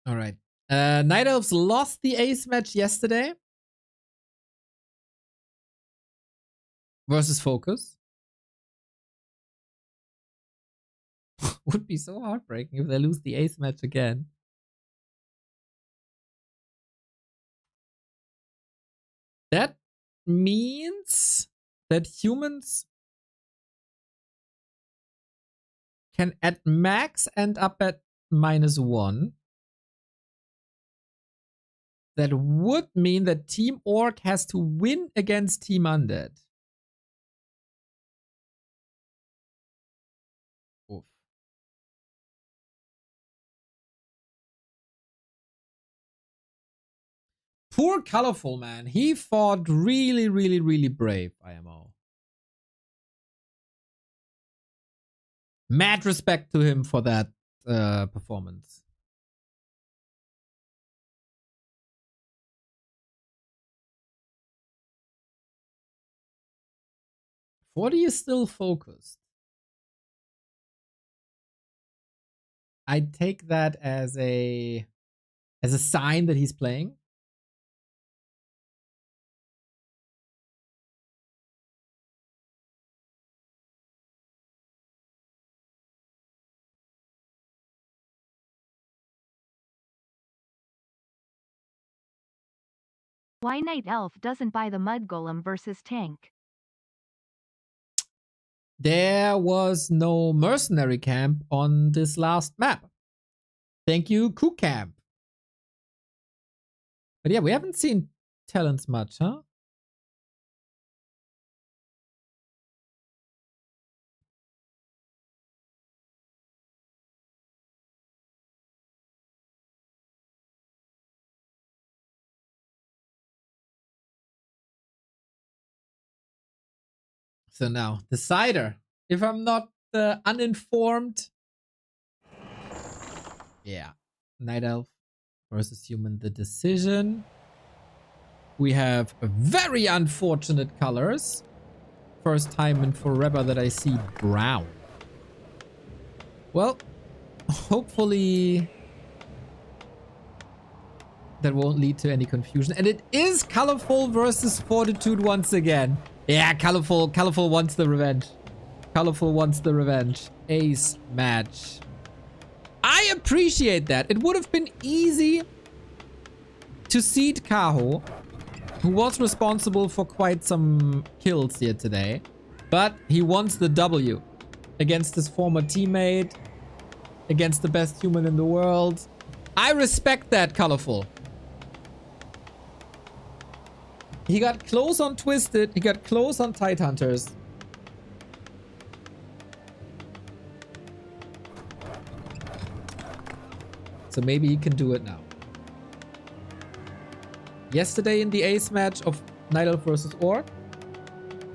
All right. Night Elves lost the ace match yesterday versus Focus. Would be so heartbreaking if they lose the ace match again. That means that humans can at max end up at -1. That would mean that Team Orc has to win against Team Undead. Oof. Poor Colorful, man. He fought really, really, really brave, IMO. Mad respect to him for that. performance. Forty is still focused. I take that as a sign that he's playing. Why Nightelf doesn't buy the Mud Golem versus Tank? There was no mercenary camp on this last map. Thank you, Cook Camp. But yeah, we haven't seen talents much, huh? So now, Decider. If I'm not uninformed. Yeah. Night Elf versus Human. The decision. We have very unfortunate colors. First time in forever that I see brown. Well, hopefully that won't lead to any confusion. And it is Colorful versus Fortitude once again. Yeah, Colorful wants the revenge. Colorful wants the revenge. Ace match. I appreciate that. It would have been easy to seed Kaho, who was responsible for quite some kills here today. But he wants the W against his former teammate, against the best human in the world. I respect that, Colorful. He got close on Twisted. He got close on Tidehunters. So maybe he can do it now. Yesterday in the ace match of Nightelf versus Orc,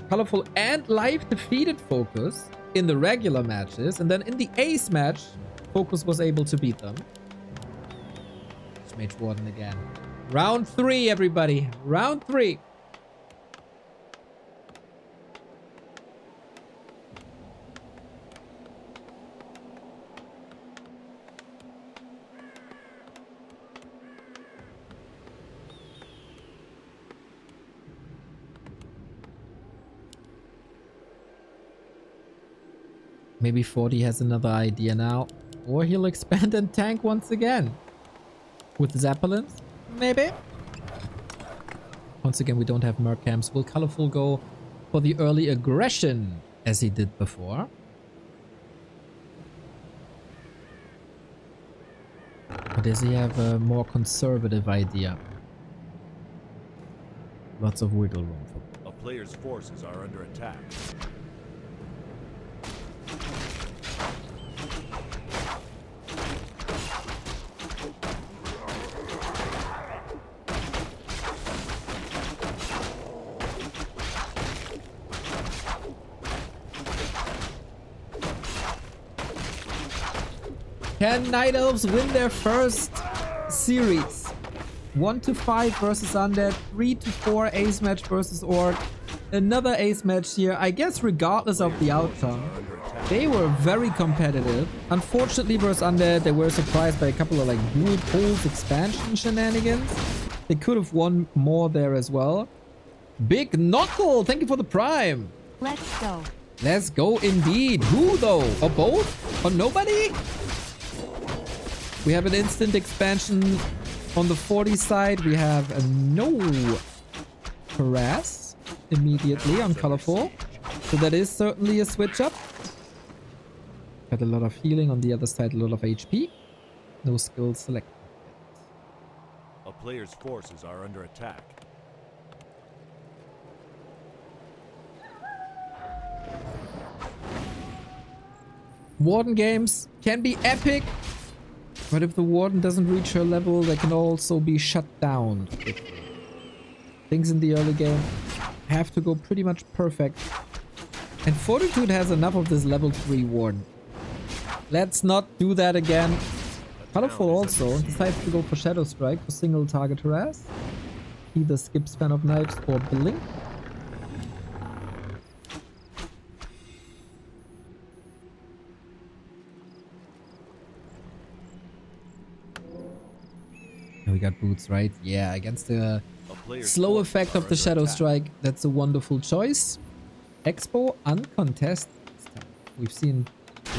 Colorful and Live defeated Focus in the regular matches. And then in the ace match, Focus was able to beat them. Mage Warden again. Round 3, everybody. Round 3. Maybe 40 has another idea now. Or he'll expand and tank once again. With Zeppelins? Maybe? Once again, we don't have merc camps. Will Colorful go for the early aggression as he did before? Or does he have a more conservative idea? Lots of wiggle room for A player's forces are under attack. Can Night Elves win their first series? 1 to 5 versus Undead, 3 to 4 ace match versus Orc. Another ace match here, I guess regardless of the outcome. They were very competitive. Unfortunately versus Undead, they were surprised by a couple of like dual poles expansion shenanigans. They could have won more there as well. Big Knuckle, thank you for the prime. Let's go. Let's go indeed. Who though? Or both? Or nobody? We have an instant expansion on the 40 side. We have a no harass immediately on Colorful. So that is certainly a switch up. Got a lot of healing on the other side, a lot of HP. No skill selected. A player's forces are under attack. Warden games can be epic. But if the Warden doesn't reach her level, they can also be shut down. Things in the early game have to go pretty much perfect. And Fortitude has enough of this level 3 Warden. Let's not do that again. A Colorful town is also under siege. decides to go for Shadow Strike for single target harass. Either skips Fan of Knives or Blink. We got boots, right? Yeah, against the A player's slow forces effect are of the under Shadow attack. Strike. That's a wonderful choice. Expo uncontested. We've seen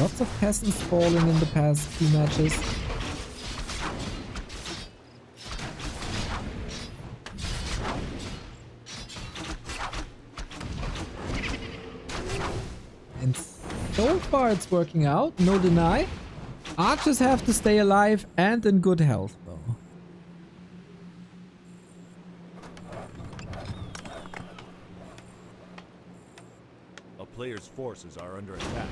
lots of peasants falling in the past few matches. And so far it's working out, no deny. Archers have to stay alive and in good health though. A player's forces are under attack.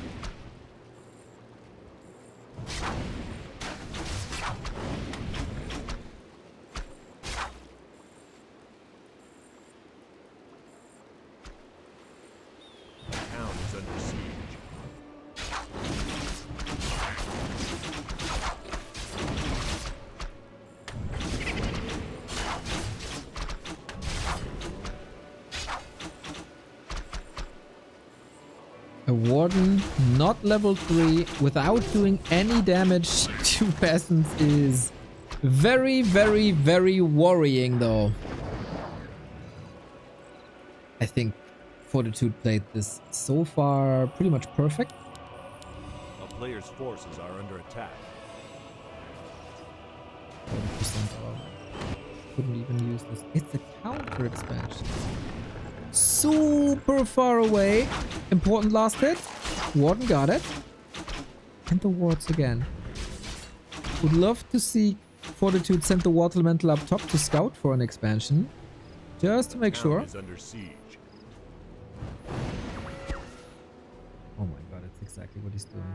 A town is under siege. A warden not level 3 without doing any damage to peasants is very, very, very worrying though. I think Fortitude played this so far pretty much perfect. A player's forces are under attack. 40% off. Couldn't even use this. It's a counter expansion. Super far away. Important last hit. Warden got it. And the wards again. Would love to see Fortitude send the Water Elemental up top to scout for an expansion. Just to make Town sure. is under siege. Oh my god, it's exactly what he's doing.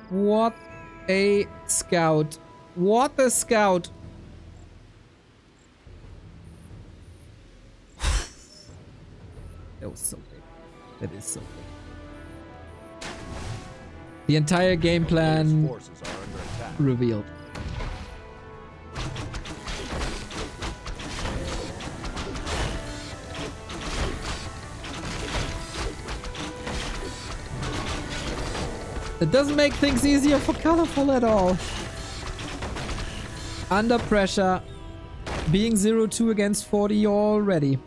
What a scout. What a scout. That was so big. That is so big. The entire game A player's plan forces are under attack. revealed. That doesn't make things easier for Colorful at all. Under pressure. Being 0-2 against 40 already.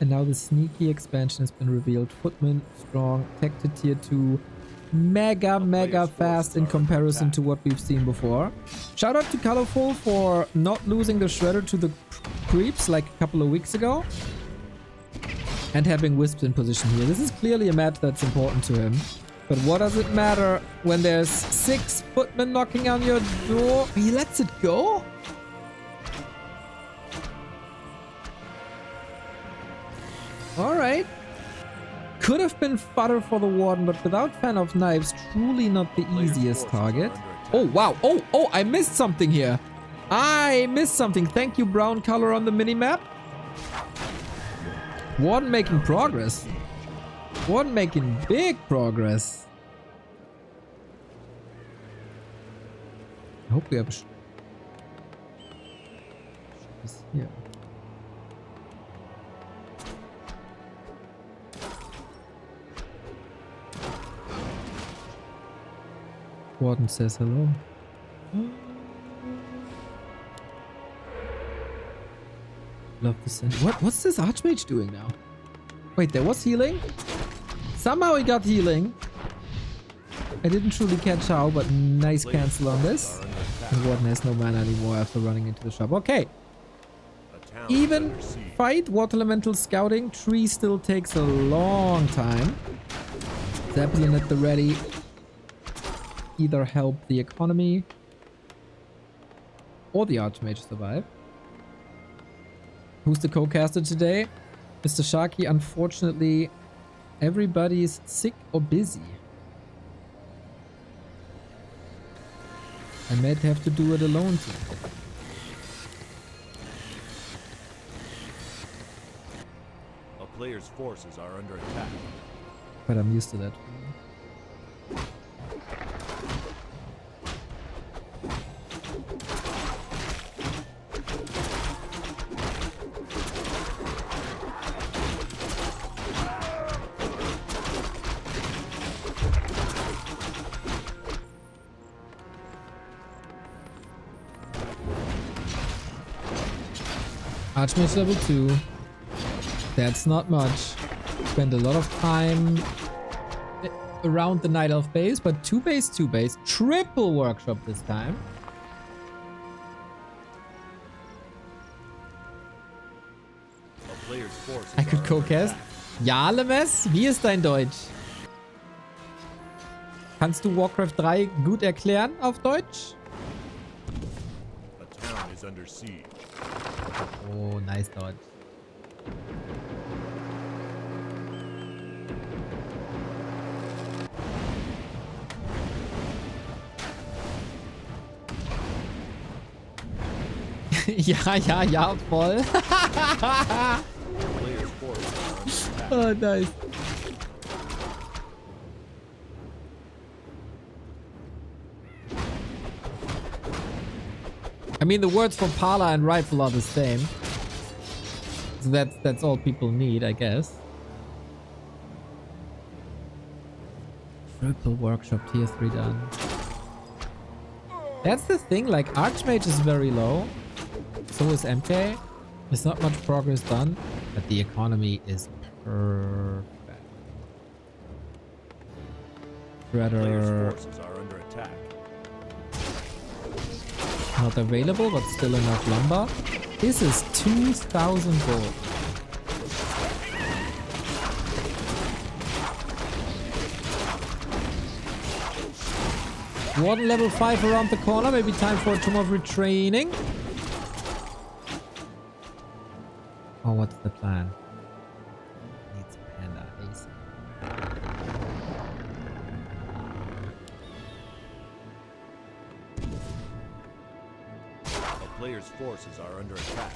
And now the sneaky expansion has been revealed. Footman, strong, tech to tier 2. Mega fast in comparison to what we've seen before. Shout out to Colorful for not losing the Shredder to the creeps like a couple of weeks ago. And having Wisps in position here. This is clearly a match that's important to him. But what does it matter when there's 6 footmen knocking on your door? He lets it go? Alright. Could have been fodder for the Warden, but without Fan of Knives, truly not the Player's easiest forces are target. under attack. Oh, wow. Oh, I missed something here. I missed something. Thank you, brown color on the minimap. Warden making progress. Warden making big progress. I hope we have a is here. Warden says hello. Love the scent. What's this Archmage doing now? Wait, there was healing? Somehow he got healing. I didn't truly catch how, but nice cancel on this. Are under attack. And Warden has no mana anymore after running into the shop. Okay. A town is Even under siege. fight Water Elemental scouting. Tree still takes a long time. Zeppelin at the ready. Either help the economy or the Archmage survive. Who's the co-caster today? Mr. Sharky. Unfortunately, everybody's sick or busy. I might have to do it alone today. A player's forces are under attack. But I'm used to that. Archmage level 2. That's not much. Spend a lot of time around the Nightelf base, but 2 base, 2 base. Triple workshop this time. I could co-cast. Ja, Lemes, wie ist dein Deutsch? Kannst du Warcraft 3 gut erklären auf Deutsch? A town is under siege. Oh, nice Deutsch. ja, voll. Oh, nice. I mean, the words for Pala and rifle are the same. So that's all people need, I guess. Triple workshop tier 3 done. That's the thing, like Archmage is very low. So is MK. There's not much progress done, but the economy is perfect. Shredder Forces are under attack. not available, but still enough lumber. This is 2,000 gold. Warden level 5 around the corner. Maybe time for a tomb of retraining. Oh, what's the plan? Needs panda ace. A player's forces are under attack.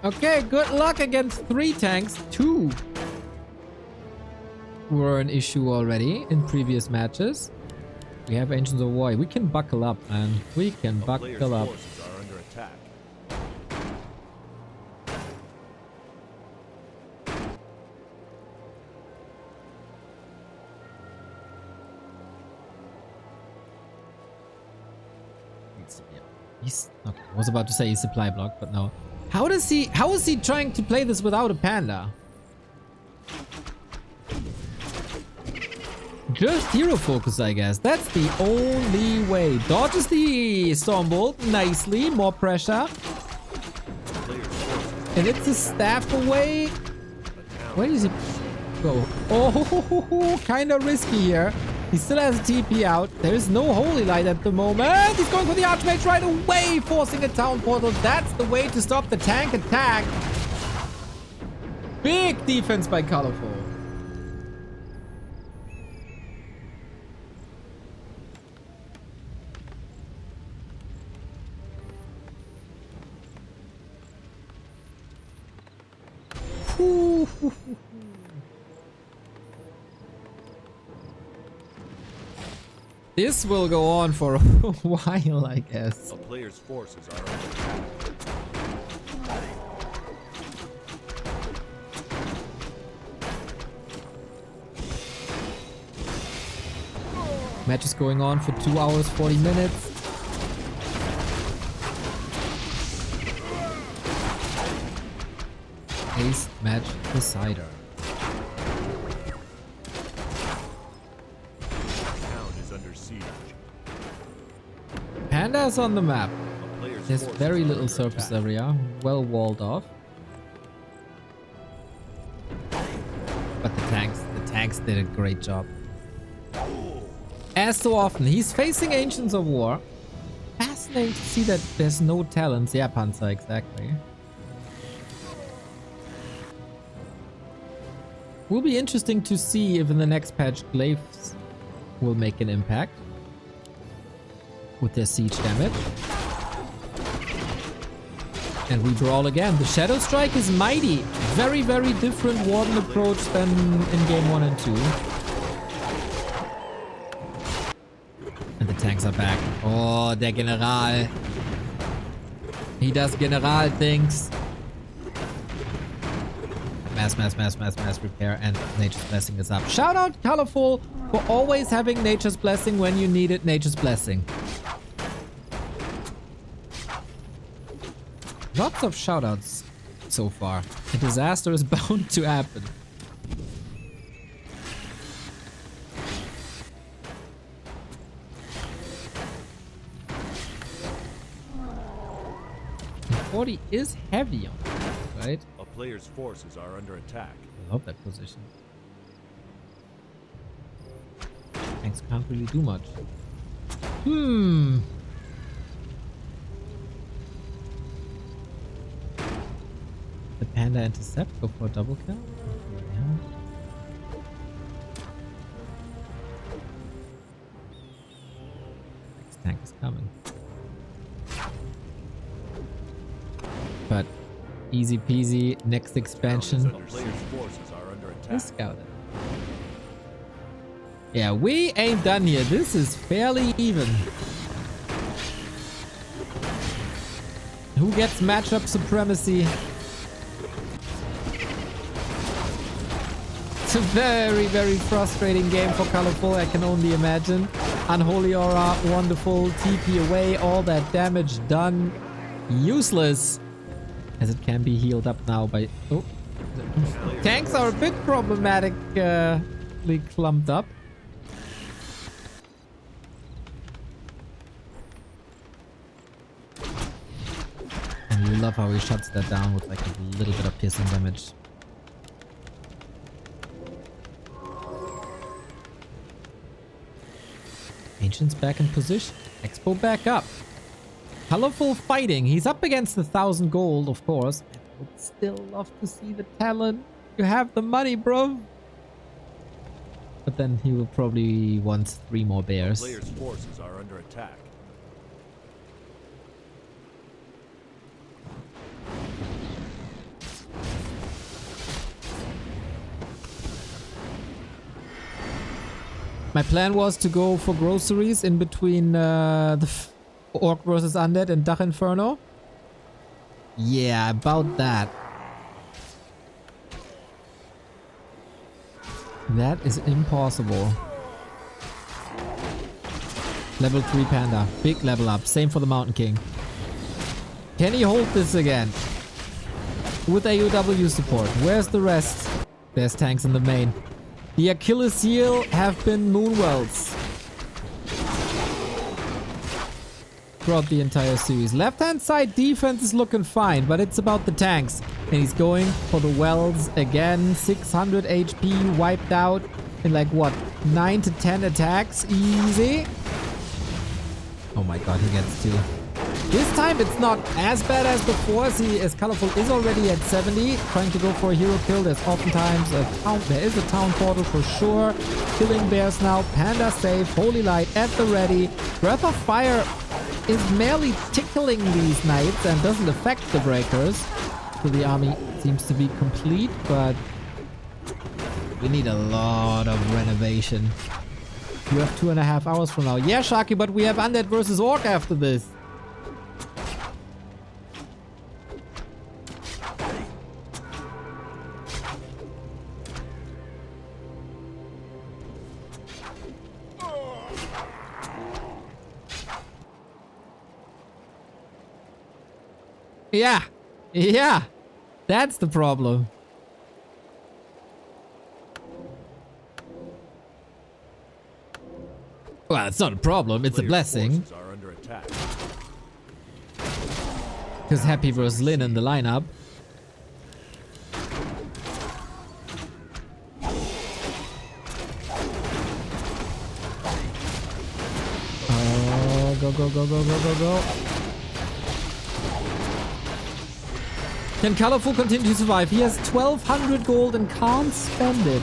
Okay, good luck against 3 tanks. 2 were an issue already in previous matches. We have Ancients of War. We can buckle up, man. We can buckle up. Forces are under attack. He's okay. I was about to say he's supply block, but no. How is he trying to play this without a panda? Just hero focus, I guess. That's the only way. Dodges the Stormbolt nicely. More pressure. And it's a staff away. Where does he go? Oh, kind of risky here. He still has a TP out. There is no Holy Light at the moment. He's going for the Archmage right away, forcing a town portal. That's the way to stop the tank attack. Big defense by Colorful. This will go on for a while, I guess. A player's forces are under attack. Match is going on for 2 hours, 40 minutes. Ace match decider. Panda's on the map. There's very little surface area, well walled off. But the tanks did a great job. As so often, he's facing Ancients of War. Fascinating to see that there's no talents. Yeah, Panzer, exactly. Will be interesting to see if in the next patch glaives will make an impact with their siege damage. And we brawl again. The Shadow Strike is mighty. Very, very different Warden approach than in game 1 and 2. And the tanks are back. Oh, der General. He does General things. Mass repair, and Nature's Blessing is up. Shout out Colorful for always having Nature's Blessing when you need it. Nature's Blessing. Lots of shoutouts so far. A disaster is bound to happen. And 40 is heavy on that, right? A player's forces are under attack. I love that position. Tanks can't really do much. The Panda intercept, go for a double kill? Yeah. Next tank is coming. But easy peasy, next expansion. A player's forces are under attack. Let's scout it. Yeah, we ain't done here. This is fairly even. Who gets matchup supremacy? It's a very, very frustrating game for Colorful, I can only imagine. Unholy Aura, wonderful. TP away, all that damage done. Useless. As it can be healed up now by... Oh. Tanks are a bit problematically clumped up. And you love how he shuts that down with like a little bit of piercing damage. Ancient's back in position. Expo back up. Colorful fighting. He's up against 1,000 gold, of course. I would still love to see the talent. You have the money, bro. But then he will probably want 3 more bears. Players' forces are under attack. My plan was to go for groceries in between the Orc versus Undead and Dach Inferno. Yeah, about that. That is impossible. Level 3 Panda. Big level up. Same for the Mountain King. Can he hold this again? With AoW support. Where's the rest? There's tanks in the main. The Achilles heel have been Moonwells throughout the entire series. Left-hand side defense is looking fine, but it's about the tanks. And he's going for the wells again. 600 HP wiped out in like what? 9 to 10 attacks. Easy. Oh my god, he gets 2. This time it's not as bad as before. See, as Colorful is already at 70, trying to go for a hero kill. There's oftentimes a town. There is a town portal for sure. Killing bears now. Panda safe. Holy Light at the ready. Breath of Fire is merely tickling these knights and doesn't affect the breakers. So the army seems to be complete, but we need a lot of renovation. You have 2.5 hours from now. Yeah, Sharky, but we have Undead versus Orc after this. Yeah, that's the problem. Well, it's not a problem, it's a blessing. Because Happy versus Lynn in the lineup. Oh, go. Can Colorful continue to survive? He has 1200 gold and can't spend it.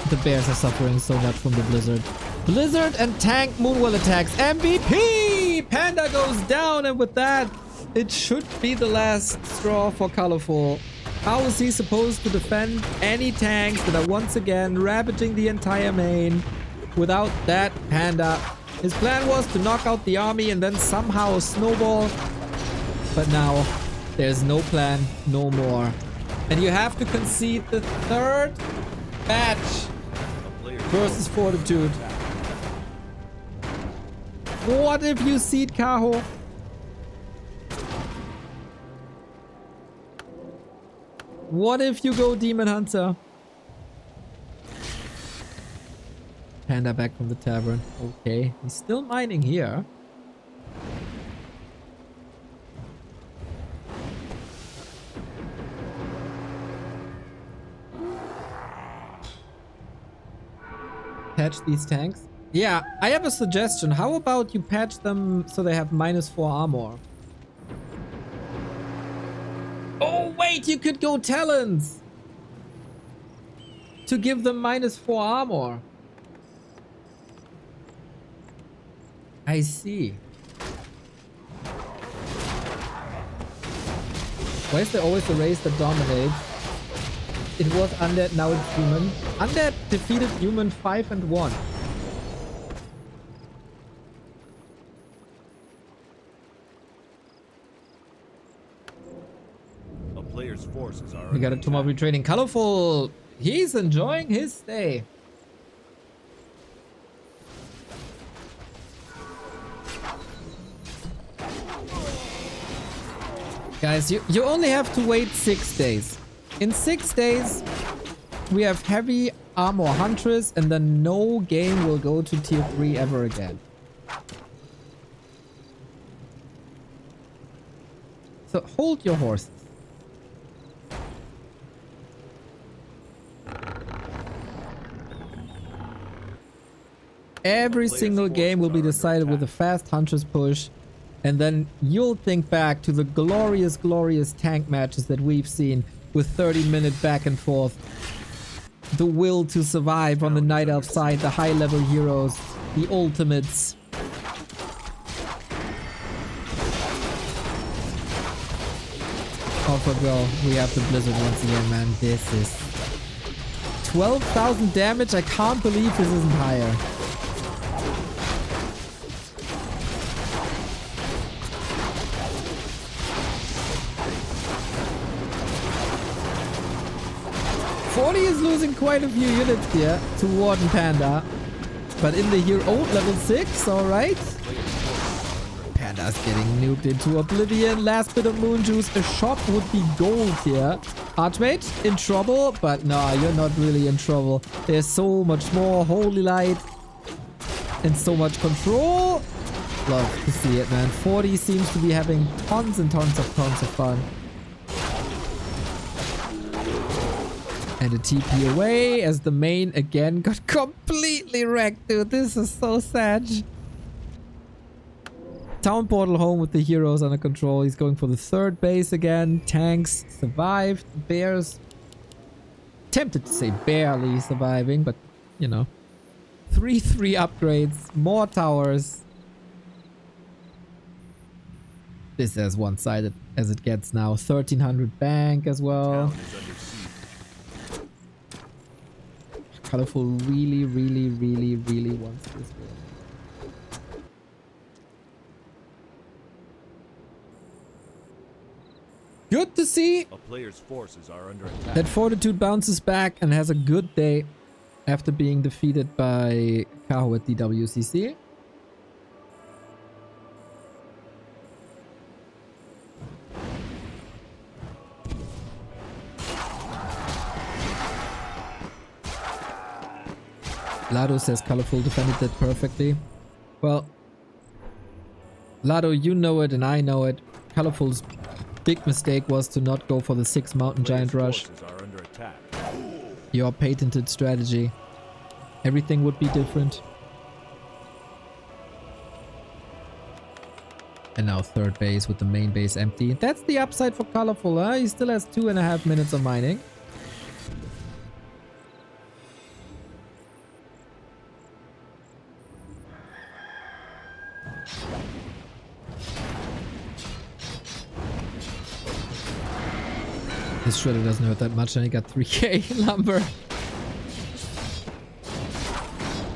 The bears are suffering so much from the blizzard. Blizzard and tank Moonwell attacks. MVP! Panda goes down, and with that, it should be the last straw for Colorful. How is he supposed to defend any tanks that are once again ravaging the entire main without that Panda? His plan was to knock out the army and then somehow snowball. But now, there's no plan, no more. And you have to concede the third match versus Fortitude. What if you seed Kaho? What if you go Demon Hunter? Panda back from the tavern. Okay, he's still mining here. Patch these tanks. Yeah, I have a suggestion. How about you patch them so they have -4 armor? Oh, wait, you could go Talons to give them -4 armor. I see. Why is there always a race that dominates? It was Undead, now it's Human. Undead defeated Human 5-1. A player's forces are. We got a tomorrow retraining. Colorful. He's enjoying his stay. Guys, you only have to wait 6 days. In 6 days, we have heavy armor Huntress, and then no game will go to tier 3 ever again. So hold your horses. Every single game will be decided with a fast Huntress push. And then you'll think back to the glorious, glorious tank matches that we've seen with 30-minute back and forth. The will to survive on the Nightelf side, the high-level heroes, the ultimates. Off we go. We have the Blizzard once again, man. This is 12,000 damage. I can't believe this isn't higher. Is losing quite a few units here to Warden Panda, but in the hero level 6, alright. Panda's getting nuked into oblivion. Last bit of moon juice. A shot would be gold here. Archmage in trouble, but no, you're not really in trouble. There's so much more holy light and so much control. Love to see it, man. 40 seems to be having tons and tons of fun. And a TP away as the main again got completely wrecked, dude. This is so sad. Town portal home with the heroes under control. He's going for the third base again. Tanks survived. Bears, tempted to say barely surviving, but you know. 3-3 upgrades. More towers. This is as one-sided as it gets now. 1300 bank as well. Colorful really wants this win. Good to see a player's forces are under attack. That Fortitude bounces back and has a good day after being defeated by Kaho at the WCC. Lado says Colorful defended that perfectly. Well, Lado, you know it and I know it. Colorful's big mistake was to not go for the 6 mountain giant rush. Your patented strategy. Everything would be different. And now third base with the main base empty. That's the upside for Colorful, huh? He still has 2.5 minutes of mining. This shredder doesn't hurt that much and he got 3k lumber.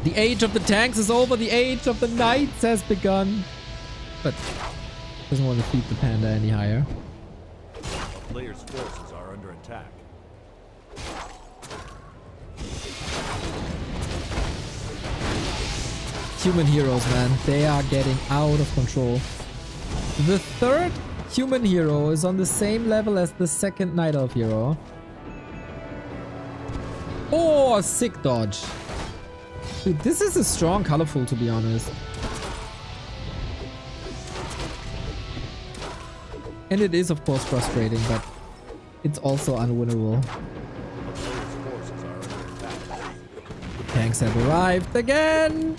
The age of the tanks is over. The age of the knights has begun. But doesn't want to feed the panda any higher. A player's forces are under attack. Human heroes, man. They are getting out of control. The third human hero is on the same level as the second Nightelf hero. Oh, sick dodge. Dude, this is a strong Colorful, to be honest. And it is, of course, frustrating, but it's also unwinnable. A player's forces are under attack. Tanks have arrived again.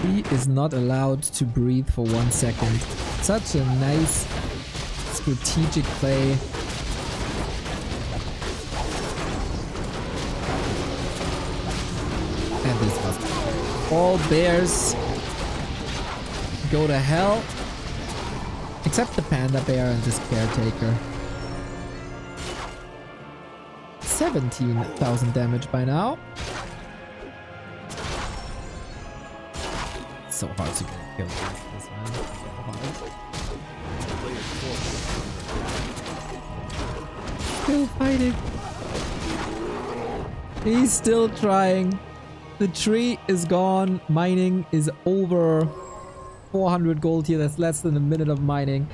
He is not allowed to breathe for 1 second. Such a nice strategic play. And this must all bears go to hell. Except the panda bear and this caretaker. 17,000 damage by now. It's so hard to get a kill against this, man. So hard. Still fighting. He's still trying. The tree is gone. Mining is over. 400 gold here. That's less than a minute of mining.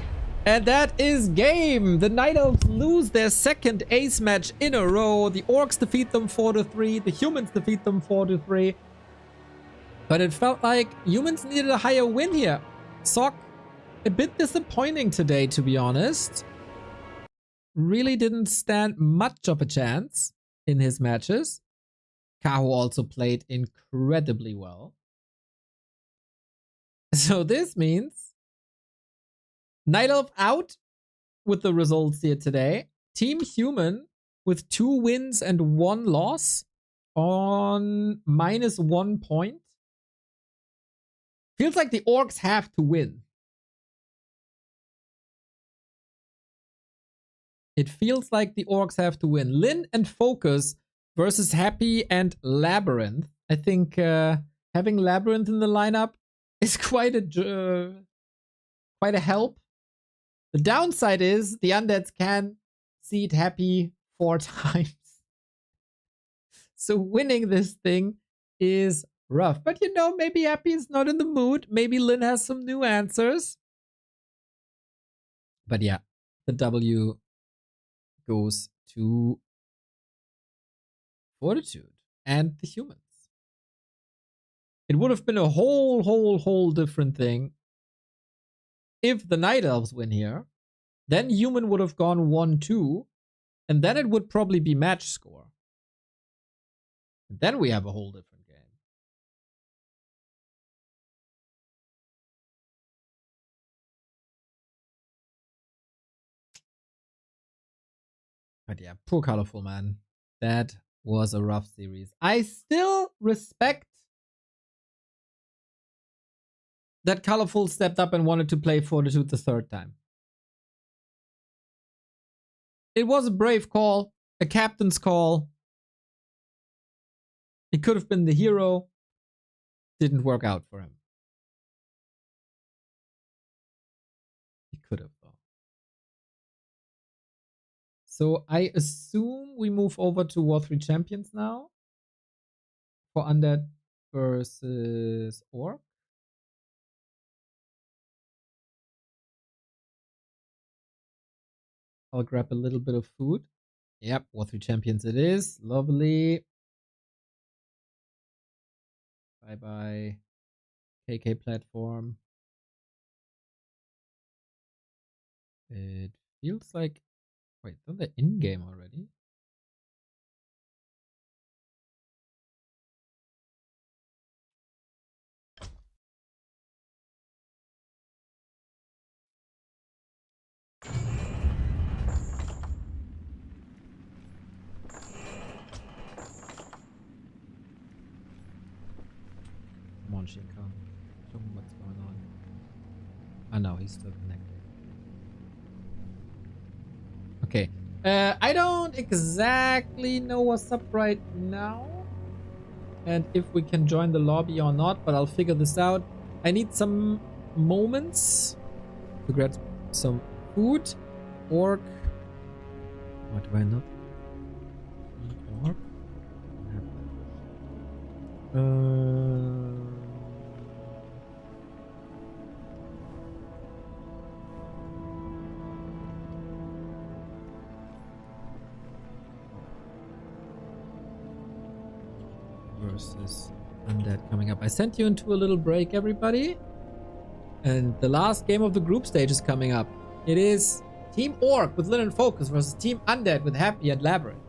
And that is game. The Night Elves lose their second ace match in a row. The Orcs defeat them 4-3. The Humans defeat them 4-3. But it felt like humans needed a higher win here. Sock, a bit disappointing today, to be honest. Really didn't stand much of a chance in his matches. Kaho also played incredibly well. So this means Nightelf out with the results here today. Team Human with 2 wins and 1 loss on -1 point. Feels like the Orcs have to win. It feels like the Orcs have to win. Lynn and Focus versus Happy and Labyrinth. I think having Labyrinth in the lineup is quite a help. The downside is the Undeads can seed Happy 4 times. So winning this thing is rough. But you know, maybe Happy is not in the mood. Maybe Lynn has some new answers. But yeah, the W goes to Fortitude and the Humans. It would have been a whole different thing if the Night Elves win here. Then Human would have gone 1-2, and then it would probably be match score. And then we have a whole different game. But yeah, poor Colorful, man. That was a rough series. I still respect that Colorful stepped up and wanted to play Fortitude the 3rd time. It was a brave call, a captain's call. He could have been the hero. Didn't work out for him. He could have, though. So I assume we move over to War 3 Champions now. For Undead versus Orc. I'll grab a little bit of food. Yep, War 3 Champions it is. Lovely. Bye-bye. KK platform. It feels like... Wait, don't they in-game already? Shinko. Show me what's going on. I know he's still connected. Okay. I don't exactly know what's up right now. And if we can join the lobby or not, but I'll figure this out. I need some moments to get some food. Orc. What do I not? Orc? Versus Undead coming up. I sent you into a little break, everybody. And the last game of the group stage is coming up. It is Team Orc with Lynn and Focus versus Team Undead with Happy at Labyrinth.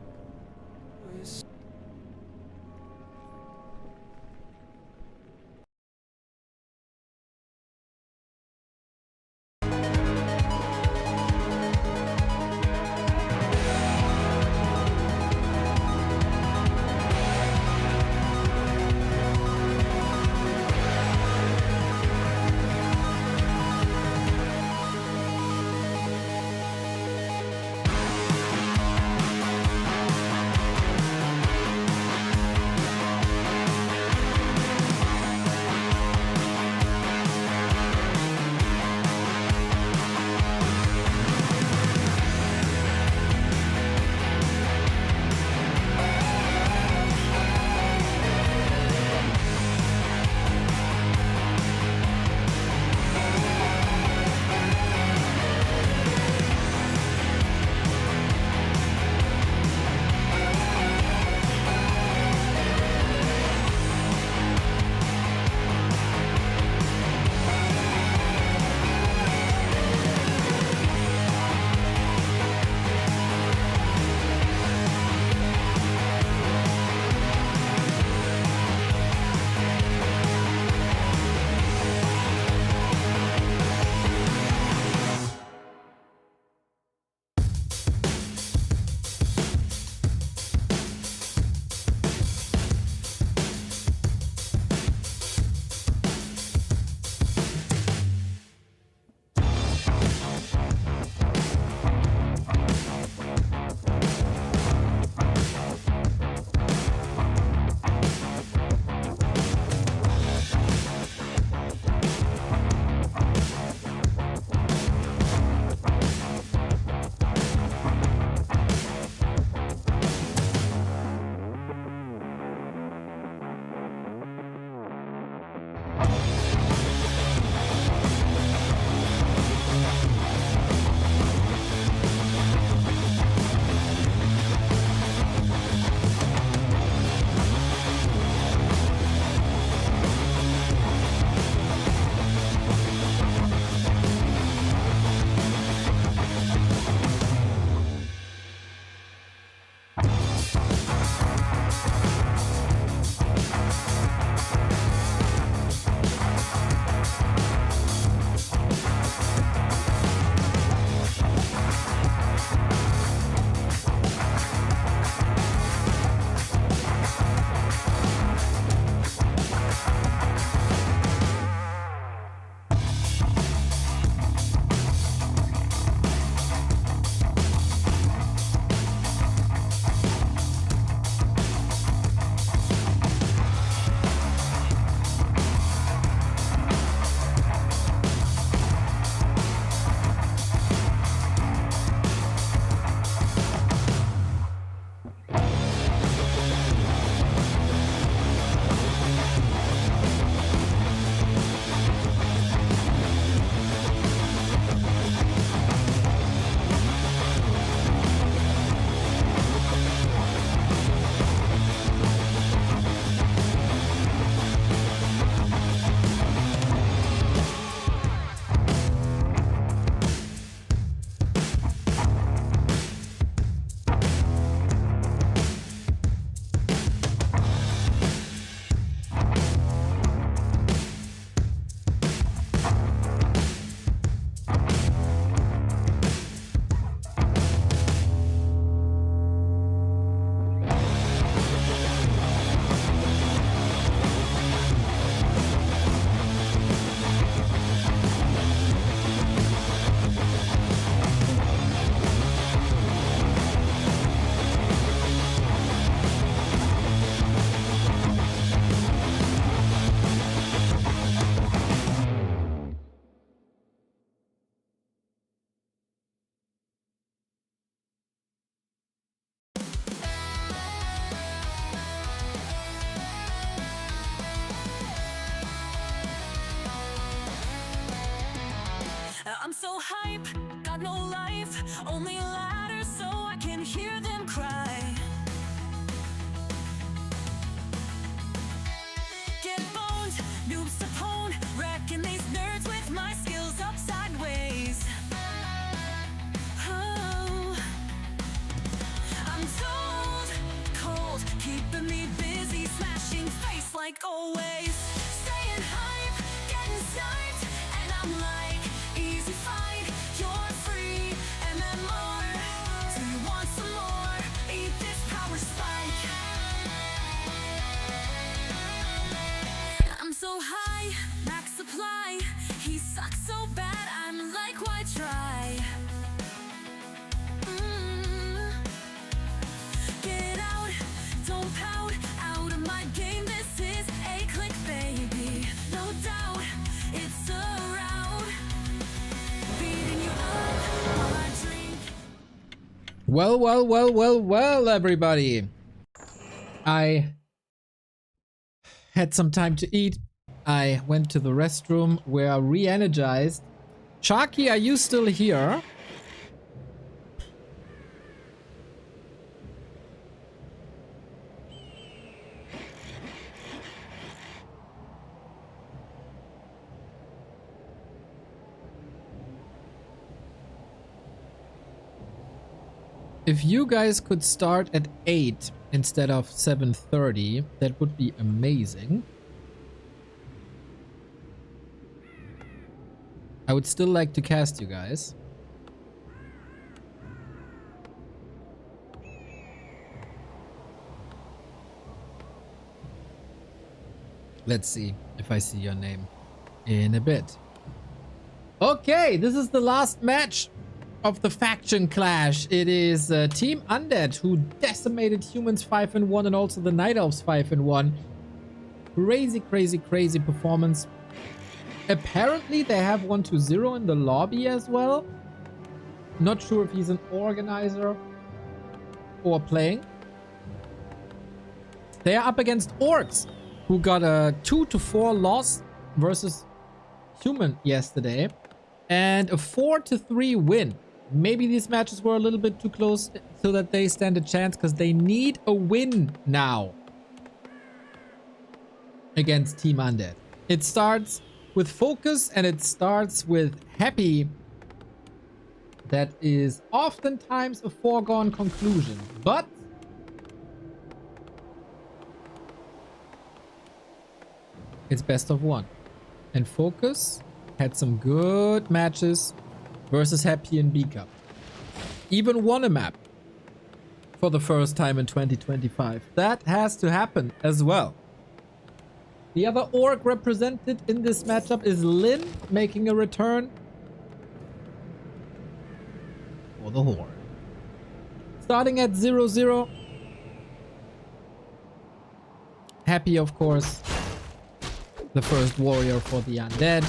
so hype, got no life, only ladders so I can hear them cry. Get boned, noobs to pwn, wrecking these nerds with my skills up sideways. Oh, I'm told, cold, keeping me busy, smashing face like always. Staying hype, getting sniped, and I'm like, easy fight, you're free, MMR. Do you want some more? Eat this power spike. I'm so high, max supply. He sucks so bad, I'm like, why try? Get out, don't pout, out of my game. This is a click, baby. No doubt, it's a rout. Beating you up while I drink. Well, everybody. I had some time to eat. I went to the restroom where I re-energized. Sharky, are you still here? If you guys could start at 8 instead of 7:30, that would be amazing. I would still like to cast you guys. Let's see if I see your name in a bit. Okay, this is the last match of the faction clash. It is Team Undead who decimated humans 5-1 and also the Nightelfs 5-1. Crazy performance. Apparently they have 1-0 in the lobby as well. Not sure if he's an organizer or playing. They are up against Orcs, who got a 2-4 loss versus Human yesterday and a 4-3 win. Maybe these matches were a little bit too close so that they stand a chance, because they need a win now against Team Undead. It starts with focus and it starts with happy. That is oftentimes a foregone conclusion, but it's best of one. And focus had some good matches versus Happy and B-Cup. Even won a map for the first time in 2025. That has to happen as well. The other orc represented in this matchup is Lynn, making a return for the Horde. Starting at 0-0. Happy, of course, the first warrior for the Undead.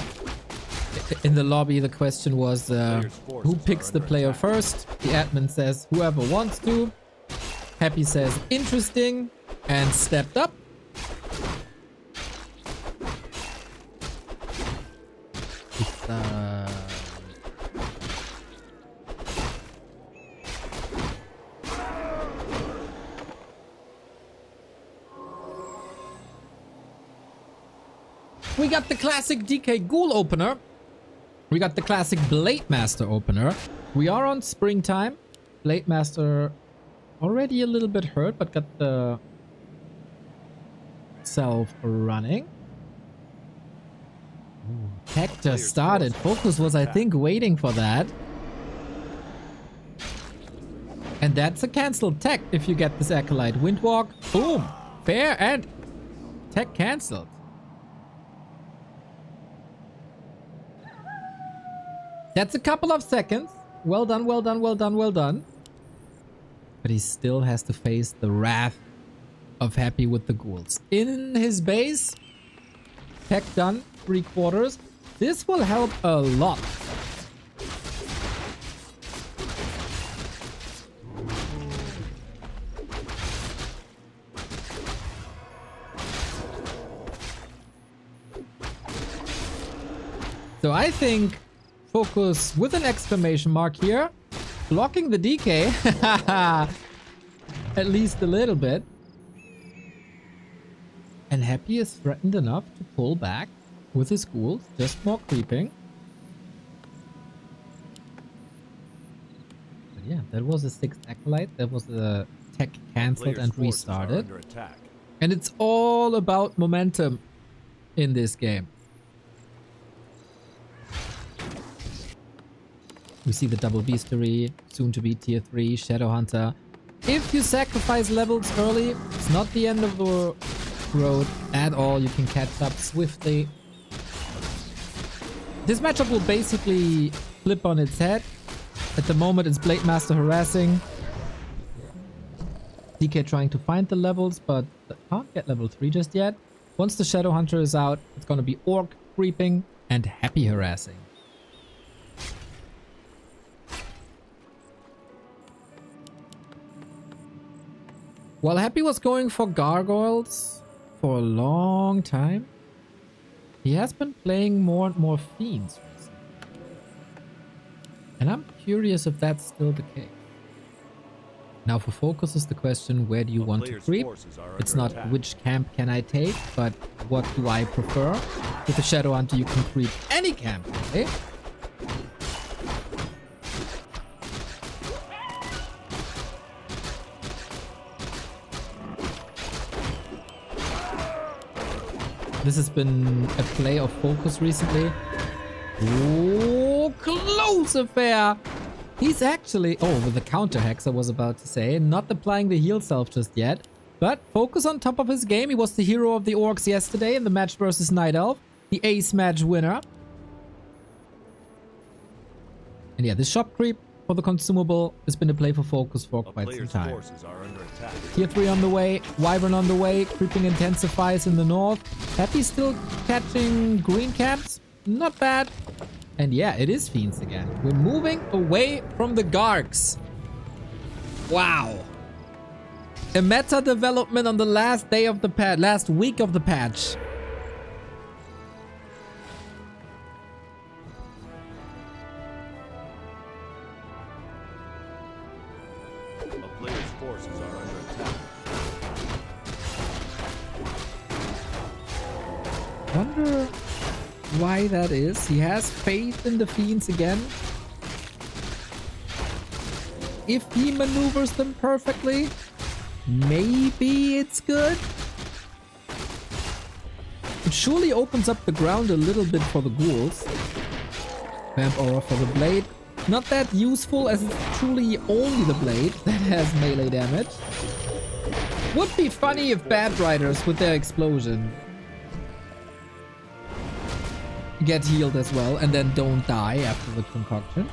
In the lobby, the question was who picks the player first? The admin says whoever wants to. Happy says interesting and stepped up. We got the classic DK Ghoul opener. We got the classic Blade Master opener. We are on springtime. Blade Master already a little bit hurt, but got the self running. Hector started. Focus was, I think, waiting for that. And that's a cancelled tech if you get this Acolyte. Windwalk, boom, fair, and tech cancelled. That's a couple of seconds. Well done, well done, well done, well done. But he still has to face the wrath of Happy with the ghouls. In his base, tech done, 3/4. This will help a lot. So I think Focus with an exclamation mark here. Blocking the DK. At least a little bit. And Happy is threatened enough to pull back with his ghouls. Just more creeping. But yeah, that was a 6th Acolyte. That was a tech cancelled and restarted. And it's all about momentum in this game. We see the double beastery, soon to be tier 3, Shadowhunter. If you sacrifice levels early, it's not the end of the road at all. You can catch up swiftly. This matchup will basically flip on its head. At the moment, it's Blade Master harassing. DK trying to find the levels, but can't get level 3 just yet. Once the Shadowhunter is out, it's gonna be Orc creeping and Happy harassing. While Happy was going for gargoyles for a long time, he has been playing more and more fiends recently. And I'm curious if that's still the case. Now for focus is the question, where do you want to creep? It's not which camp can I take, but what do I prefer? With the Shadowhunter you can creep any camp, okay? This has been a play of focus recently. Oh, close affair! He's actually... Oh, with the counter hex I was about to say. Not applying the heal self just yet. But focus on top of his game. He was the hero of the Orcs yesterday in the match versus Nightelf. The ace match winner. And yeah, this shop creep for the consumable has been a play for focus for quite some time. Tier 3 on the way, Wyvern on the way, creeping intensifies in the north. Happy still catching green camps, not bad. And yeah, it is fiends again. We're moving away from the Gargs. Wow. A meta development on the last day of the patch, last week of the patch. Wonder why that is. He has faith in the fiends again. If he maneuvers them perfectly, maybe it's good. It surely opens up the ground a little bit for the ghouls. Vamp aura for the blade. Not that useful as it's truly only the blade that has melee damage. Would be funny if bad riders with their explosion get healed as well and then don't die after the concoction.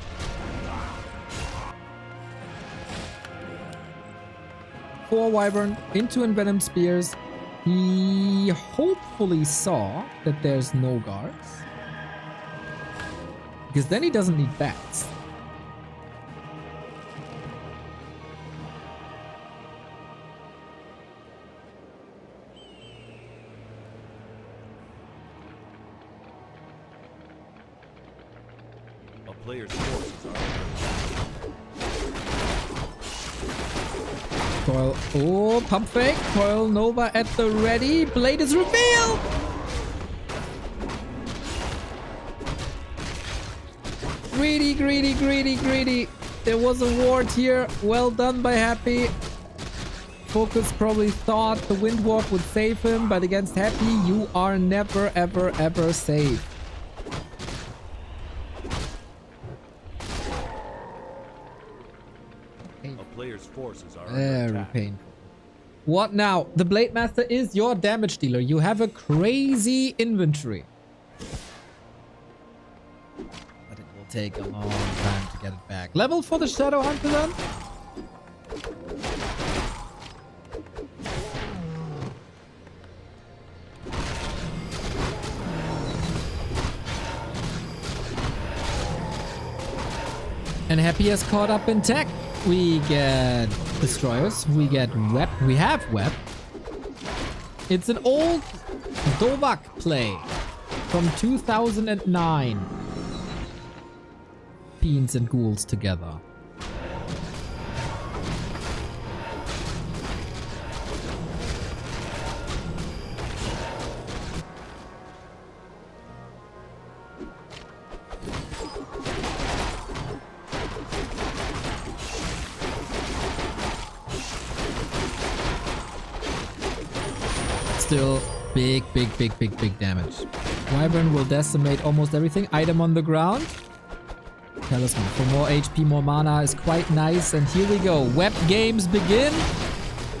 Four Wyvern into Envenom Spears. He hopefully saw that there's no guards, because then he doesn't need bats. Players' forces are Coil. Oh, pump fake. Coil Nova at the ready. Blade is revealed. Greedy, greedy, greedy, greedy. There was a ward here. Well done by Happy. Focus probably thought the Windwalk would save him, but against Happy, you are never, ever, ever safe. player's forces are very painful. What now? The Blade Master is your damage dealer. You have a crazy inventory. But it will take a long time to get it back. Level for the Shadowhunter then? And Happy has caught up in tech. We get destroyers. We get web. We have web. It's an old Dovak play from 2009. fiends and ghouls together. Still big damage. Wyvern will decimate almost everything. Item on the ground. Talisman for more HP, more mana is quite nice. And here we go. Web games begin.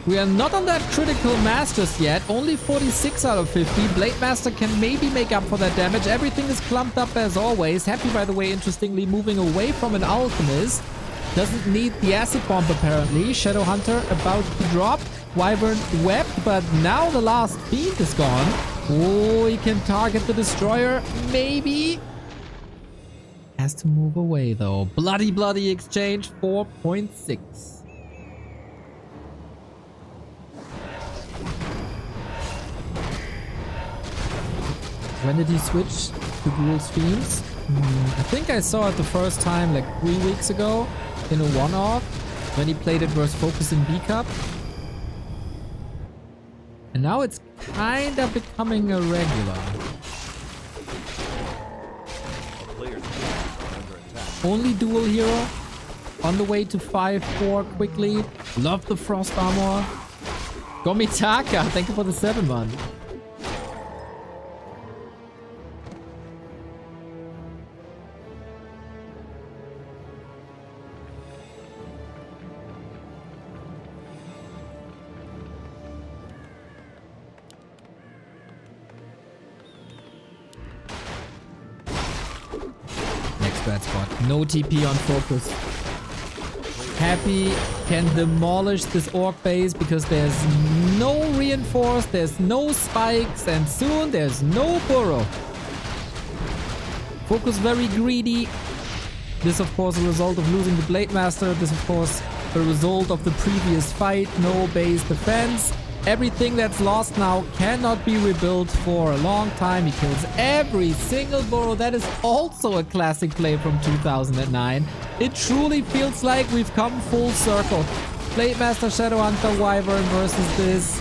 We are not on that critical mass just yet. Only 46 out of 50. Blade Master can maybe make up for that damage. Everything is clumped up as always. Happy, by the way, interestingly, moving away from an Alchemist. Doesn't need the Acid Bomb apparently. Shadow Hunter about to drop. Wyvern wept, but now the last fiend is gone. Oh, he can target the Destroyer. Maybe. Has to move away though. Bloody exchange. 4.6. When did he switch to Ghoul's Fiends? I think I saw it the first time like 3 weeks ago in a one-off when he played it versus Focus in B-Cup. And now it's kind of becoming a regular. Only dual hero. On the way to 5-4 quickly. Love the Frost Armor. Gomitaka, thank you for the 7-month. Spot. No TP on Focus. Happy can demolish this orc base because there's no reinforce, there's no spikes, and soon there's no burrow. Focus very greedy. This of course a result of losing the Blade Master. This of course a result of the previous fight. No base defense. Everything that's lost now cannot be rebuilt for a long time. He kills every single burrow. That is also a classic play from 2009. It truly feels like we've come full circle. Blade Master, Shadow Hunter, Wyvern versus this.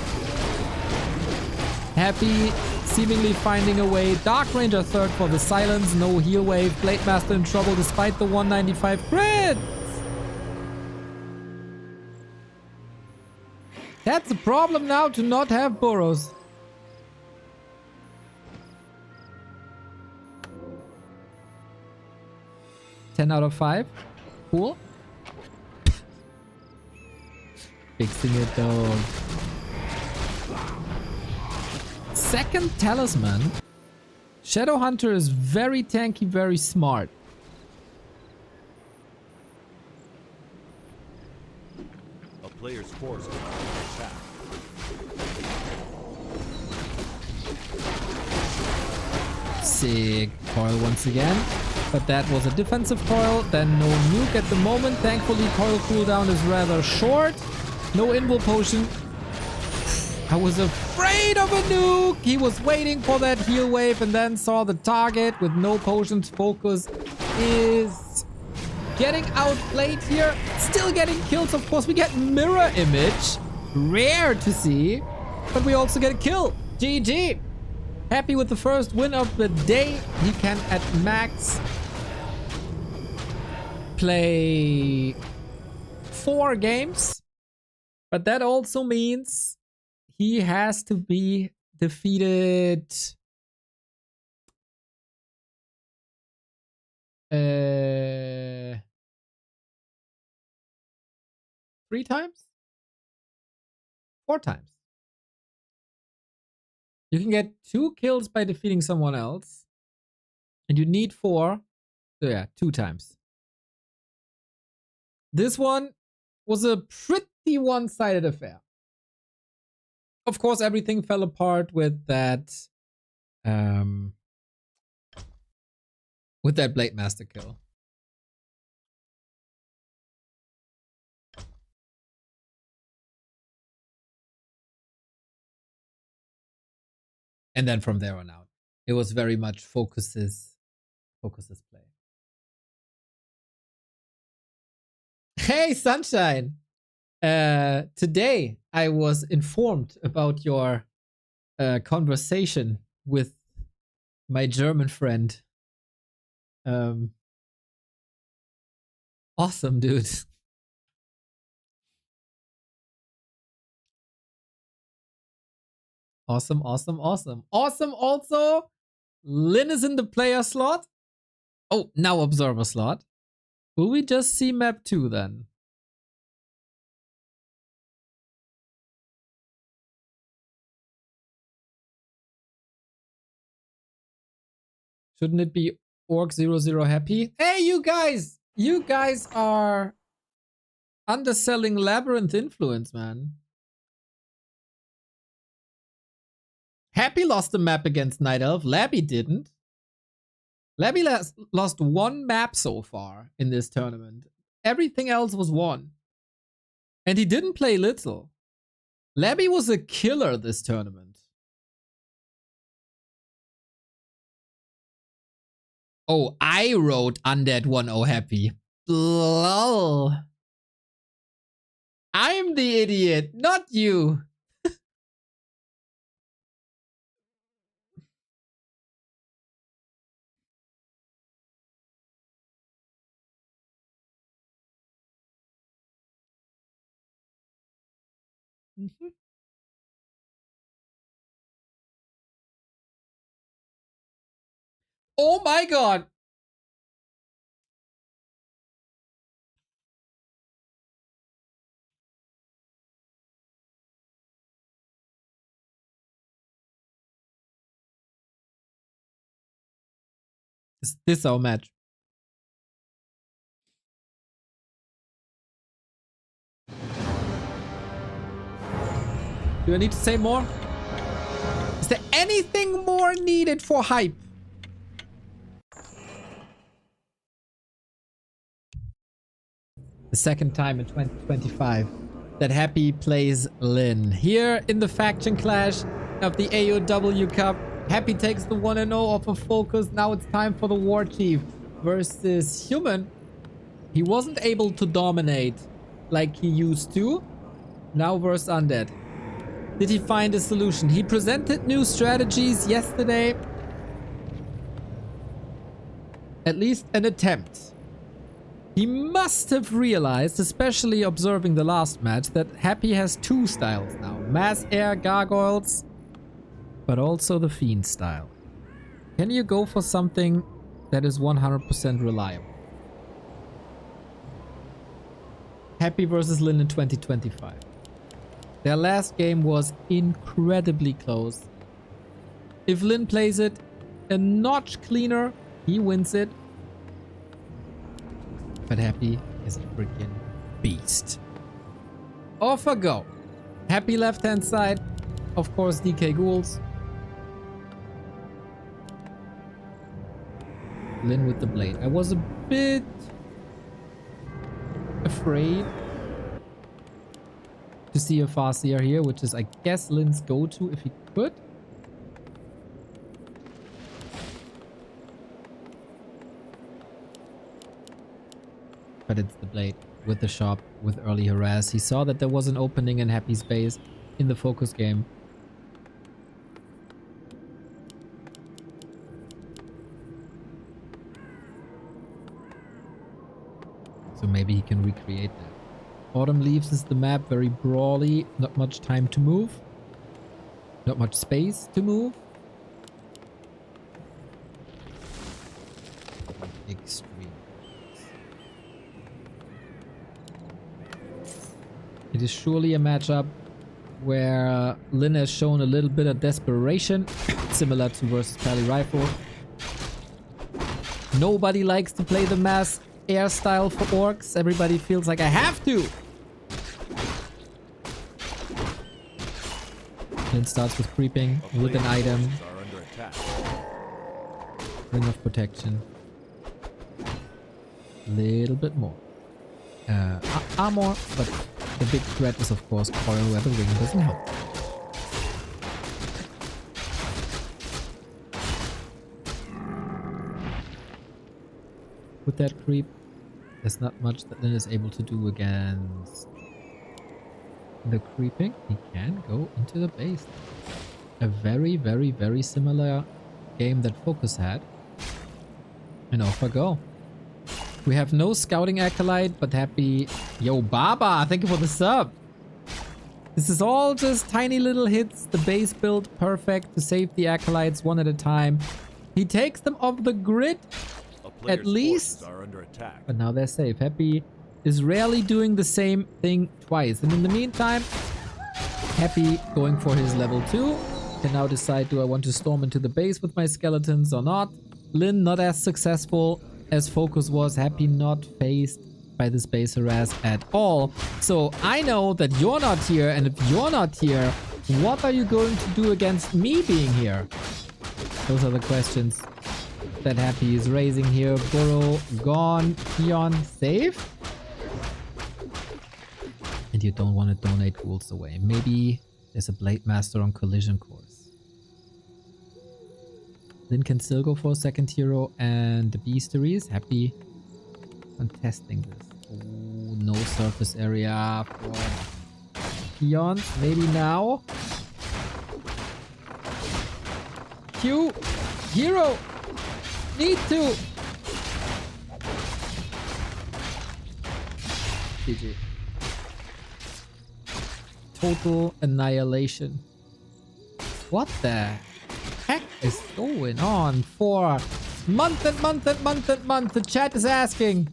Happy seemingly finding a way. Dark Ranger third for the silence. No heal wave. Blade Master in trouble despite the 195 crit. That's a problem now to not have burrows. Ten out of 5. Cool. Fixing it though. Second Talisman. Shadow Hunter is very tanky, very smart. A player's force is under attack. Sick. Coil once again. But that was a defensive coil. Then no nuke at the moment. Thankfully, coil cooldown is rather short. No invul potion. I was afraid of a nuke. He was waiting for that heal wave and then saw the target with no potions. Focus is getting outplayed here. Still getting kills, of course. We get mirror image. Rare to see. But we also get a kill. GG. Happy with the first win of the day. He can at max play 4 games. But that also means he has to be defeated 3 times? 4 times. You can get 2 kills by defeating someone else. And you need 4. So yeah, 2 times. This one was a pretty one-sided affair. Of course, everything fell apart with that Blade Master kill. And then from there on out, it was very much Focus's play. Hey, Sunshine. Today I was informed about your conversation with my German friend. Awesome, dude. Awesome, awesome, awesome. Awesome also. Lynn is in the player slot. Oh, now observer slot. Will we just see map 2 then? Shouldn't it be Orc00 happy? Hey, you guys! You guys are underselling Labyrinth influence, man. Happy lost the map against Nightelf. Labby didn't. Labby lost one map so far in this tournament. Everything else was won. And he didn't play little. Labby was a killer this tournament. Oh, I wrote Undead 1-0 happy. Lol. I'm the idiot, not you. Oh my god. Is this our match? Do I need to say more? Is there anything more needed for hype? The second time in 2025 that Happy plays Lynn. Here in the faction clash of the AoW Cup, Happy takes the 1-0 off of focus. Now it's time for the War Chief versus Human. He wasn't able to dominate like he used to. Now versus Undead. Did he find a solution? He presented new strategies yesterday. At least an attempt. He must have realized, especially observing the last match, that Happy has two styles now. Mass Air Gargoyles, but also the Fiend style. Can you go for something that is 100% reliable? Happy versus Lynn in 2025. Their last game was incredibly close. If Lynn plays it a notch cleaner, he wins it. But Happy is a freaking beast. Off I go. Happy left hand side. Of course, DK Ghouls. Lynn with the blade. I was a bit afraid to see a Farseer here, which is, I guess, Lynn's go-to if he could. But it's the blade with the shop, with early harass. He saw that there was an opening in Happy's base in the focus game. So maybe he can recreate that. Autumn Leaves is the map, very brawly, not much time to move. Not much space to move. Extreme. It is surely a matchup where Lynn has shown a little bit of desperation, similar to versus Pally Rifle. Nobody likes to play the mass air style for orcs. Everybody feels like I have to. Lynn starts with creeping with an item. Ring of Protection. Little bit more. Armor, but the big threat is of course coil where the ring doesn't help. With that creep, There's not much that Lynn is able to do against the creeping. He can go into the base. A very, very, very similar game that Focus had. And off I go. We have no scouting acolyte, but happy... Yo, Baba, thank you for the sub. This is all just tiny little hits. The base build perfect to save the acolytes one at a time. He takes them off the grid, at least. Are under attack. But now they're safe. Happy is rarely doing the same thing twice. And in the meantime, Happy going for his level 2. Can now decide, do I want to storm into the base with my skeletons or not? Lynn not as successful as Focus was. Happy not faced by this base harass at all. So I know that you're not here, and if you're not here, what are you going to do against me being here? Those are the questions that Happy is raising here. Burrow gone, Peon safe. And you don't want to donate ghouls away. Maybe there's a Blade Master on collision course. Lynn can still go for a second hero and the beasteries. Happy contesting this. Ooh, no surface area for Peons. Maybe now. Q. Hero. Need to. GG. Total annihilation. What the heck is going on for month and month and month and month? The chat is asking,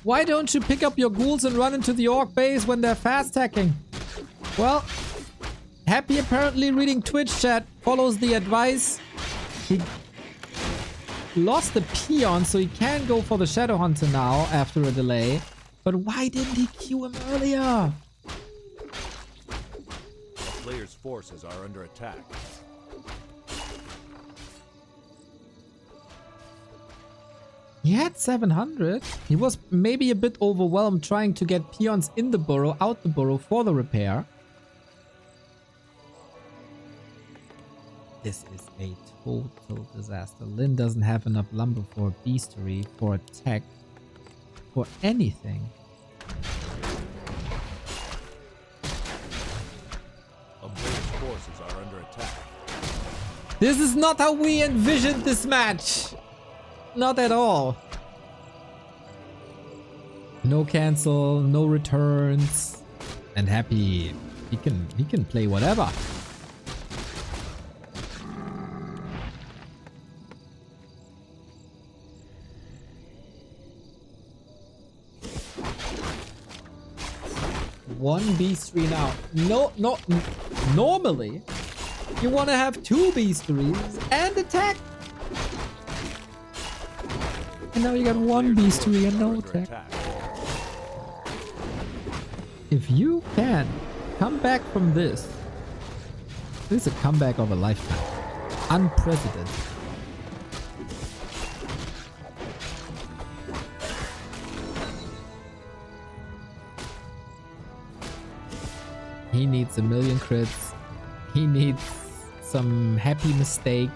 why don't you pick up your ghouls and run into the orc base when they're fast hacking? Well, Happy apparently reading Twitch chat follows the advice. He lost the Peon, so he can go for the Shadow Hunter now after a delay. But why didn't he queue him earlier? The player's forces are under attack. He had 700. He was maybe a bit overwhelmed trying to get peons in the burrow, out the burrow for the repair. This is a total disaster. Lynn doesn't have enough lumber for a beastery, for a tech, for anything. A player's forces are under attack. This is not how we envisioned this match. Not at all. No cancel, no returns, and Happy. He can play whatever. One beastery now. No. Normally, you want to have two beasteries and attack. And now you got one beastery and no attack. If you can come back from this, this is a comeback of a lifetime. Unprecedented. He needs a million crits. He needs some happy mistake.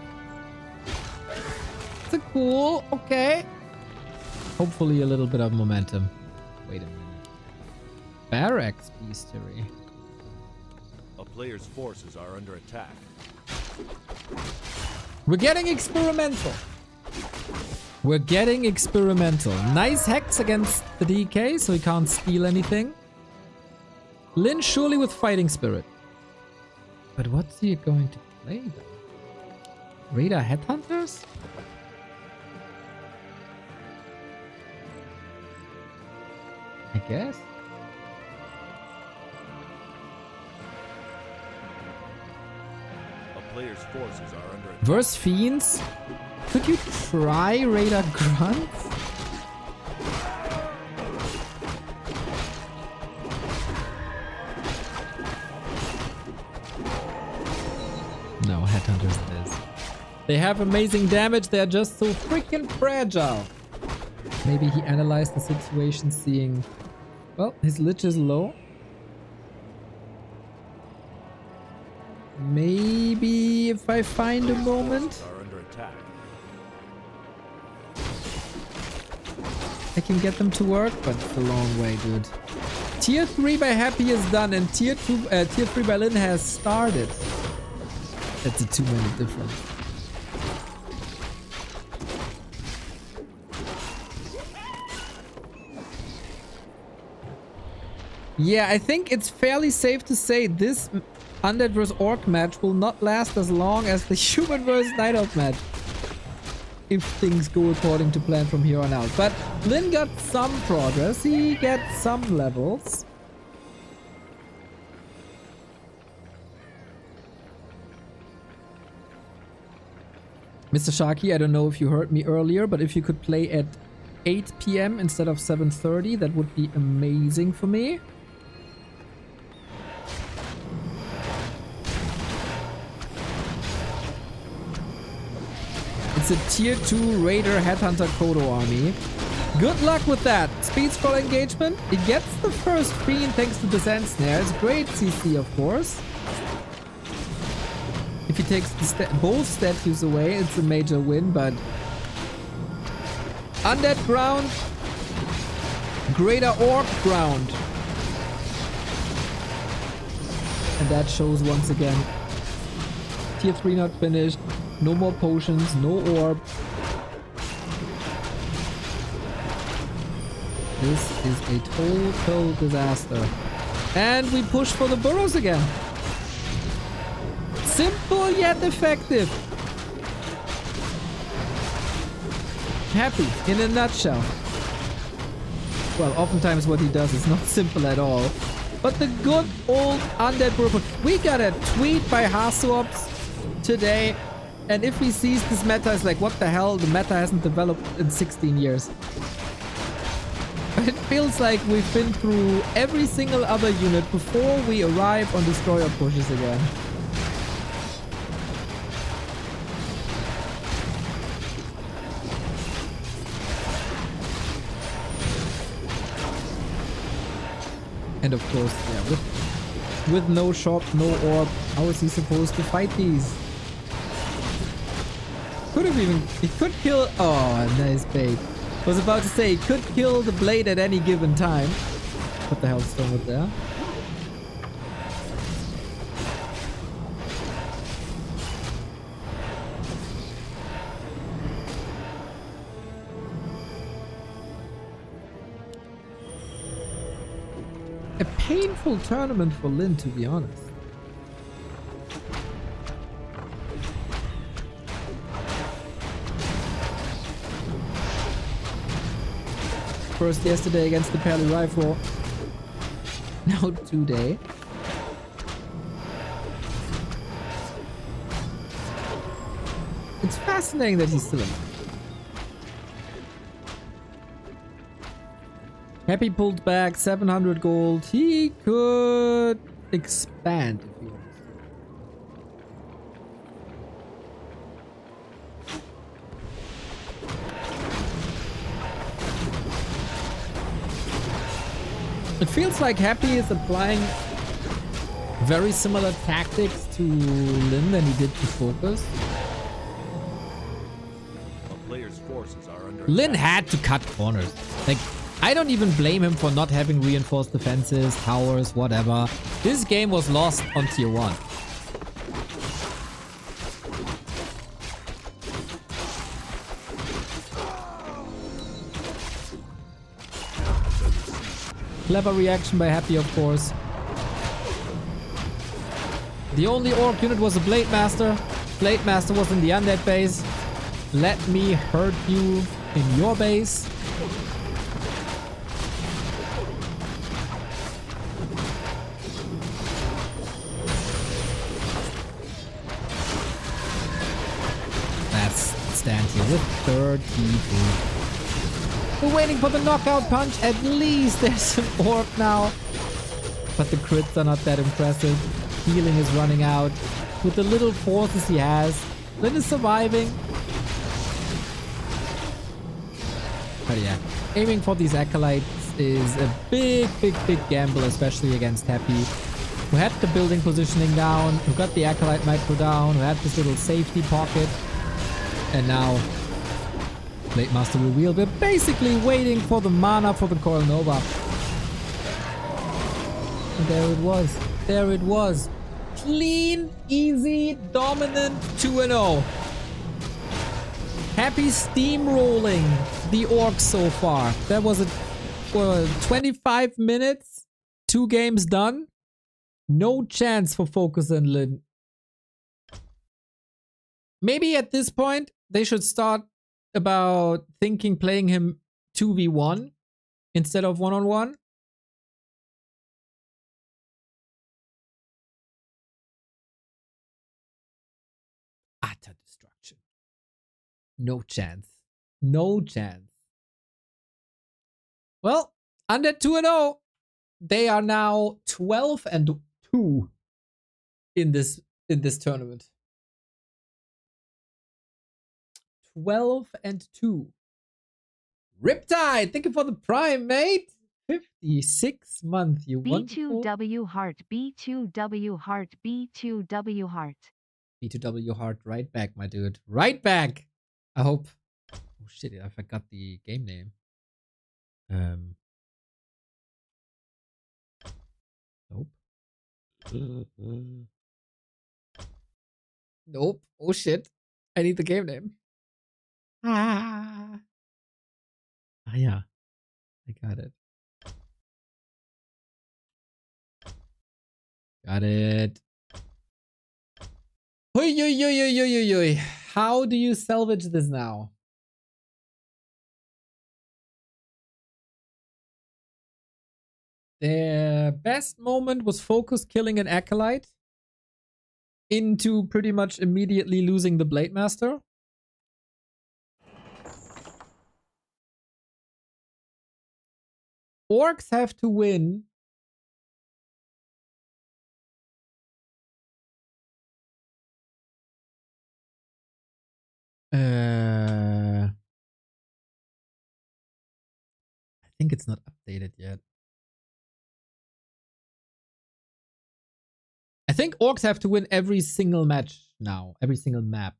It's a cool, okay. Hopefully a little bit of momentum. Wait a minute. Barracks beastery. A player's forces are under attack. We're getting experimental. We're getting experimental. Nice hex against the DK, so he can't steal anything. Lynn surely with fighting spirit. But what's he going to play though? Raider Headhunters? I guess. A player's forces are under attack. Verse Fiends? Could you try Raider Grunt? No, Headhunters it is. They have amazing damage, they're just so freaking fragile. Maybe he analyzed the situation seeing... Well, his lich is low. Maybe if I find a moment. Are under attack. I can get them to work, but it's a long way, dude. Tier 3 by Happy is done, and Tier 3 by Lynn has started. That's a 2-minute difference. Yeah, I think it's fairly safe to say this Undead vs Orc match will not last as long as the Human vs Nightelf match, if things go according to plan from here on out. But Lynn got some progress. He gets some levels. Mr. Sharky, I don't know if you heard me earlier, but if you could play at 8 PM instead of 7:30, that would be amazing for me. It's a tier 2 Raider Headhunter Kodo army. Good luck with that. Speed scroll engagement. It gets the first fiend thanks to the Sand Snare. It's great CC, of course. If he takes the both statues away, it's a major win, but... Undead ground. Greater Orc ground. And that shows once again. Tier 3 not finished. No more potions, no orb. This is a total disaster. And we push for the burrows again. Simple yet effective. Happy in a nutshell. Well, oftentimes what he does is not simple at all. But the good old Undead Burrow. We got a tweet by Hasuops today. And if he sees this meta, it's like, what the hell? The meta hasn't developed in 16 years. It feels like we've been through every single other unit before we arrive on destroyer pushes again. And of course, yeah, with no shop, no orb, how is he supposed to fight these? Could have even... He could kill... Oh, nice bait. I was about to say, he could kill the blade at any given time. Put the Hellstone with there. A painful tournament for Lynn, to be honest. First yesterday against the Pally Rifle. Now today. It's fascinating that he's still alive. Happy pulled back 700 gold. He could expand if he wants. It feels like Happy is applying very similar tactics to Lynn than he did to Focus. A player's forces are under Lynn had to cut corners. Like, I don't even blame him for not having reinforced defenses, towers, whatever. This game was lost on tier 1. Clever reaction by Happy, of course. The only Orc unit was a Blade Master. Blade Master was in the Undead base. Let me hurt you in your base. Let's stand here with 32. We're waiting for the knockout punch. At least there's an orc now. But the crits are not that impressive. Healing is running out. With the little forces he has, Lynn is surviving. But yeah, aiming for these acolytes is a big gamble, especially against Happy, who had the building positioning down, who got the acolyte micro down, who had this little safety pocket. And now Blade Master reveal. We're basically waiting for the mana for the Coral Nova. And there it was. There it was. Clean, easy, dominant 2-0. Happy steamrolling the Orcs so far. That was a 25 minutes, 2 games done. No chance for Focus and Lynn. Maybe at this point, they should start about thinking playing him 2v1 instead of 1-on-1. Utter destruction. No chance. No chance. Well, Undead 2-0. They are now 12-2 in this tournament. 12-2. Riptide, thank you for the prime, mate. 56 month, you wonderful. B2W heart, B2W heart, B2W heart. B2W heart, right back, my dude. Right back. I hope. Oh shit, I forgot the game name. Nope. Nope. Oh shit. I need the game name. Ah yeah. I got it. Got it. Oi. How do you salvage this now? Their best moment was Focus killing an Acolyte into pretty much immediately losing the Blade Master. Orcs have to win. I think it's not updated yet. I think Orcs have to win every single match now. Every single map.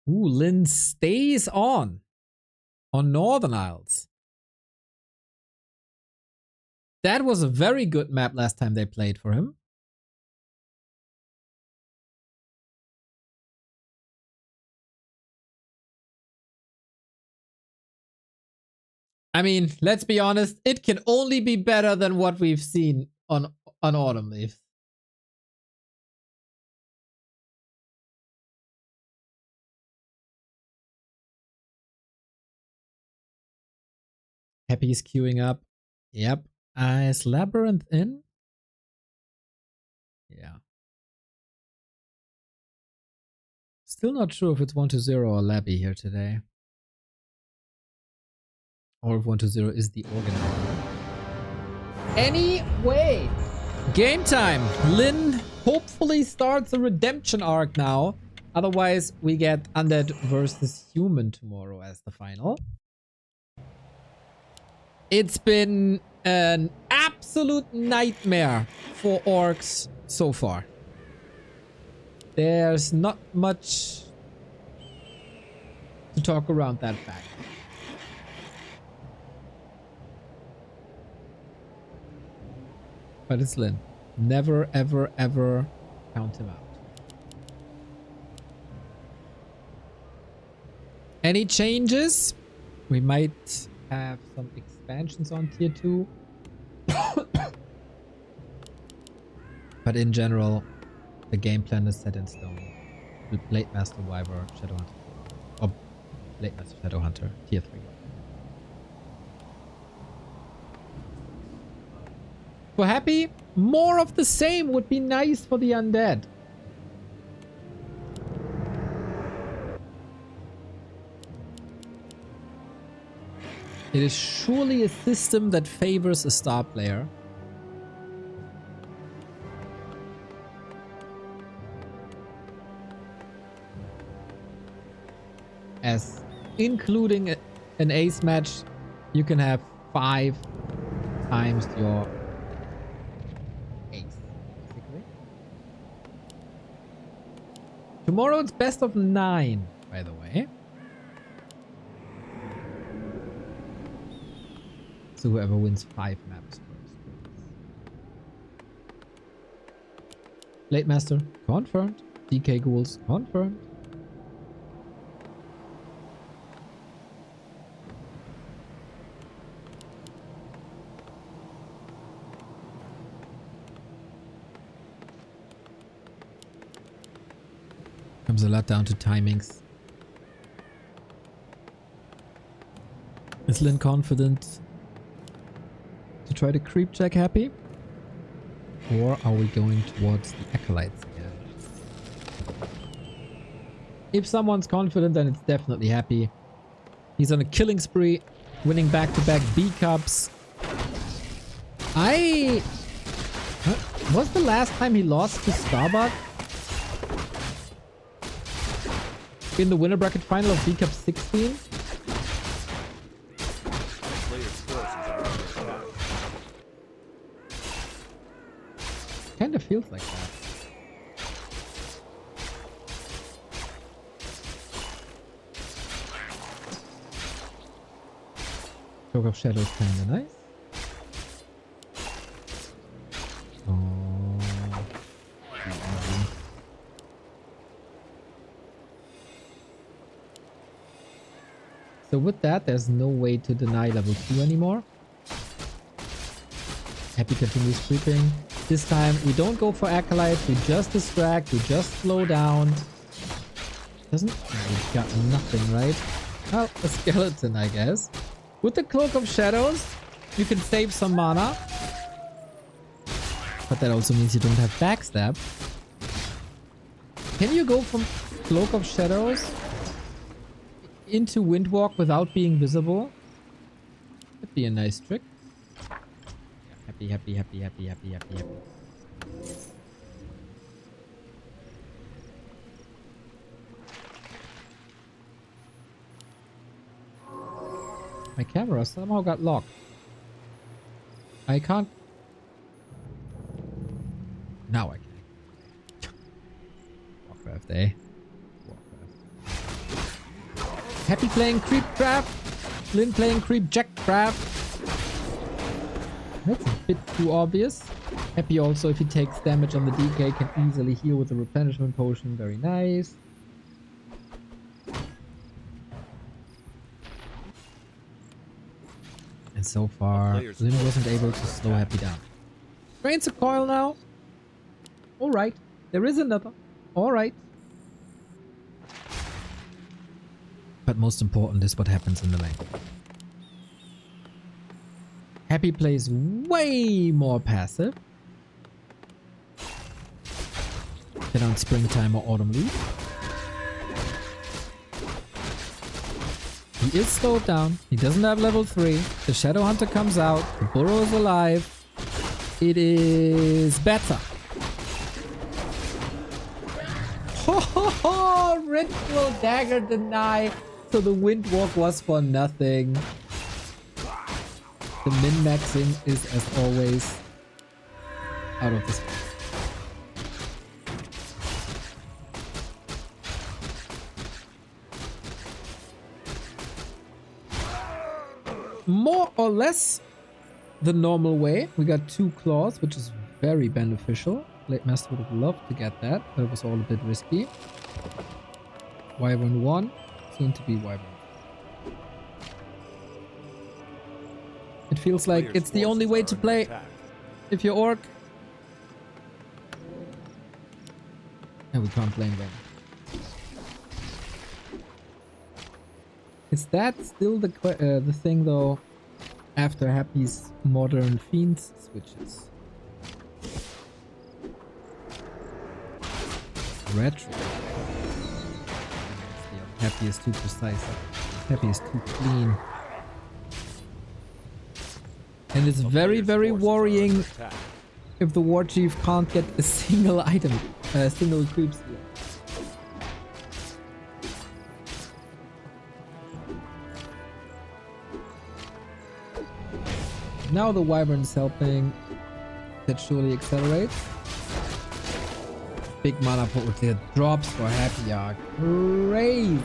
Ooh, Lynn stays on Northern Isles. That was a very good map last time they played for him. I mean, let's be honest, it can only be better than what we've seen on Autumn Leaves. Happy's queuing up. Yep. Is Labyrinth in? Yeah. Still not sure if it's 1-0 or Labby here today. Or if 1-0 is the organizer. Anyway, game time. Lynn hopefully starts a redemption arc now. Otherwise, we get Undead versus Human tomorrow as the final. It's been an absolute nightmare for Orcs so far. There's not much to talk around that fact. But it's Lynn. Never, ever, ever count him out. Any changes? We might have some expansions on tier 2. But in general, the game plan is set in stone. Blade Master, Wyvern, Shadowhunter. Or Blade Master, Shadowhunter, tier 3. For Happy, more of the same would be nice for the Undead. It is surely a system that favors a star player. As including an ace match, you can have 5 times your ace, basically. Tomorrow it's best of 9, by the way. So whoever wins 5 maps first wins. Late Master, confirmed. DK Ghouls, confirmed. Comes a lot down to timings. Is Lynn confident to try to creep check Happy? Or are we going towards the Acolytes again? If someone's confident, then it's definitely Happy. He's on a killing spree, winning back-to-back B Cups. Was the last time he lost to Starbuck? In the winner bracket final of B Cup 16? Kind of feels like that. Cloak of Shadows kinda nice. Oh. So with that, there's no way to deny level 2 anymore. Happy continues creeping. This time, we don't go for Acolyte, we just distract, we just slow down. We've got nothing, right? Well, a skeleton, I guess. With the Cloak of Shadows, you can save some mana. But that also means you don't have backstab. Can you go from Cloak of Shadows into Windwalk without being visible? That'd be a nice trick. Happy. My camera somehow got locked. I can't. Now I can. Warcraft, eh? Warcraft. Happy playing Creep Trap. Lynn playing Creep Jack Trap. That's a bit too obvious. Happy also, if he takes damage on the DK, can easily heal with the replenishment potion. Very nice. And so far, Lynn wasn't able to slow Happy down. Drains a coil now. Alright. There is another. Alright. But most important is what happens in the lane. Happy plays way more passive than on Springtime or Autumn Leaf. He is slowed down. He doesn't have level 3. The Shadow Hunter comes out. The Burrow is alive. It is better. Ho ho ho! Ritual Dagger deny. So the Windwalk was for nothing. The min-maxing is, as always, out of this. More or less the normal way. We got 2 claws, which is very beneficial. Late Master would have loved to get that, but it was all a bit risky. Wyvern 1, soon to be Wyvern. It feels like it's the only way to play if you're Orc. And we can't blame them. Is that still the thing though? After Happy's modern Fiends switches. Retro. Happy is too precise. Happy is too clean. And it's very, very worrying if the War Chief can't get a single item, a single creep steal. Now the Wyvern is helping. That surely accelerates. big mana pool. The drops for Happy are crazy.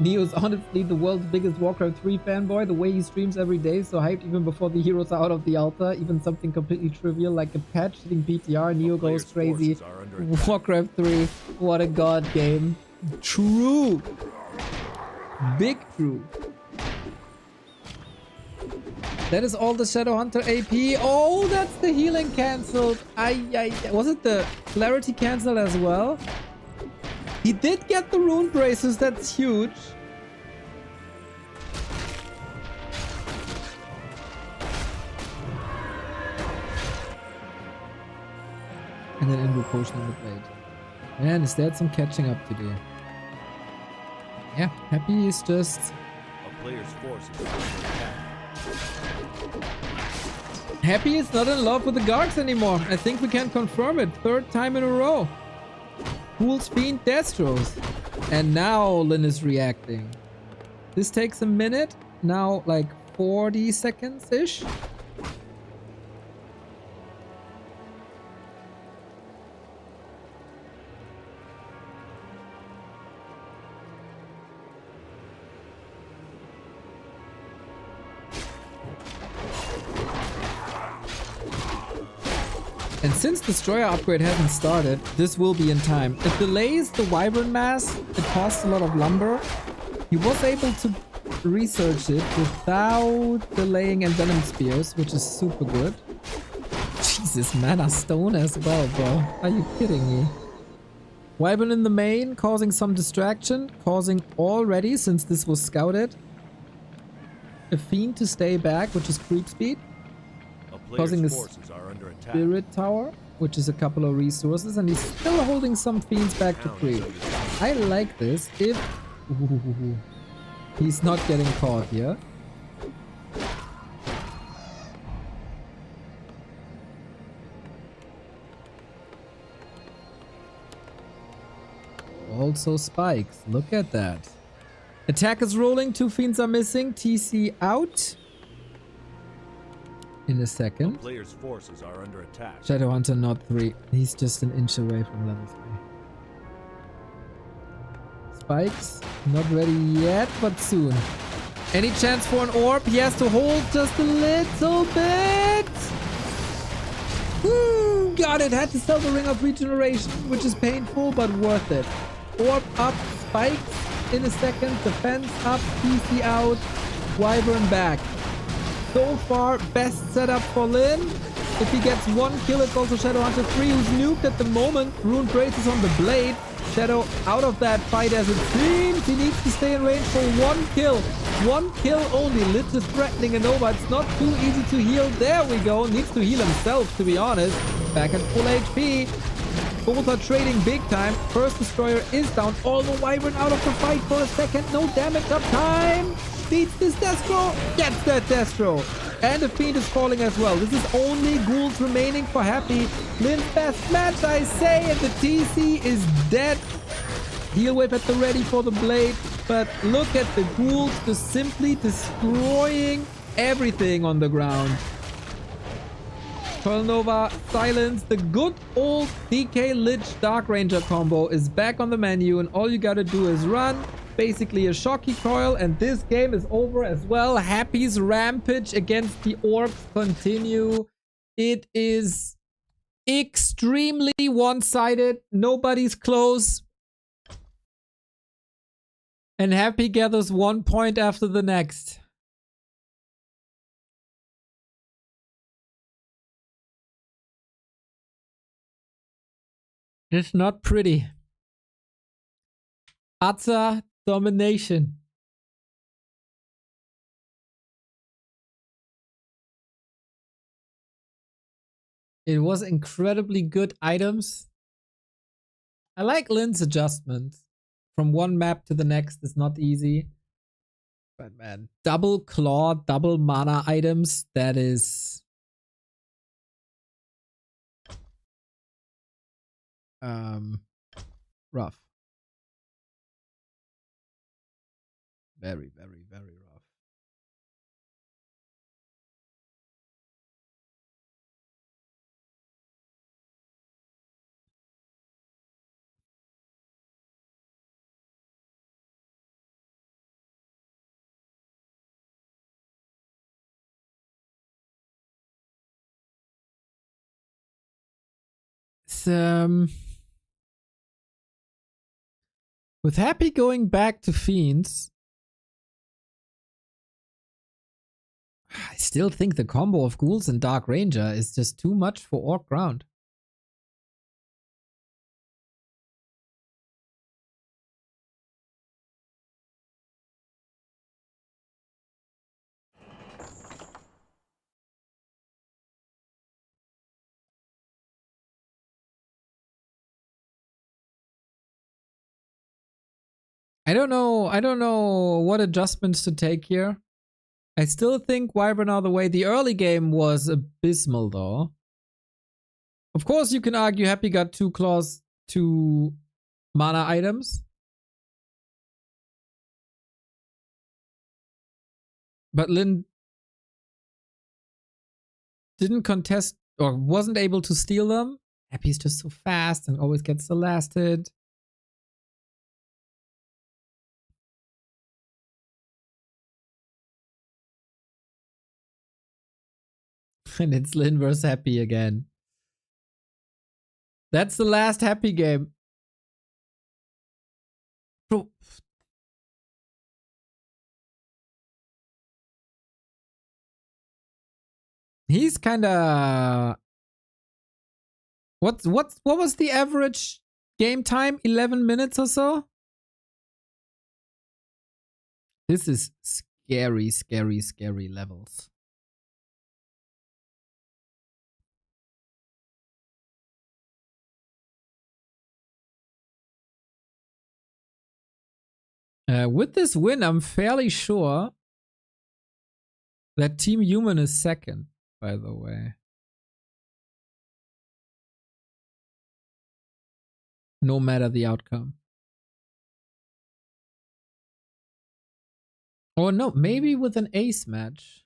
Neo's honestly the world's biggest Warcraft 3 fanboy. The way he streams every day, so hyped even before the heroes are out of the altar. Even something completely trivial like a patch hitting PTR, Neo goes crazy. Warcraft 3, what a god game. True. Big true. That is all the Shadowhunter AP. Oh, that's the healing cancelled. Was it the clarity cancelled as well? He did get the rune braces. That's huge. And then Invo potion on the blade. Man, is there some catching up to do? Yeah, Happy is just... A player's force is under attack. Happy is not in love with the guards anymore. I think we can confirm it. 3rd time in a row. Fool's Fiend Destros. And now Lynn is reacting. This takes a minute. Now like 40 seconds-ish. And since Destroyer upgrade hasn't started, this will be in time. It delays the Wyvern Mass, it costs a lot of lumber. He was able to research it without delaying Envenom Spears, which is super good. Jesus, Mana Stone as well, bro. Are you kidding me? Wyvern in the main, causing some distraction, causing already, since this was scouted, a Fiend to stay back, which is creep speed. Causing a Spirit Tower, which is a couple of resources, and he's still holding some Fiends back to creep. I like this if he's not getting caught here. Also spikes. Look at that. Attack is rolling. 2 Fiends are missing. TC out. In a second. Player's forces are under attack. Shadowhunter not 3. He's just an inch away from level 3. Spikes. Not ready yet, but soon. Any chance for an orb? He has to hold just a little bit. Woo! Got it. Had to sell the Ring of Regeneration, which is painful, but worth it. Orb up. Spikes in a second. Defense up. PC out. Wyvern back. So far, best setup for Lynn. If he gets 1 kill, it's also Shadowhunter 3 who's nuked at the moment. Rune Braces on the blade. Shadow out of that fight as it seems. He needs to stay in range for 1 kill. 1 kill only. Lich is threatening a Nova. It's not too easy to heal. There we go. Needs to heal himself, to be honest. Back at full HP. Both are trading big time. First Destroyer is down. All the Wyvern out of the fight for a second. No damage up time. Beats this Destro, gets that Destro. And the Fiend is falling as well. This is only ghouls remaining for Happy. Lynn's best match, I say, and the TC is dead. Heal Wave at the ready for the blade. But look at the ghouls just simply destroying everything on the ground. Pearl Nova, silence. The good old DK Lich Dark Ranger combo is back on the menu, and all you gotta do is run. Basically a shocky coil, and this game is over as well. Happy's rampage against the orcs continue. It is extremely one-sided. Nobody's close. And Happy gathers 1 point after the next. It's not pretty. Utter domination. It was incredibly good items. I like Lynn's adjustments. From one map to the next is not easy. But man, double claw, double mana items, that is... rough. Very, very, very rough. with Happy going back to Fiends, I still think the combo of Ghouls and Dark Ranger is just too much for Orc Ground. I don't know what adjustments to take here. I still think Wyvern all the way. The early game was abysmal though. Of course you can argue Happy got 2 claws, 2 mana items. But Lynn didn't contest or wasn't able to steal them. Happy's just so fast and always gets the last hit. And it's Lynn versus Happy again. That's the last Happy game. Bro. He's kinda... What was the average game time? 11 minutes or so? This is scary, scary, scary levels. With this win, I'm fairly sure that Team Human is second, by the way. No matter the outcome. Or no, maybe with an ace match.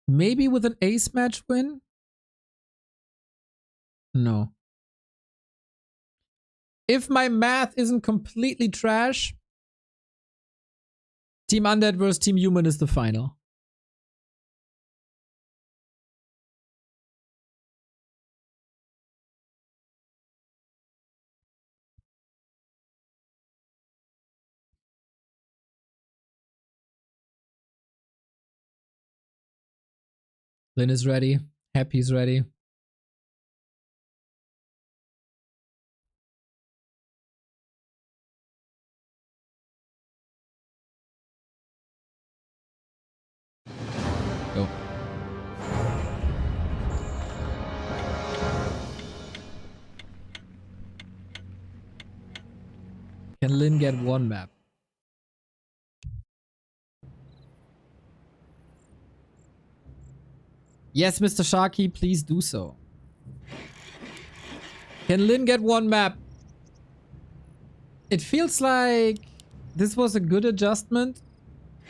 Maybe with an ace match win? No. If my math isn't completely trash, Team Undead versus Team Human is the final. Lynn is ready. Happy's ready. Go. Can Lynn get one map? Yes, Mr. Sharky, please do so. Can Lynn get one map? It feels like this was a good adjustment.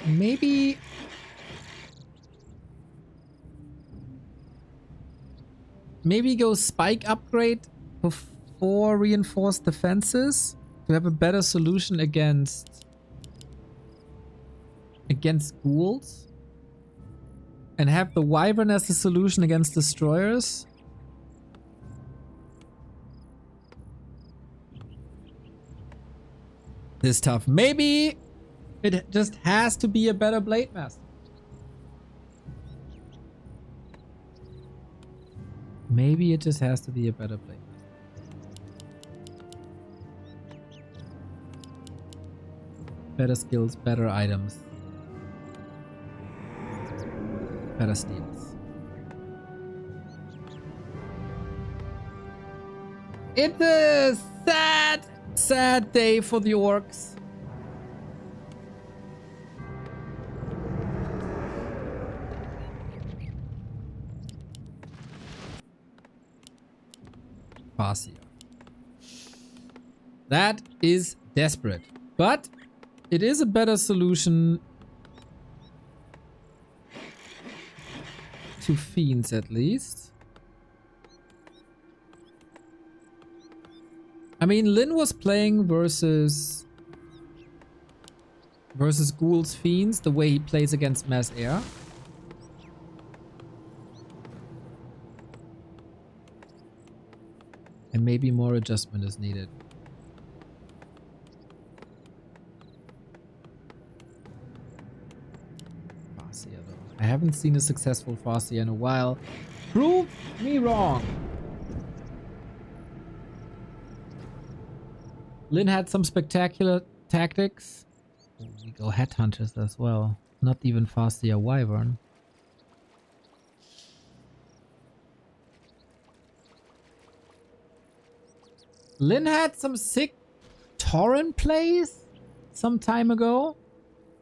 Maybe... Maybe go spike upgrade before reinforced defenses to have a better solution against ghouls. And have the Wyvern as the solution against destroyers. This is tough. Maybe it just has to be a better Blade Master. Maybe it just has to be a better Blade Master. Better skills, better items. Better steals. It's a sad, sad day for the orcs. Farseer. That is desperate, but it is a better solution to Fiends at least. I mean, Lynn was playing versus Ghouls Fiends the way he plays against Mass Air. maybe more adjustment is needed. Farseer though. I haven't seen a successful Farseer in a while. Prove me wrong. Lynn had some spectacular tactics. Oh, we go Headhunters as well. Not even Farseer Wyvern. Lynn had some sick Tauren plays some time ago.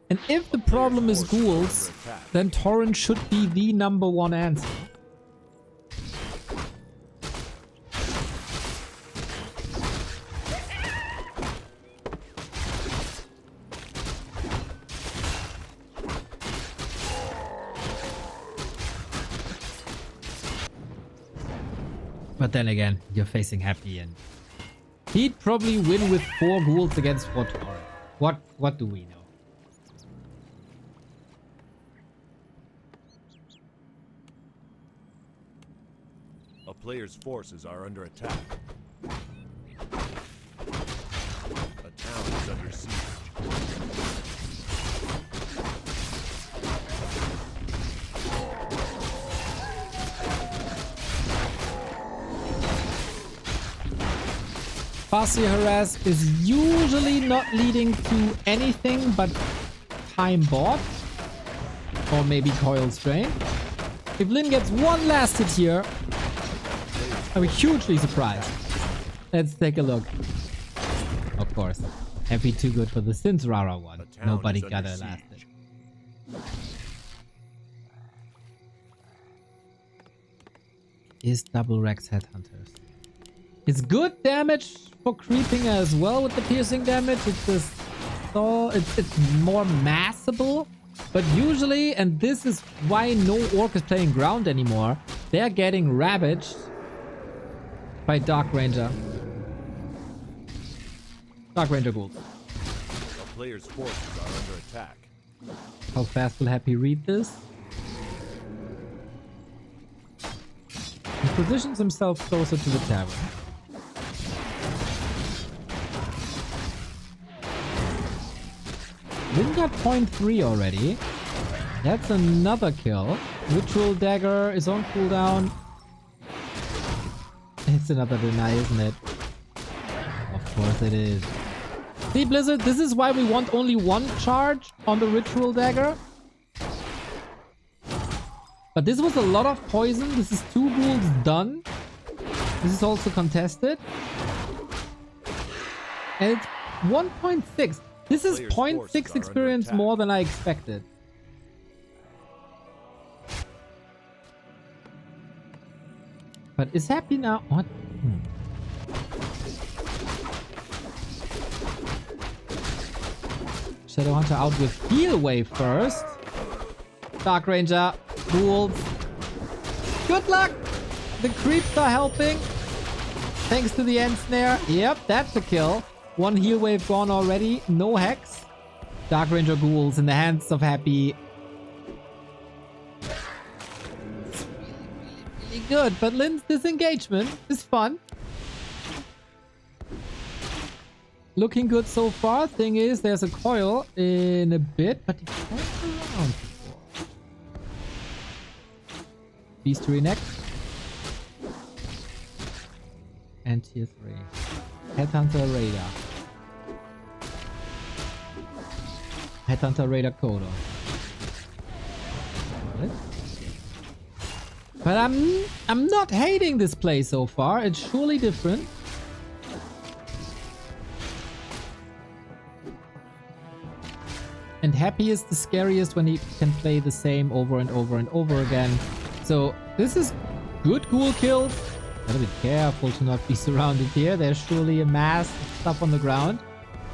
And if the problem is ghouls, then Tauren should be the #1 answer. But then again, you're facing Happy and he'd probably win with 4 ghouls against 4 Tauren. What do we know? A player's forces are under attack. A town is under siege. Farseer Harass is usually not leading to anything but time bought. Or maybe Coil Strain. If Lynn gets one last hit here, I'll be hugely surprised. Let's take a look. Of course. Happy too good for the Sinsrara one. Nobody got a last hit. Is double Rex Headhunters. It's good damage for creeping as well with the piercing damage. It's just so it's more massable. But usually, and this is why no orc is playing ground anymore, they're getting ravaged by Dark Ranger. Dark Ranger ghouls. A player's forces are under attack. How fast will Happy read this? He positions himself closer to the tavern. Lynn got 0.3 already. That's another kill. Ritual Dagger is on cooldown. It's another deny, isn't it? Of course it is. See, Blizzard, this is why we want only 1 charge on the Ritual Dagger. But this was a lot of poison. This is 2 ghouls done. This is also contested. And it's 1.6. This is 0.6 experience more than I expected. But is Happy now? What? Shadowhunter out with Heal Wave first. Dark Ranger, ghouls. Good luck! The creeps are helping. Thanks to the end snare. Yep, that's a kill. 1 heal wave gone already. No hex. Dark Ranger ghouls in the hands of Happy. It's really good. But Lynn's disengagement is fun. Looking good so far. Thing is, there's a coil in a bit, but he turns around before. Beastery next. And tier 3. Headhunter Radar. Headhunter Radar Coda. But I'm not hating this play so far. It's surely different. And Happy is the scariest when he can play the same over and over and over again. So this is good ghoul kills. Gotta be careful to not be surrounded here. There's surely a mass of stuff on the ground.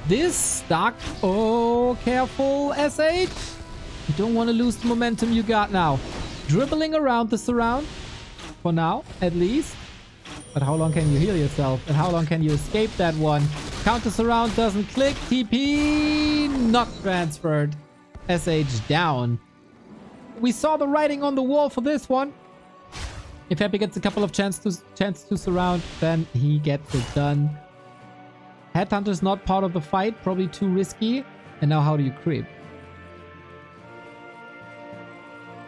This stuck. Oh, careful, SH. You don't want to lose the momentum you got now. Dribbling around the surround. For now, at least. But how long can you heal yourself? And how long can you escape that one? Counter surround doesn't click. TP not transferred. SH down. We saw the writing on the wall for this one. If Happy gets a couple of chance to surround, then he gets it done. Headhunter's not part of the fight, probably too risky. And now how do you creep?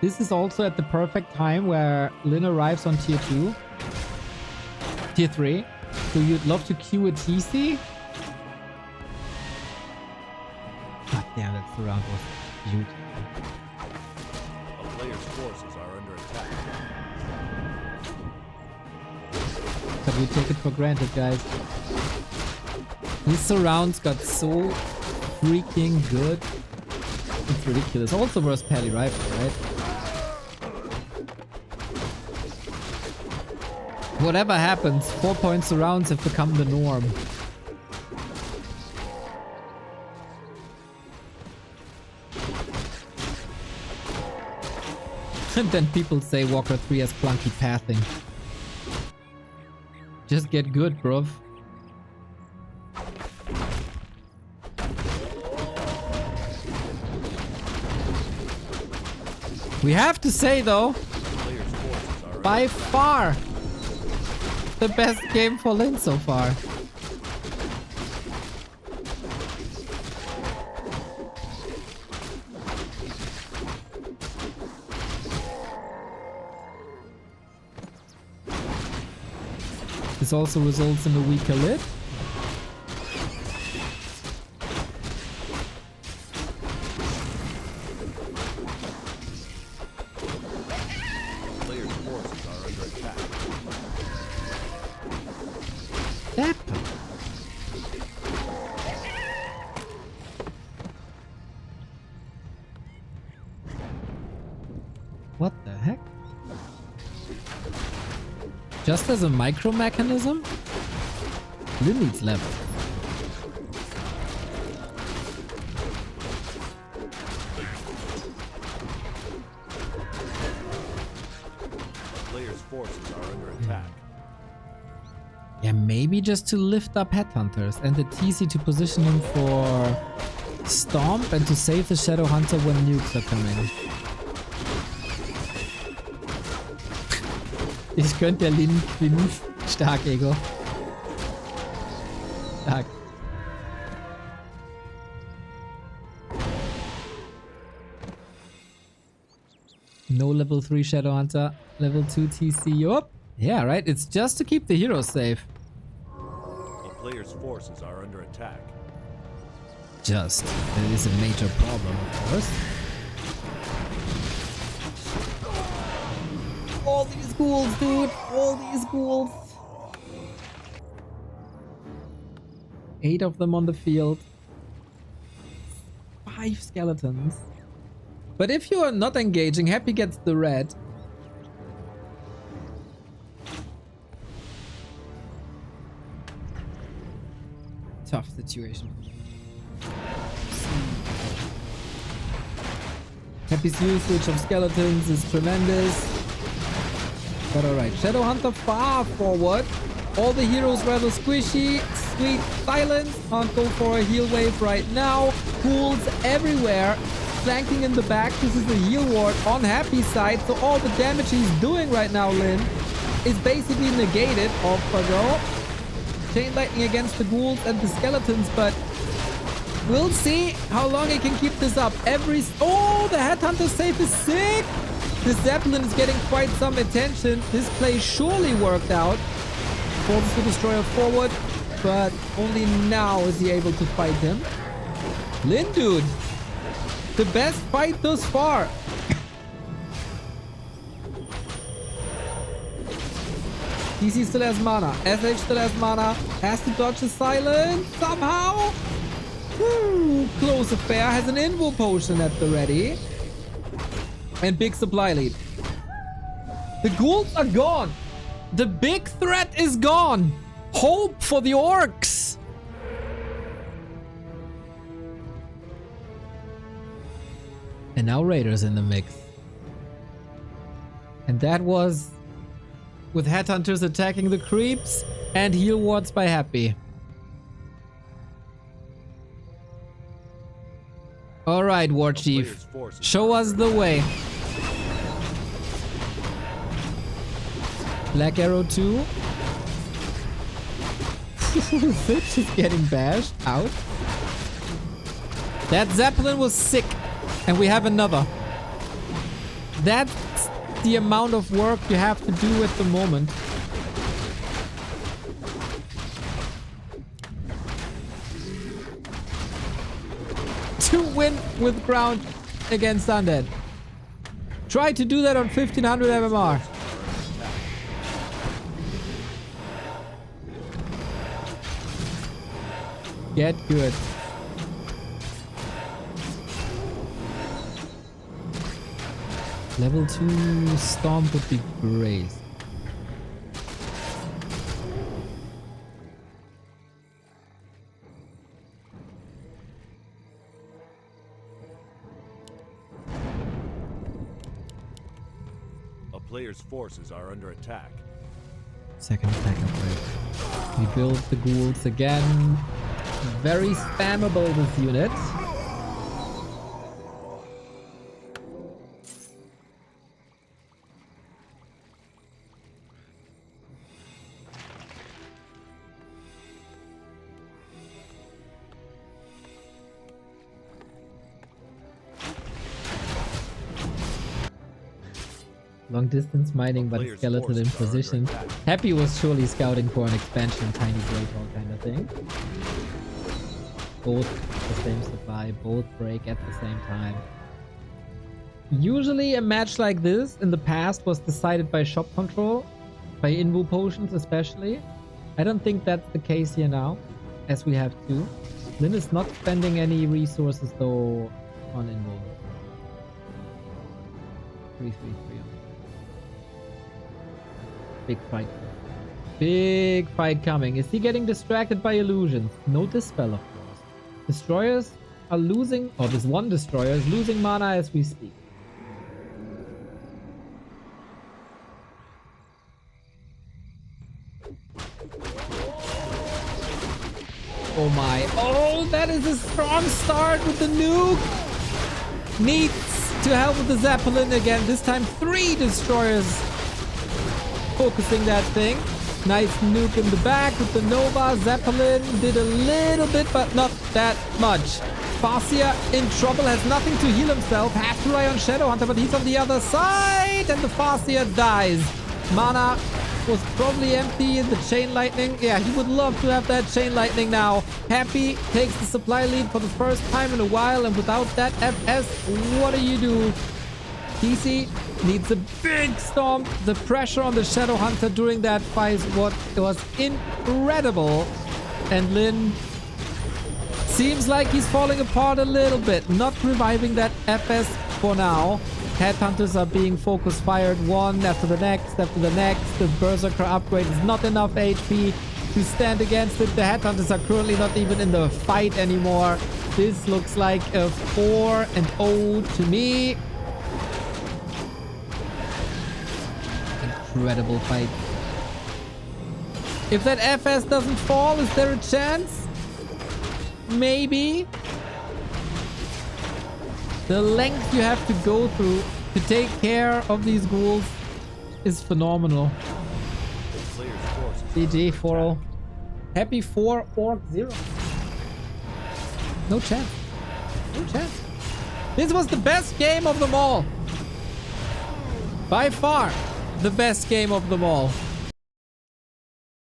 This is also at the perfect time where Lynn arrives on tier 2. Tier 3. So you'd love to queue a TC? God damn, that surround was beautiful. A player's forces are under attack. But we take it for granted, guys. These surrounds got so freaking good. It's ridiculous. Also versus Paddy Rifle, right? Whatever happens, 4-point surrounds have become the norm. And then people say Warcraft 3 has clunky pathing. Just get good, bruv. We have to say though, by far, the best game for Lynn so far. This also results in a weaker lid. Player's forces are under attack. That. What the heck? Just as a micro mechanism? Lynn needs level. Player's forces are under attack. Yeah, maybe just to lift up Headhunters and the TC to position him for Stomp and to save the Shadow Hunter when nukes are coming. Ich könnte der Lynn gewinnen. Stark, Ego. Stark. No level 3 Shadow Hunter. Level 2 TC. Yup. Yeah, right. It's just to keep the heroes safe. A player's forces are under attack. Just. It is a major problem, of course. All these ghouls, dude! All these ghouls! 8 of them on the field. 5 skeletons. But if you are not engaging, Happy gets the red. Tough situation. Happy's usage of skeletons is tremendous. But alright, Shadow Hunter far forward. All the heroes rather squishy. Sweet silence. Can't go for a heal wave right now. Ghouls everywhere. Flanking in the back. This is a heal ward on Happy's side. So all the damage he's doing right now, Lynn, is basically negated. Off a go. Chain lightning against the ghouls and the skeletons, but we'll see how long he can keep this up. Oh, the Headhunter save is sick. The Zeppelin is getting quite some attention. This play surely worked out. Forces the Destroyer forward, but only now is he able to fight him. Lynn, dude. The best fight thus far. DC still has mana. SH still has mana. Has to dodge the silence somehow. Woo, close affair. Has an invo potion at the ready. And big supply lead. The ghouls are gone. The big threat is gone. Hope for the orcs. And now Raiders in the mix. And that was with Headhunters attacking the creeps and heal wards by Happy. Alright, War Chief. Show us the way. Black Arrow 2. Refuge is getting bashed out. That Zeppelin was sick. And we have another. That's the amount of work you have to do at the moment. To win with ground against Undead. Try to do that on 1500 MMR. Get good. Level 2 Storm would be great. A player's forces are under attack. Second attack upgrade. We build the ghouls again. Very spammable, this unit. Long distance mining, but skeletal in position. Happy was surely scouting for an expansion, tiny great hall kind of thing. Both the same supply, both break at the same time. Usually a match like this in the past was decided by shop control, by invu potions especially. I don't think that's the case here now, as we have two. Lynn is not spending any resources though on invu. 3-3-3. Big fight. Big fight coming. Is he getting distracted by illusions? No dispel, of course. Destroyers are losing, or this one destroyer is losing mana as we speak. Oh my. Oh, that is a strong start with the nuke. Needs to help with the Zeppelin again. This time 3 destroyers focusing that thing. Nice nuke in the back with the Nova. Zeppelin did a little bit, but not that much. Farseer in trouble, has nothing to heal himself. Have to rely on Shadowhunter, but he's on the other side. And the Farseer dies. Mana was probably empty in the Chain Lightning. Yeah, he would love to have that Chain Lightning now. Happy takes the supply lead for the first time in a while. And without that FS, what do you do? DC needs a big storm. The pressure on the Shadowhunter during that fight was incredible. And Lynn seems like he's falling apart a little bit. Not reviving that FS for now. Headhunters are being focus fired one after the next after the next. The Berserker upgrade is not enough HP to stand against it. The Headhunters are currently not even in the fight anymore. This looks like a 4-0 to me. Incredible fight. If that FS doesn't fall, is there a chance? Maybe. The length you have to go through to take care of these ghouls is phenomenal. GG 4-0. Happy 4 Orc 0. No chance. No chance. This was the best game of them all. By far, the best game of them all.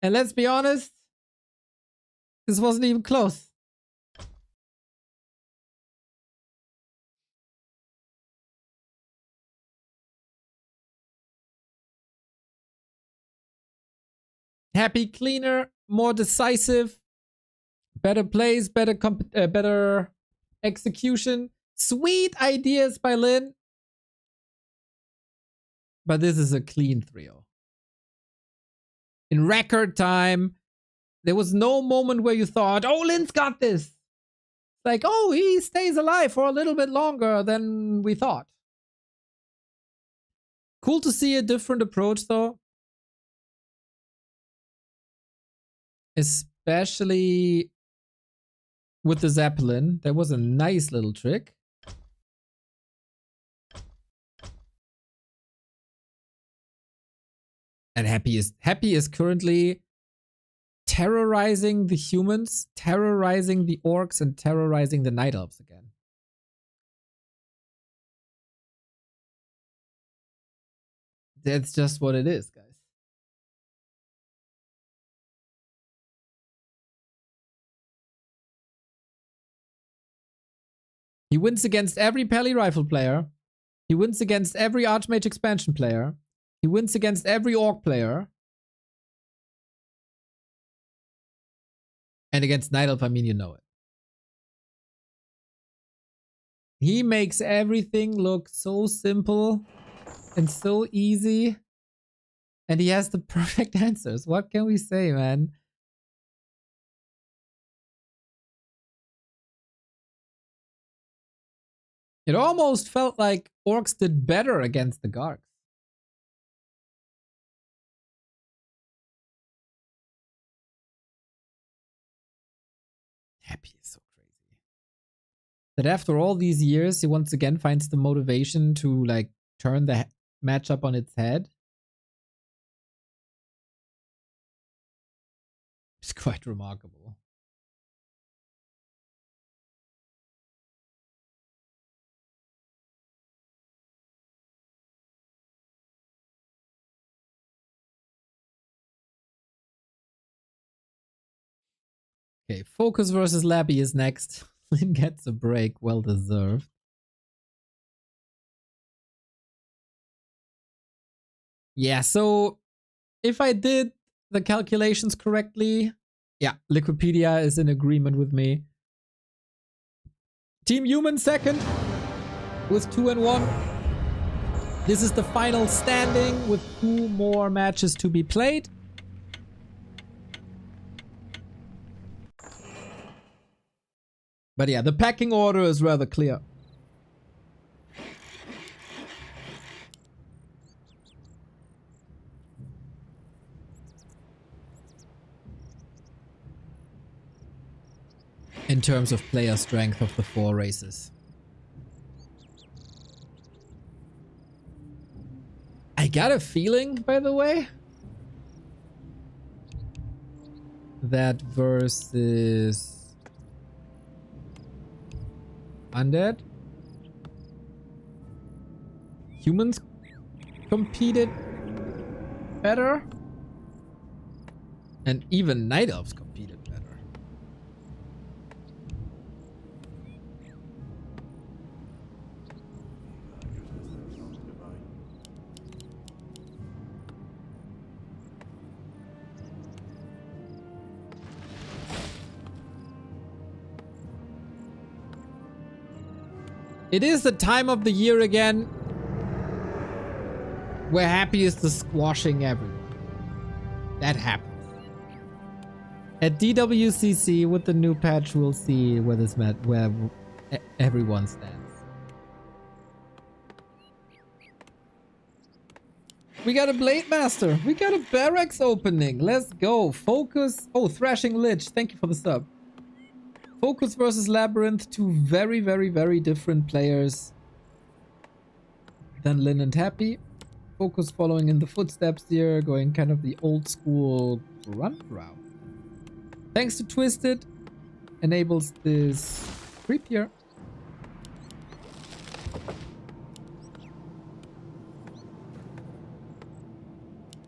And let's be honest, this wasn't even close. Happy cleaner, more decisive, better plays, better execution. Sweet ideas by Lynn. But this is a clean 3-0. In record time, there was no moment where you thought, oh, Lynn's got this. Like, oh, he stays alive for a little bit longer than we thought. Cool to see a different approach, though. Especially with the Zeppelin. That was a nice little trick. And Happy is currently terrorizing the humans, terrorizing the orcs, and terrorizing the night elves again. That's just what it is, guys. He wins against every Pally Rifle player. He wins against every Archmage expansion player. He wins against every Orc player. And against Nightelf, I mean, you know it. He makes everything look so simple and so easy. And he has the perfect answers. What can we say, man? It almost felt like orcs did better against the Gargs. Happy is so crazy. That after all these years, he once again finds the motivation to like turn the matchup on its head. It's quite remarkable. Okay, Focus versus Labby is next. Lynn gets a break, well deserved. Yeah, so if I did the calculations correctly, yeah, Liquipedia is in agreement with me. Team Human second with 2-1. This is the final standing with 2 more matches to be played. But yeah, the packing order is rather clear. In terms of player strength of the 4 races. I got a feeling, by the way, that versus Undead, humans competed better, and even Night Elves competed better. It is the time of the year again where Happy is the squashing everyone. That happens. At DWCC with the new patch, we'll see where this where everyone stands. We got a Blade Master. We got a Barracks opening. Let's go. Focus. Oh, Thrashing Lich. Thank you for the sub. Focus versus Labyrinth, 2 very, very, very different players than Lynn and Happy. Focus following in the footsteps here, going kind of the old school grunt route. Thanks to Twisted, enables this creep here.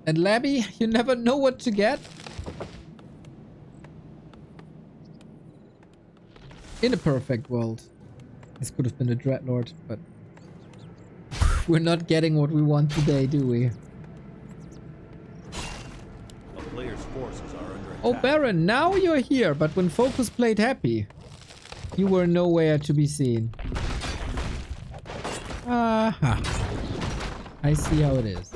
And Labby, you never know what to get. In a perfect world, this could have been a Dreadlord, but we're not getting what we want today, do we? A player's forces are under attack. Oh, Baron, now you're here, but when Focus played Happy, you were nowhere to be seen. Aha. I see how it is.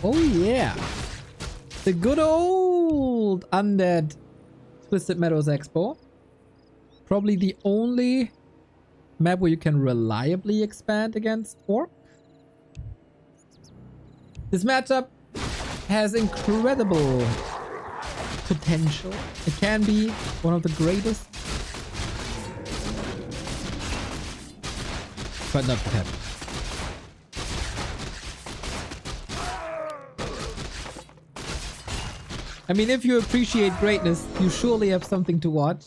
Oh yeah, the good old Undead Twisted Meadows Expo. probably the only map where you can reliably expand against Orc. This matchup has incredible potential. It can be one of the greatest, but not competitive. I mean, if you appreciate greatness, you surely have something to watch.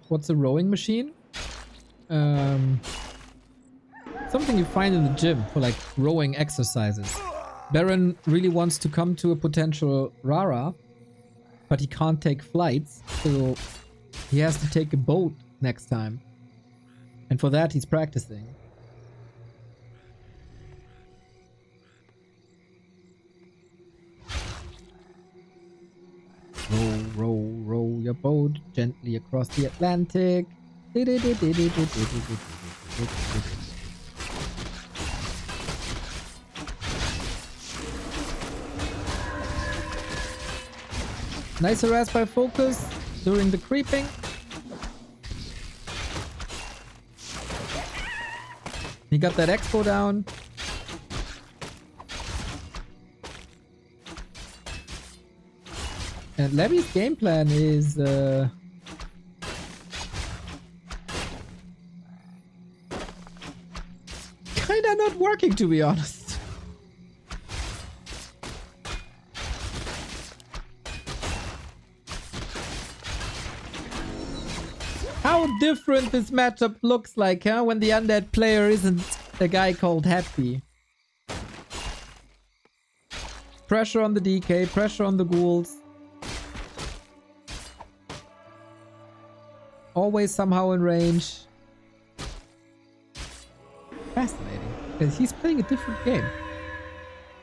What's a rowing machine? Something you find in the gym for like rowing exercises. Baron really wants to come to a potential Rara, but he can't take flights, so he has to take a boat next time. And for that, he's practicing. Row, row, row your boat gently across the Atlantic. Nice harass by focus during the creeping. He got that expo down. And Levy's game plan is kinda not working, to be honest. How different this matchup looks like, huh? When the Undead player isn't a guy called Happy. Pressure on the DK, pressure on the ghouls. Always somehow in range. Fascinating, because he's playing a different game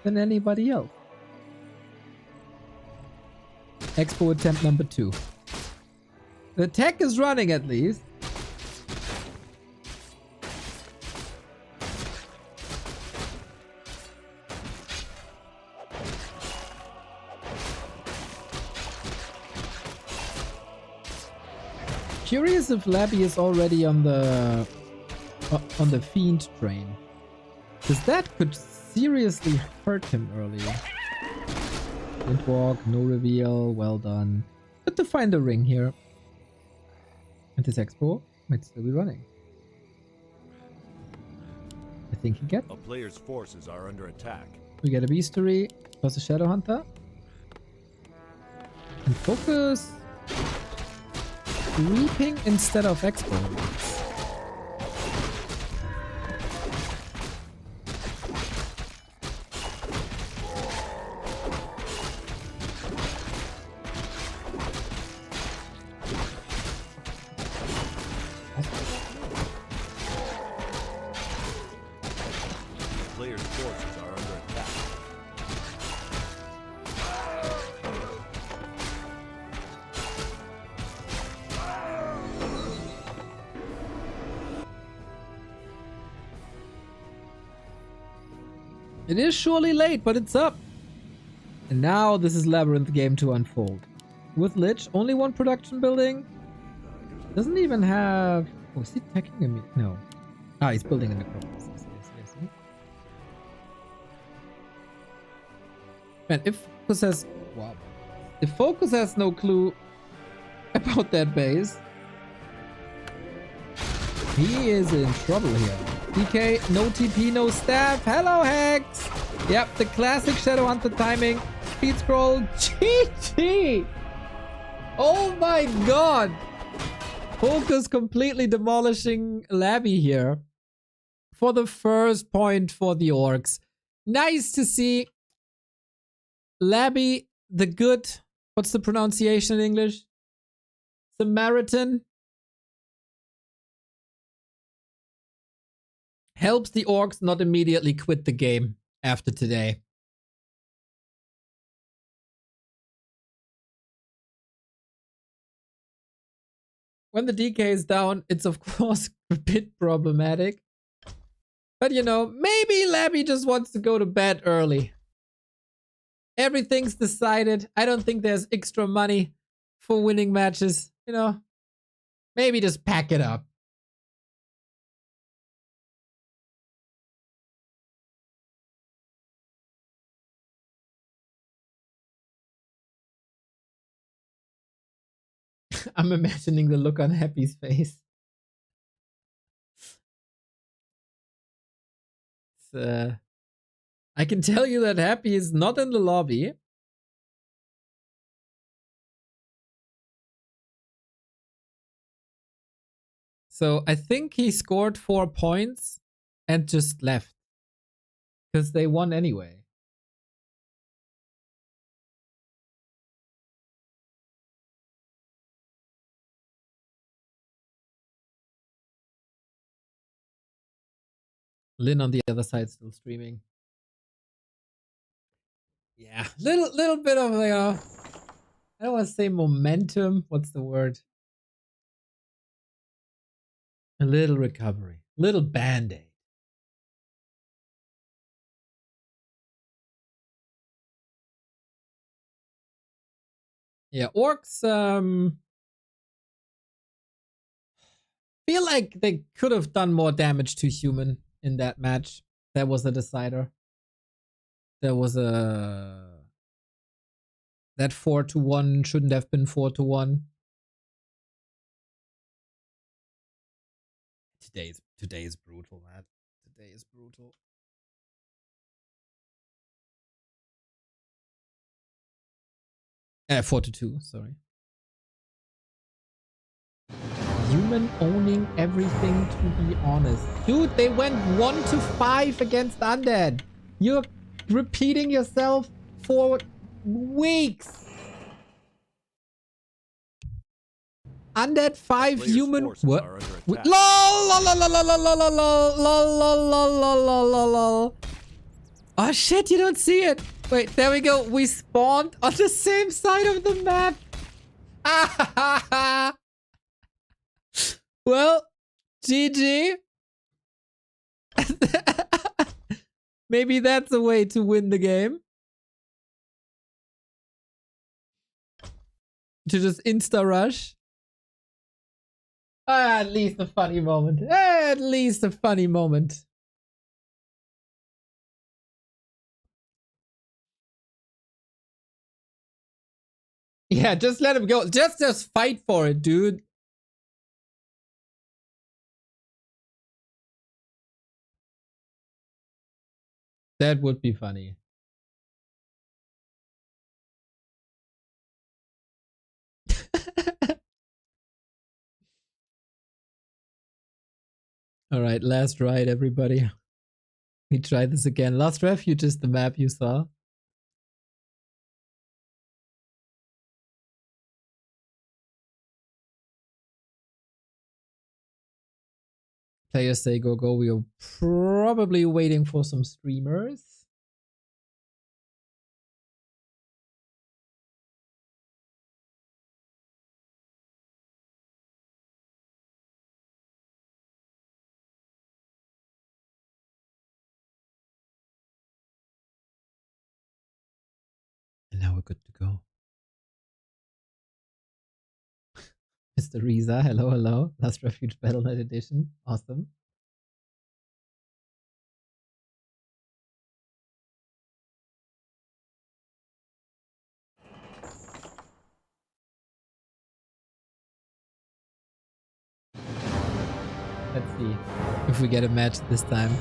than anybody else. Expo attempt number 2. The tech is running at least. Curious if Labby is already on the fiend train, because that could seriously hurt him earlier. Didn't walk, no reveal, well done. Good to find a ring here. And this expo might still be running. I think he gets. A player's forces are under attack. We get a beastery plus a shadow hunter. And focus. Reaping instead of expo. Player's forces are under attack. It is surely late, but it's up. And now this is Labyrinth game to unfold. With Lich, only one production building. Doesn't even have... Oh, is he attacking me? No. Ah, he's building a necropolis. Yes. Man, if Focus has... Wow. If Focus has no clue about that base, he is in trouble here. DK, no TP, no staff. Hello, Hex. Yep, the classic Shadowhunter timing. Speed scroll. GG. Oh my god. Focus completely demolishing Labby here. For the first point for the Orcs. Nice to see. Labby, the good... What's the pronunciation in English? Samaritan. Helps the Orcs not immediately quit the game after today. When the DK is down, it's of course a bit problematic. But you know, maybe Labby just wants to go to bed early. Everything's decided. I don't think there's extra money for winning matches. You know, maybe just pack it up. I'm imagining the look on Happy's face. I can tell you that Happy is not in the lobby. So I think he scored 4 points and just left. Because they won anyway. Lynn on the other side still streaming. Yeah, little bit of, you know, I don't want to say momentum. What's the word? A little recovery, little band-aid. Yeah, orcs feel like they could have done more damage to human in that match. That was a decider. There was a... That 4-1 shouldn't have been 4-1. Today is brutal, man. Today is brutal. Fortitude, sorry. Human owning everything, to be honest. Dude, they went 1-5 against Undead. You're repeating yourself for weeks. Undead 5 human. What? Lol, lol, lol, lol, lol, lol, lol, lol, lol, lol, lol, lol. Oh shit, you don't see it. Wait, there we go. We spawned on the same side of the map. Well, GG. Maybe that's a way to win the game. To just insta-rush. At least a funny moment. At least a funny moment. Yeah, just let him go. Just fight for it, dude. That would be funny. All right, last ride, everybody. We try this again. Last Refuge is the map you saw. Players say go, go. We are probably waiting for some streamers. And now we're good to go. Mr. Riza, hello, hello. Last Refuge Battle.net edition. Awesome. Let's see if we get a match this time.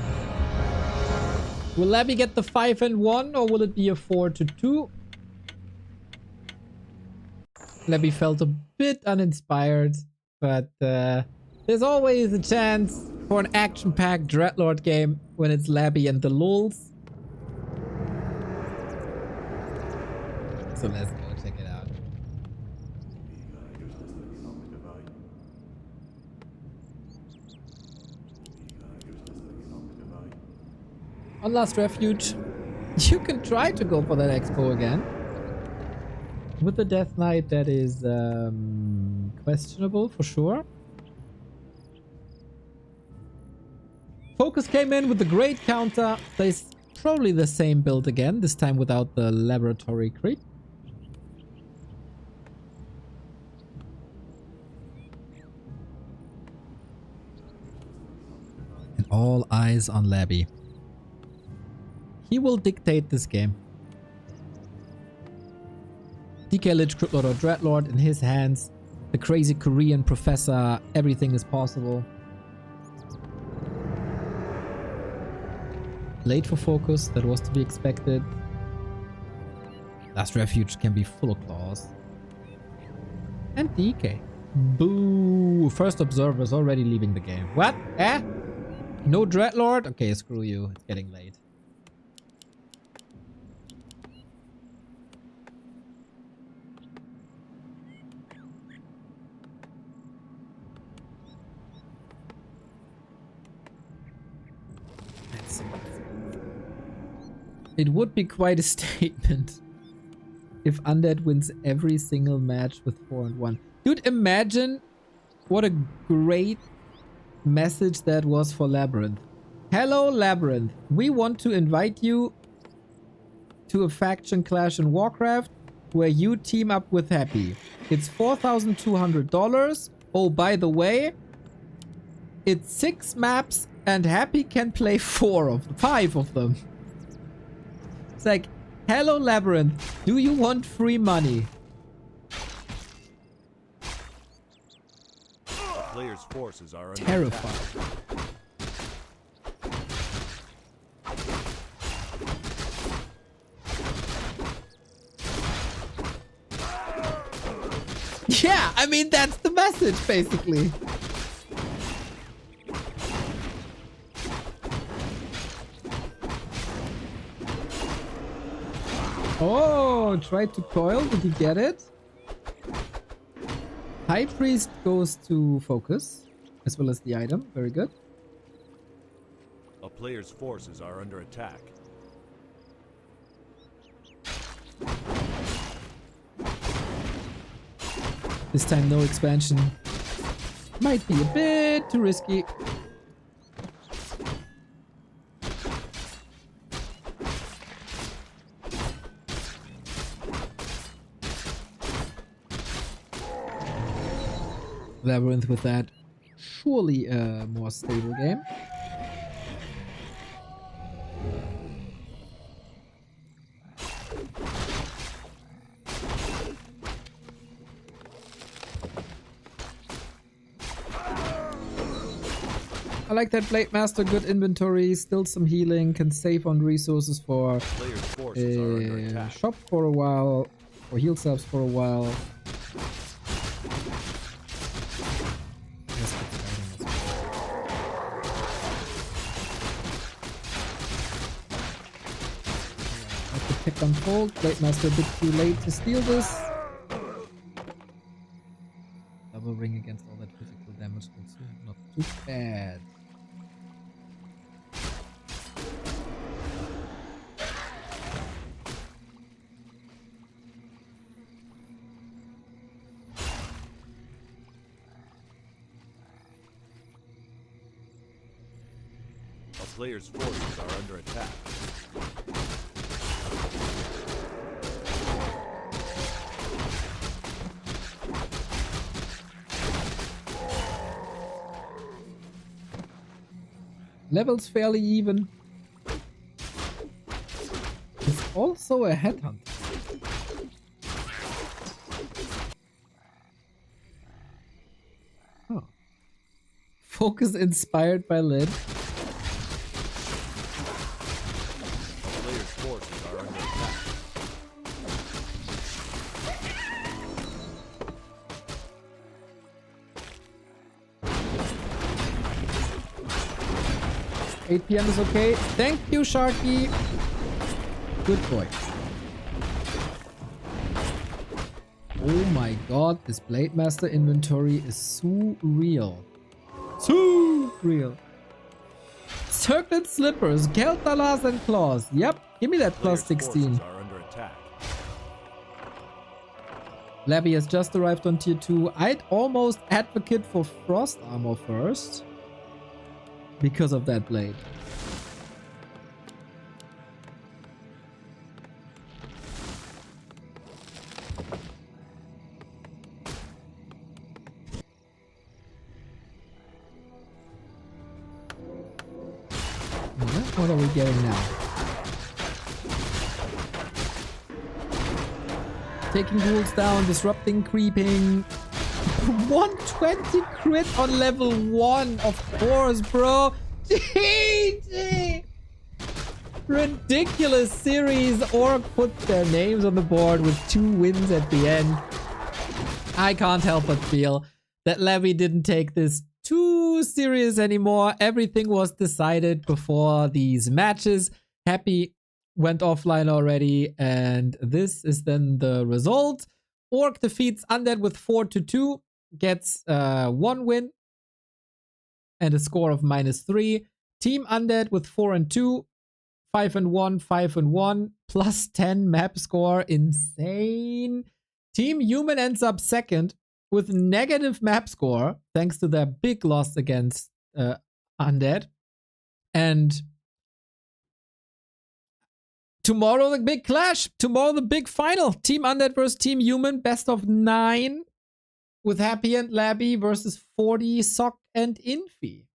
Will Labby get the 5-1 or will it be a 4-2? Labby felt a bit uninspired, but there's always a chance for an action-packed Dreadlord game when it's Labby and the Lulz. So let's go check it out. On Last Refuge, you can try to go for that expo again. With the Death Knight, that is questionable for sure. Focus came in with the great counter. They Probably the same build again, this time without the laboratory creep. And all eyes on Labby. He will dictate this game. DK Lich, Cryptlord or Dreadlord in his hands. The crazy Korean professor. Everything is possible. Late for focus. That was to be expected. Last Refuge can be full of claws. And DK. Boo. First observer's already leaving the game. What? Eh? No Dreadlord? Okay, screw you. It's getting late. It would be quite a statement if Undead wins every single match with 4-1. Dude, imagine what a great message that was for Labyrinth. Hello, Labyrinth. We want to invite you to a faction clash in Warcraft where you team up with Happy. It's $4,200. Oh, by the way, it's 6 maps and Happy can play 5 of them. It's like, hello Labyrinth, do you want free money? The player's forces are under Terrifying. Yeah, I mean, that's the message, basically. Oh, tried to coil. Did he get it? High Priest goes to focus, as well as the item. Very good. A player's forces are under attack. This time no expansion. Might be a bit too risky. Labyrinth with that. Surely a more stable game. I like that Blade Master, good inventory, still some healing, can save on resources for shop for a while, or heal subs for a while. Pick unfold, Blade Master a bit too late to steal this. Double ring against all that physical damage, also not too bad. A player's forces are under attack. Levels fairly even. It's also a headhunter. Oh. Focus inspired by Lynn. Player's forces are under attack. 8 PM is okay. Thank you, Sharky. Good boy. Oh my god, this Blade Master inventory is so real. So real. Circlet Slippers, Keltalas and Claws. Yep, give me that plus 16. Are under attack. Labby has just arrived on tier 2. I'd almost advocate for Frost Armor first. Because of that blade. What are we getting now? Taking ghouls down, disrupting, creeping. 120 crit on level 1, of course, bro. GG! Ridiculous series. Orc put their names on the board with 2 wins at the end. I can't help but feel that Levy didn't take this too serious anymore. Everything was decided before these matches. Happy went offline already, and this is then the result. Orc defeats Undead with 4-2, gets 1 win and a score of -3. Team Undead with 4-2, 5-1, 5-1, plus 10 map score. Insane. Team Human ends up second with negative map score thanks to their big loss against Undead. And tomorrow the big clash. Tomorrow the big final. Team Undead versus Team Human. Best of 9 with Happy and Labby versus 40, Sock and Infi.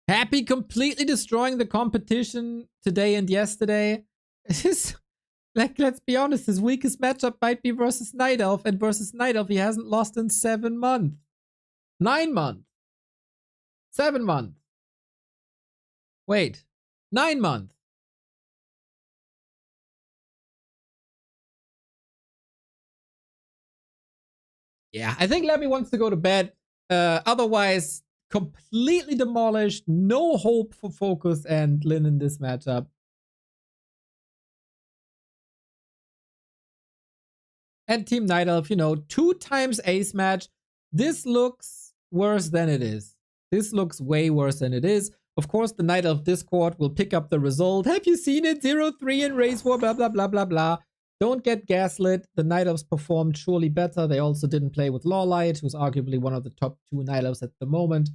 Happy completely destroying the competition today and yesterday. Like, let's be honest, his weakest matchup might be versus Nightelf, and versus Nightelf he hasn't lost in 7 months. 9 months. 7 months. Wait. 9 months. Yeah, I think Labby wants to go to bed. Otherwise, completely demolished. No hope for Focus and Lynn in this matchup. And Team Nightelf, you know, 2 times ace match. This looks worse than it is. This looks way worse than it is. Of course, the Nightelf Discord will pick up the result. Have you seen it? 0-3 in race war, blah, blah, blah, blah, blah. Don't get gaslit. The Nightelfs performed surely better. They also didn't play with Lawlight, who's arguably one of the top 2 Nightelfs at the moment.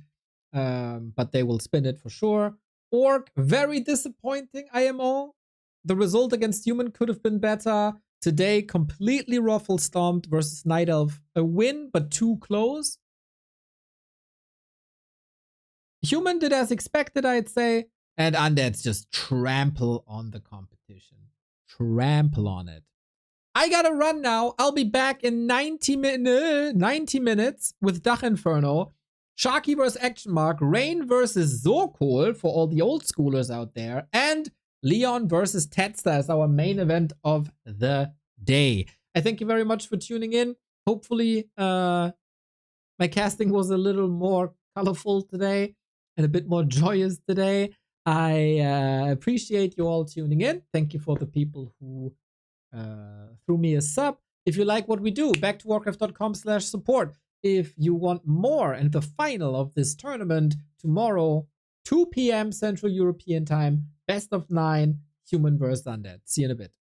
But they will spin it for sure. Orc, very disappointing IMO. The result against Human could have been better. Today, completely ruffle stomped versus Nightelf. A win, but too close. Human did as expected, I'd say. And Undead's just trample on the competition. Trample on it. I gotta run now. I'll be back in 90 minutes with Dach Inferno. Sharky vs. Action Mark. Rain versus Zorkol for all the old schoolers out there. And Leon versus Tetsta is our main event of the day. I thank you very much for tuning in. Hopefully, my casting was a little more colorful today and a bit more joyous today. I appreciate you all tuning in. Thank you for the people who threw me a sub. If you like what we do, back to warcraft.com/support. If you want more and the final of this tournament tomorrow, 2 p.m. Central European Time, best of 9, Human vs. Undead. See you in a bit.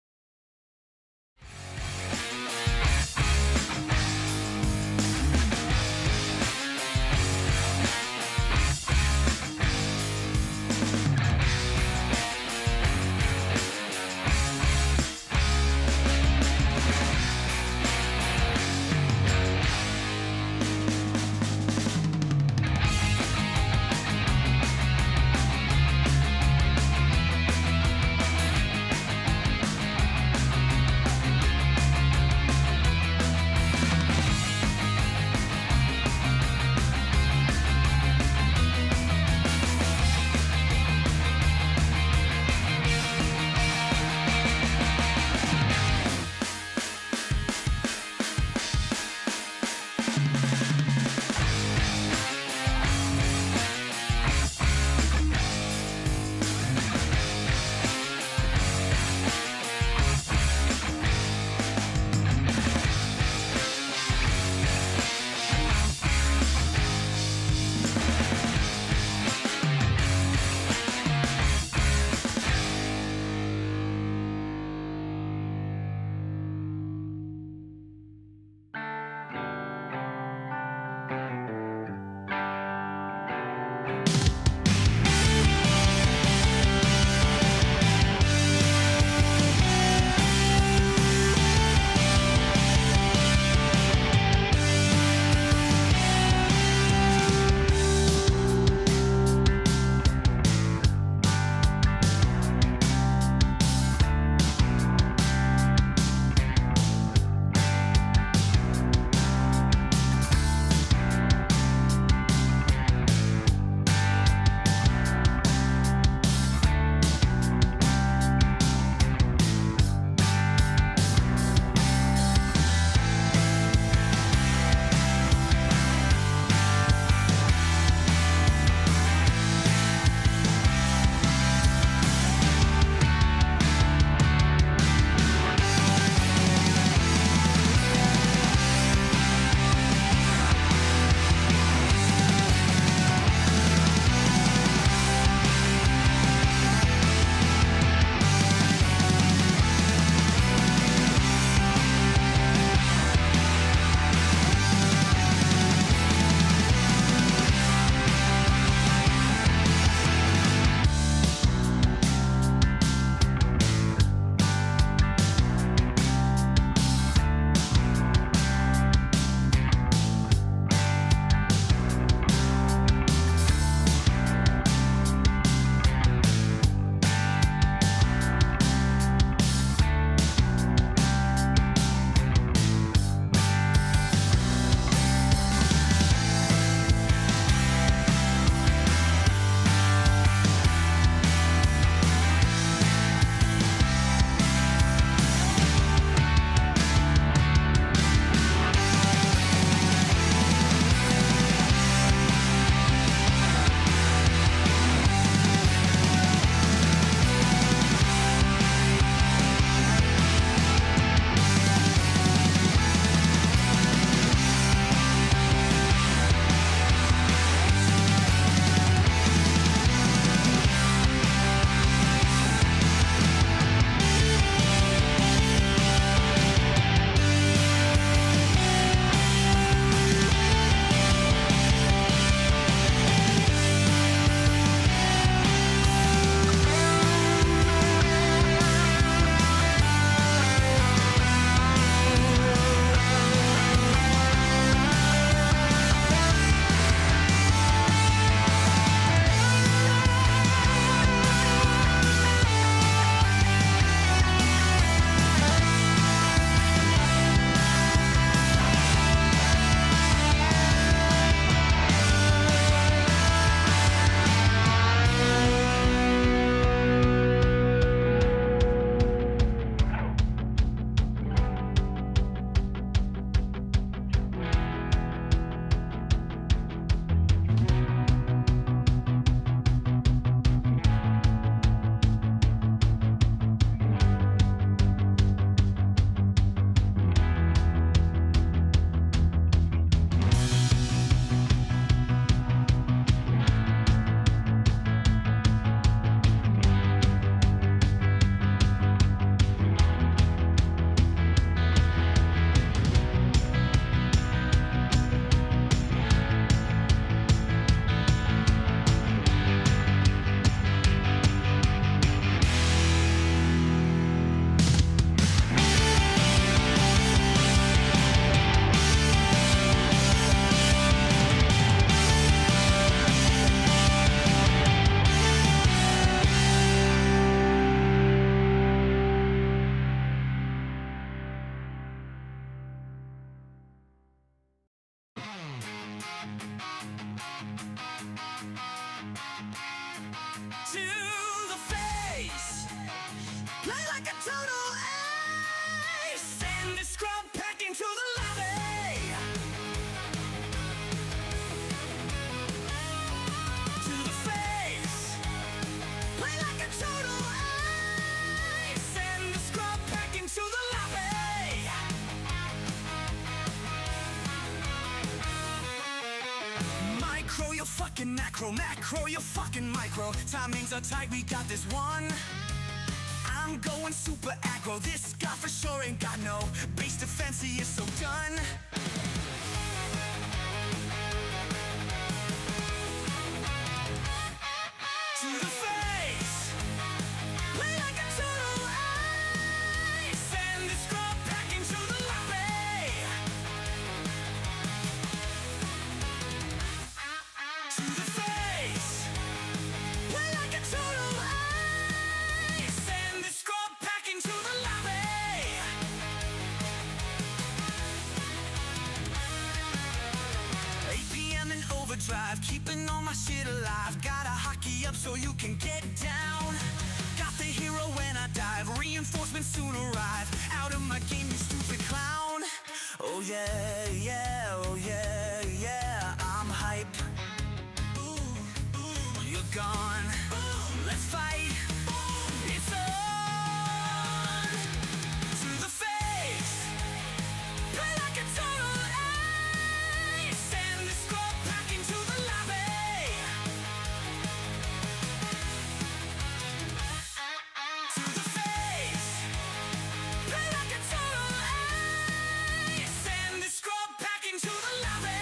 fucking macro, you're fucking micro. Timings are tight, we got this one. I'm going super aggro. This guy for sure ain't got no base defense, he is so done. To the face, play like a total ace. Send the scrub back into the lobby. To the face, play like a total ace. Send the scrub back into the lobby. 8 p.m. in overdrive, keeping all my shit alive. Gotta hockey up so you can get down. Got the hero when I dive, reinforcements soon arrive. Out of my game, you stupid clown. Oh yeah, yeah, oh yeah, yeah, I'm hype. You're gone. Let's fight. It's on. To the face. Play like a total ace. Send the scrub back into the lobby. To the face. Play like a total ace. Send the scrub back into the lobby.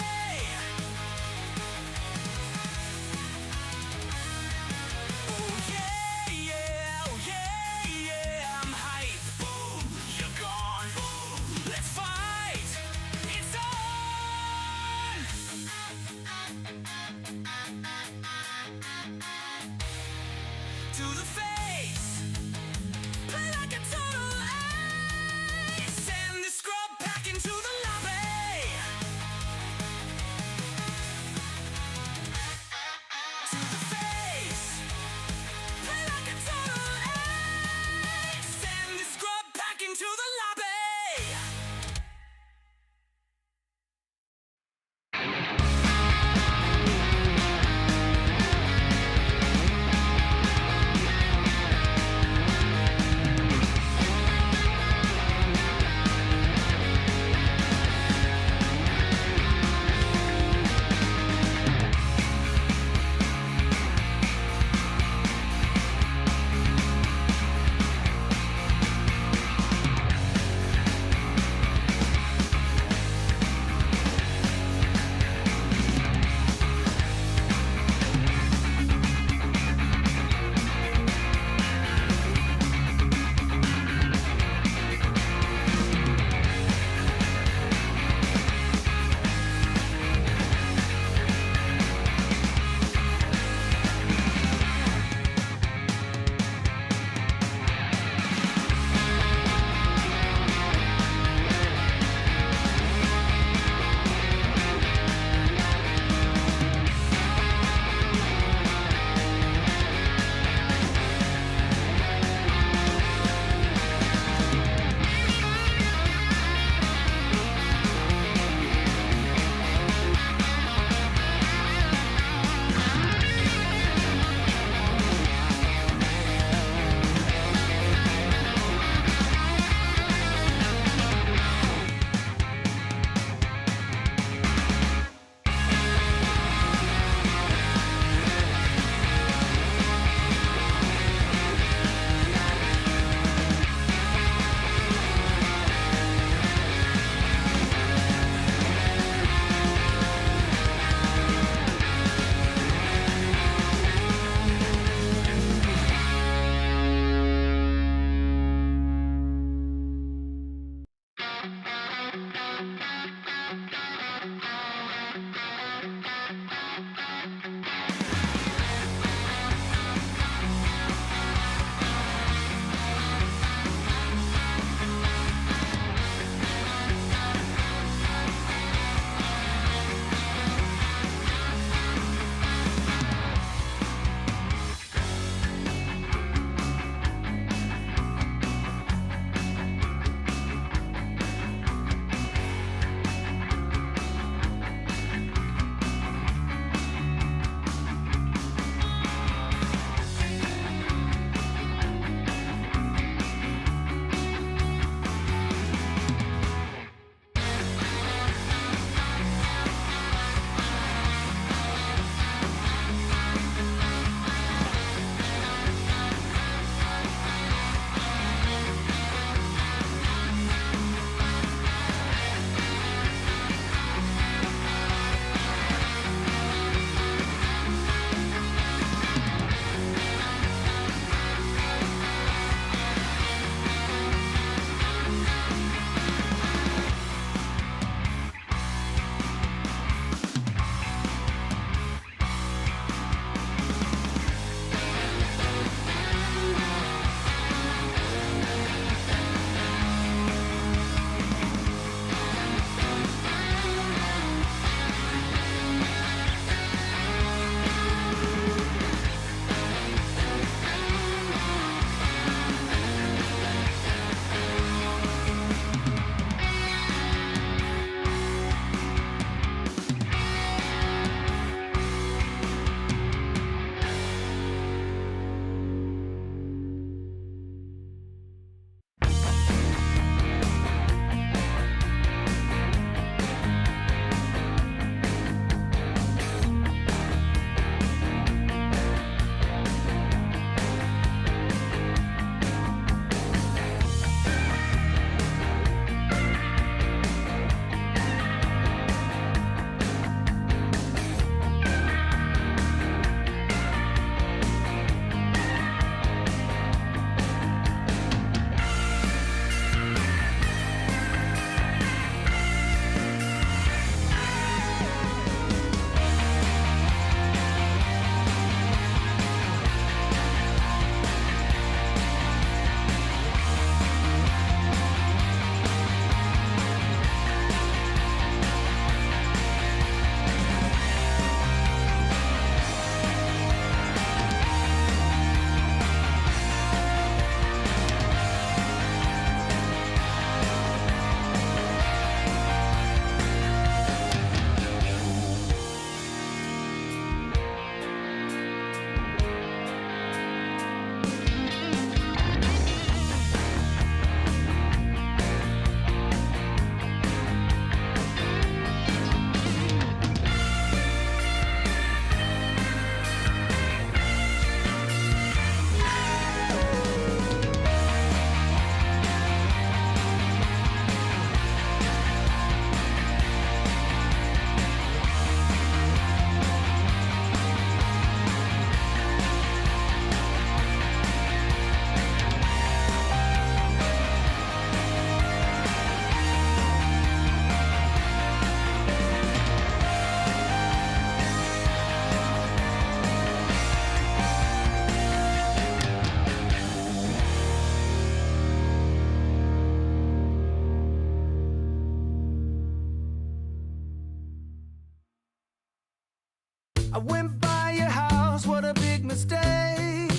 I went by your house, what a big mistake.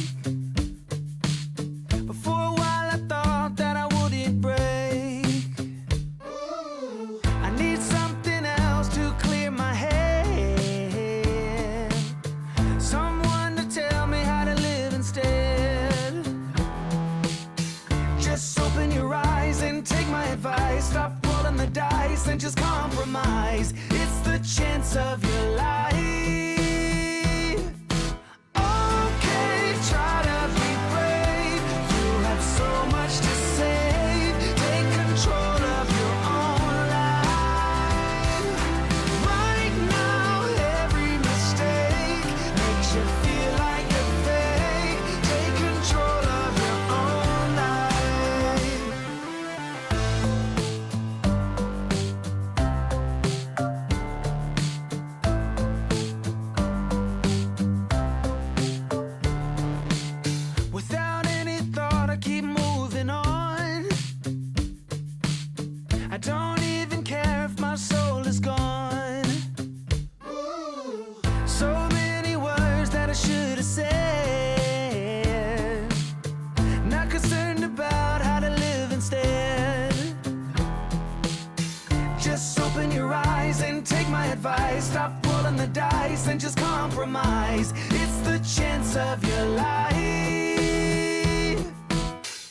But for a while I thought that I wouldn't break. I need something else to clear my head. Someone to tell me how to live instead. Just open your eyes and take my advice. Stop rolling the dice and just compromise. It's the chance of your life. Okay, try to be brave. You have so much to save. Take control of your own life. Right now, every mistake makes you feel like you're fake. Take control of your own life. Without any thought, I keep moving on. I don't even care if my soul is gone. So many words that I should have said. Not concerned about how to live instead. Just open your eyes and take my advice. Stop rolling the dice and just compromise. It's the chance of your life.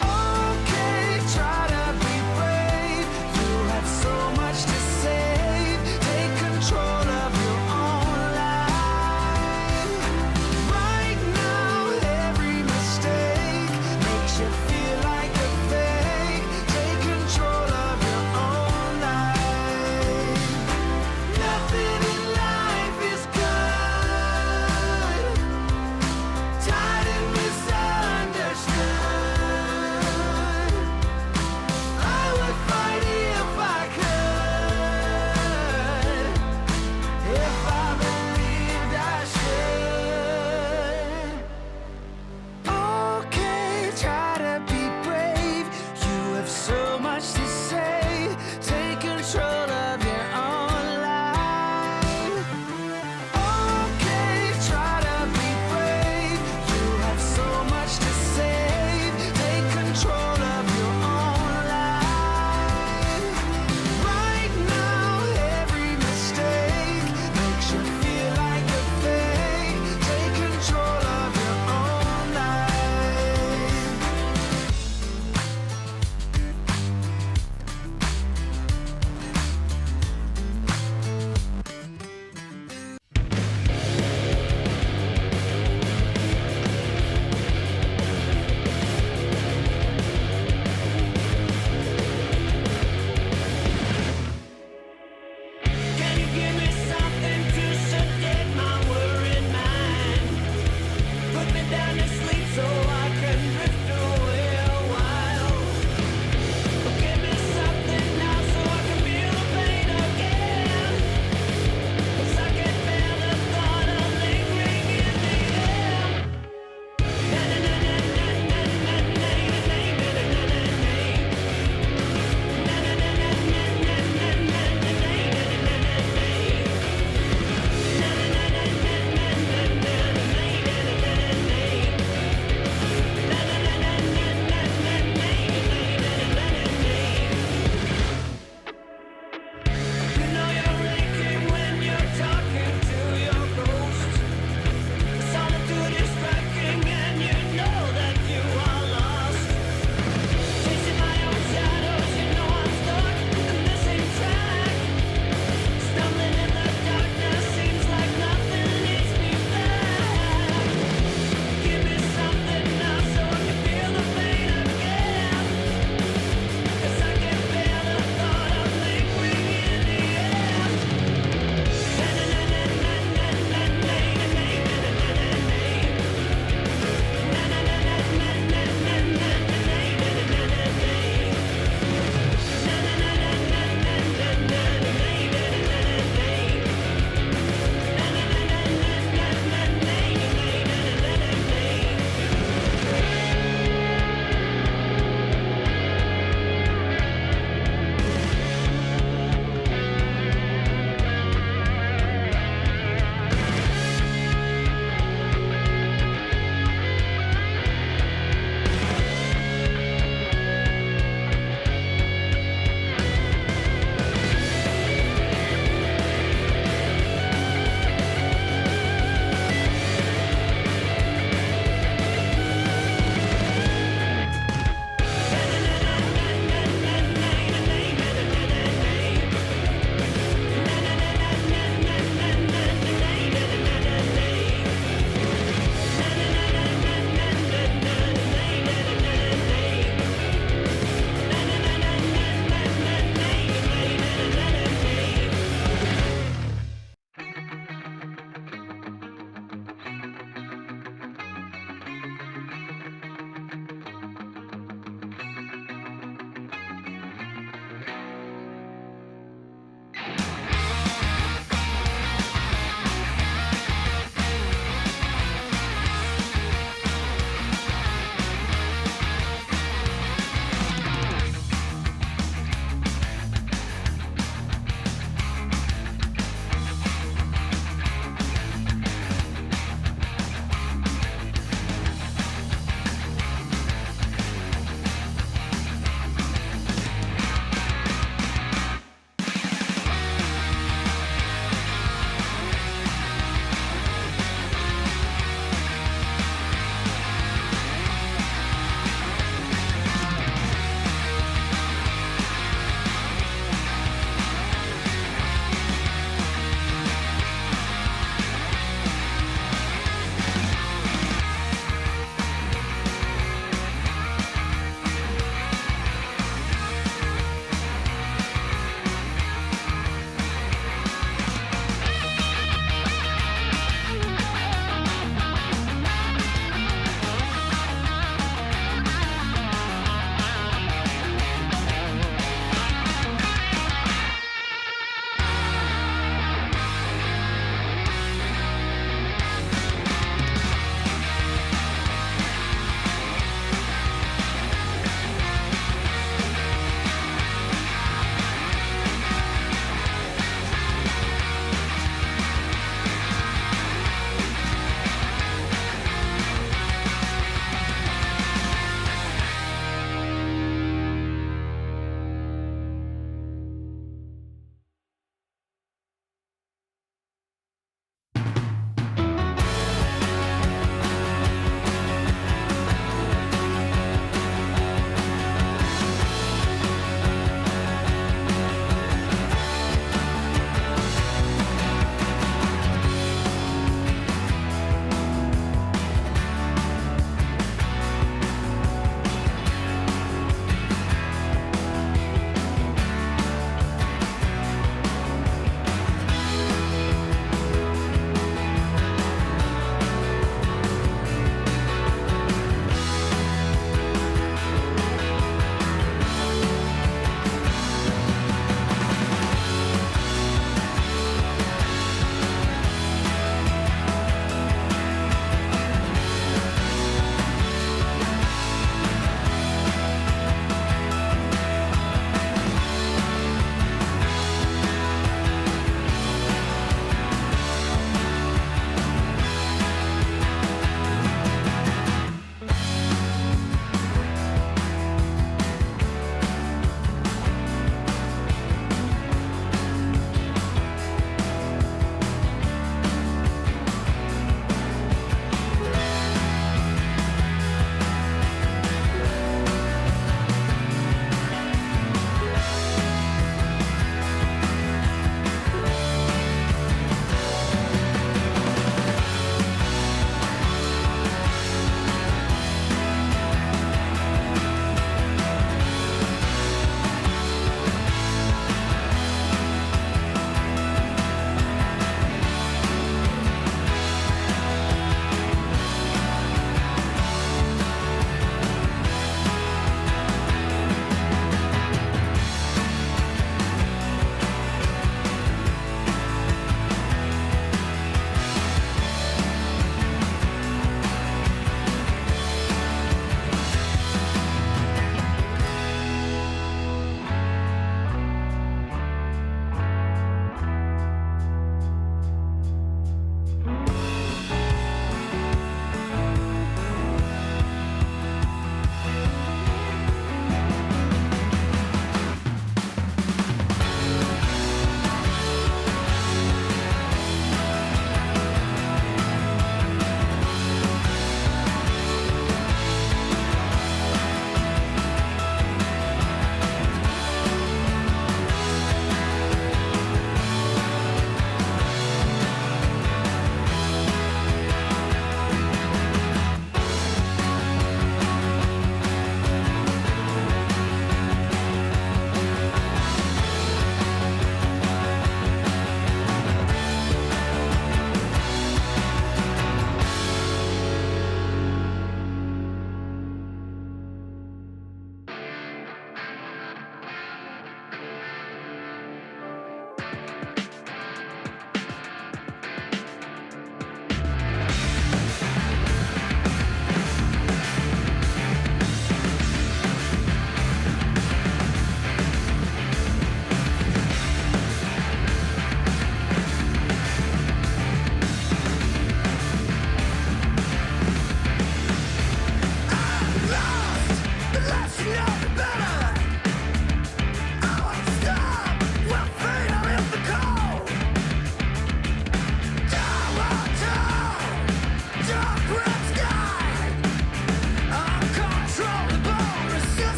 Okay, try to be brave. You have so much to save. Take control of your own life. Right now, every mistake makes you feel like a fake. Take control of your own life. Nothing in life is good. Tied in with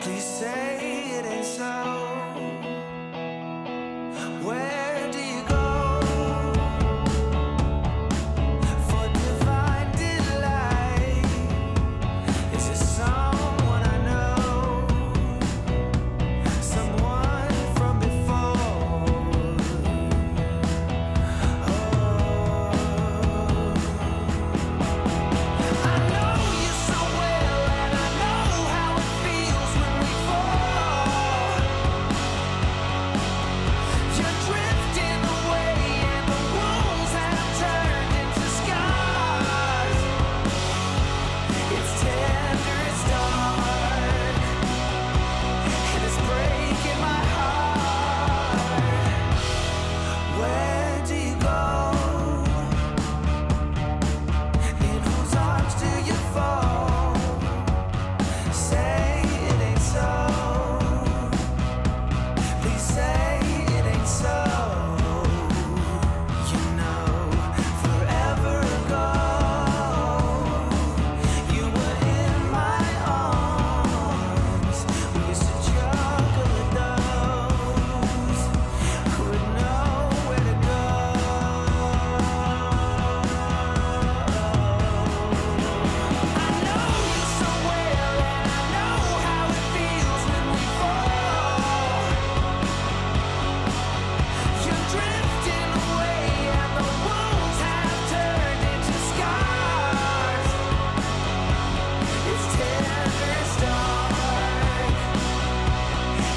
Please say it ain't so. Where do you go for divine delight? Is it someone I know? Someone from before? I know you so well, and I know how it feels when we fall. You're drifting away, and the wounds have turned into scars. It's tender, it's dark, and it's breaking my heart. Where do you go? In whose arms do you fall? Say it ain't so. Please say it ain't so. You know, forever ago, you were in my arms. We used to juggle with those who would know where to go. I know you so well, and I know how it feels when we fall. You're drifting away, and the wounds have turned into scars. It's tender, it's dark,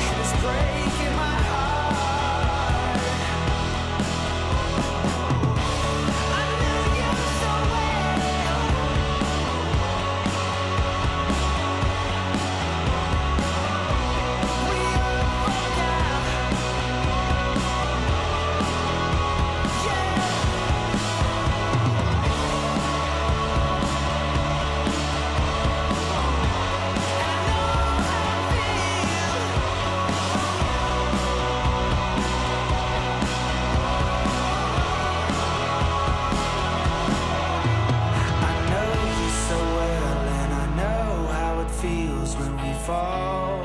and it's breaking my heart. I knew you so well. We all forgot. Yeah. I know you so well, and I know how it feels when we fall.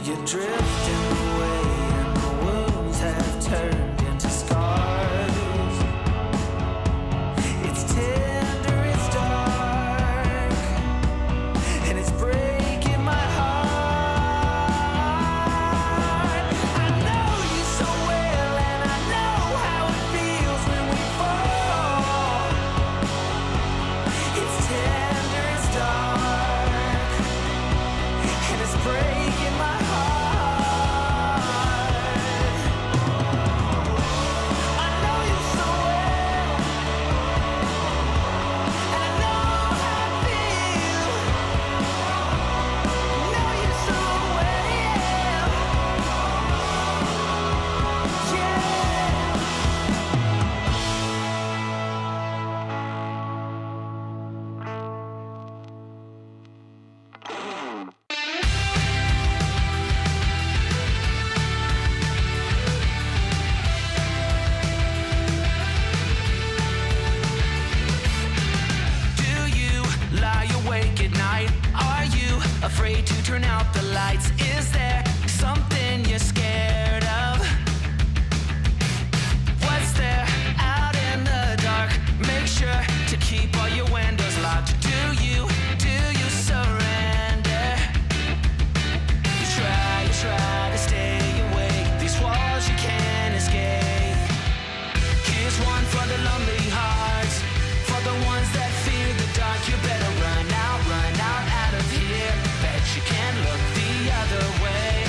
You're drifting away, and the wounds have turned into scars. It's tender, it's dark, and it's breaking my heart. I know you so well, and I know how it feels when we fall. It's tender, it's dark, and it's breaking my heart. I know you so well, and I know how it feels. Know you so well, yeah. Do you lie awake at night? Are you afraid to turn out the lights? Is there something you're scared of? What's there out in the dark? Make sure to keep all your windows locked. Do you surrender? You try to stay awake. These walls you can't escape. Here's one for the lonely hearts, for the ones that fear the dark. You better run out of here. Bet you can't look the other way.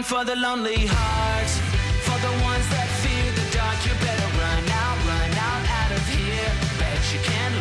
one for the lonely hearts, for the ones that fear the dark. You better run out of here. Bet you can't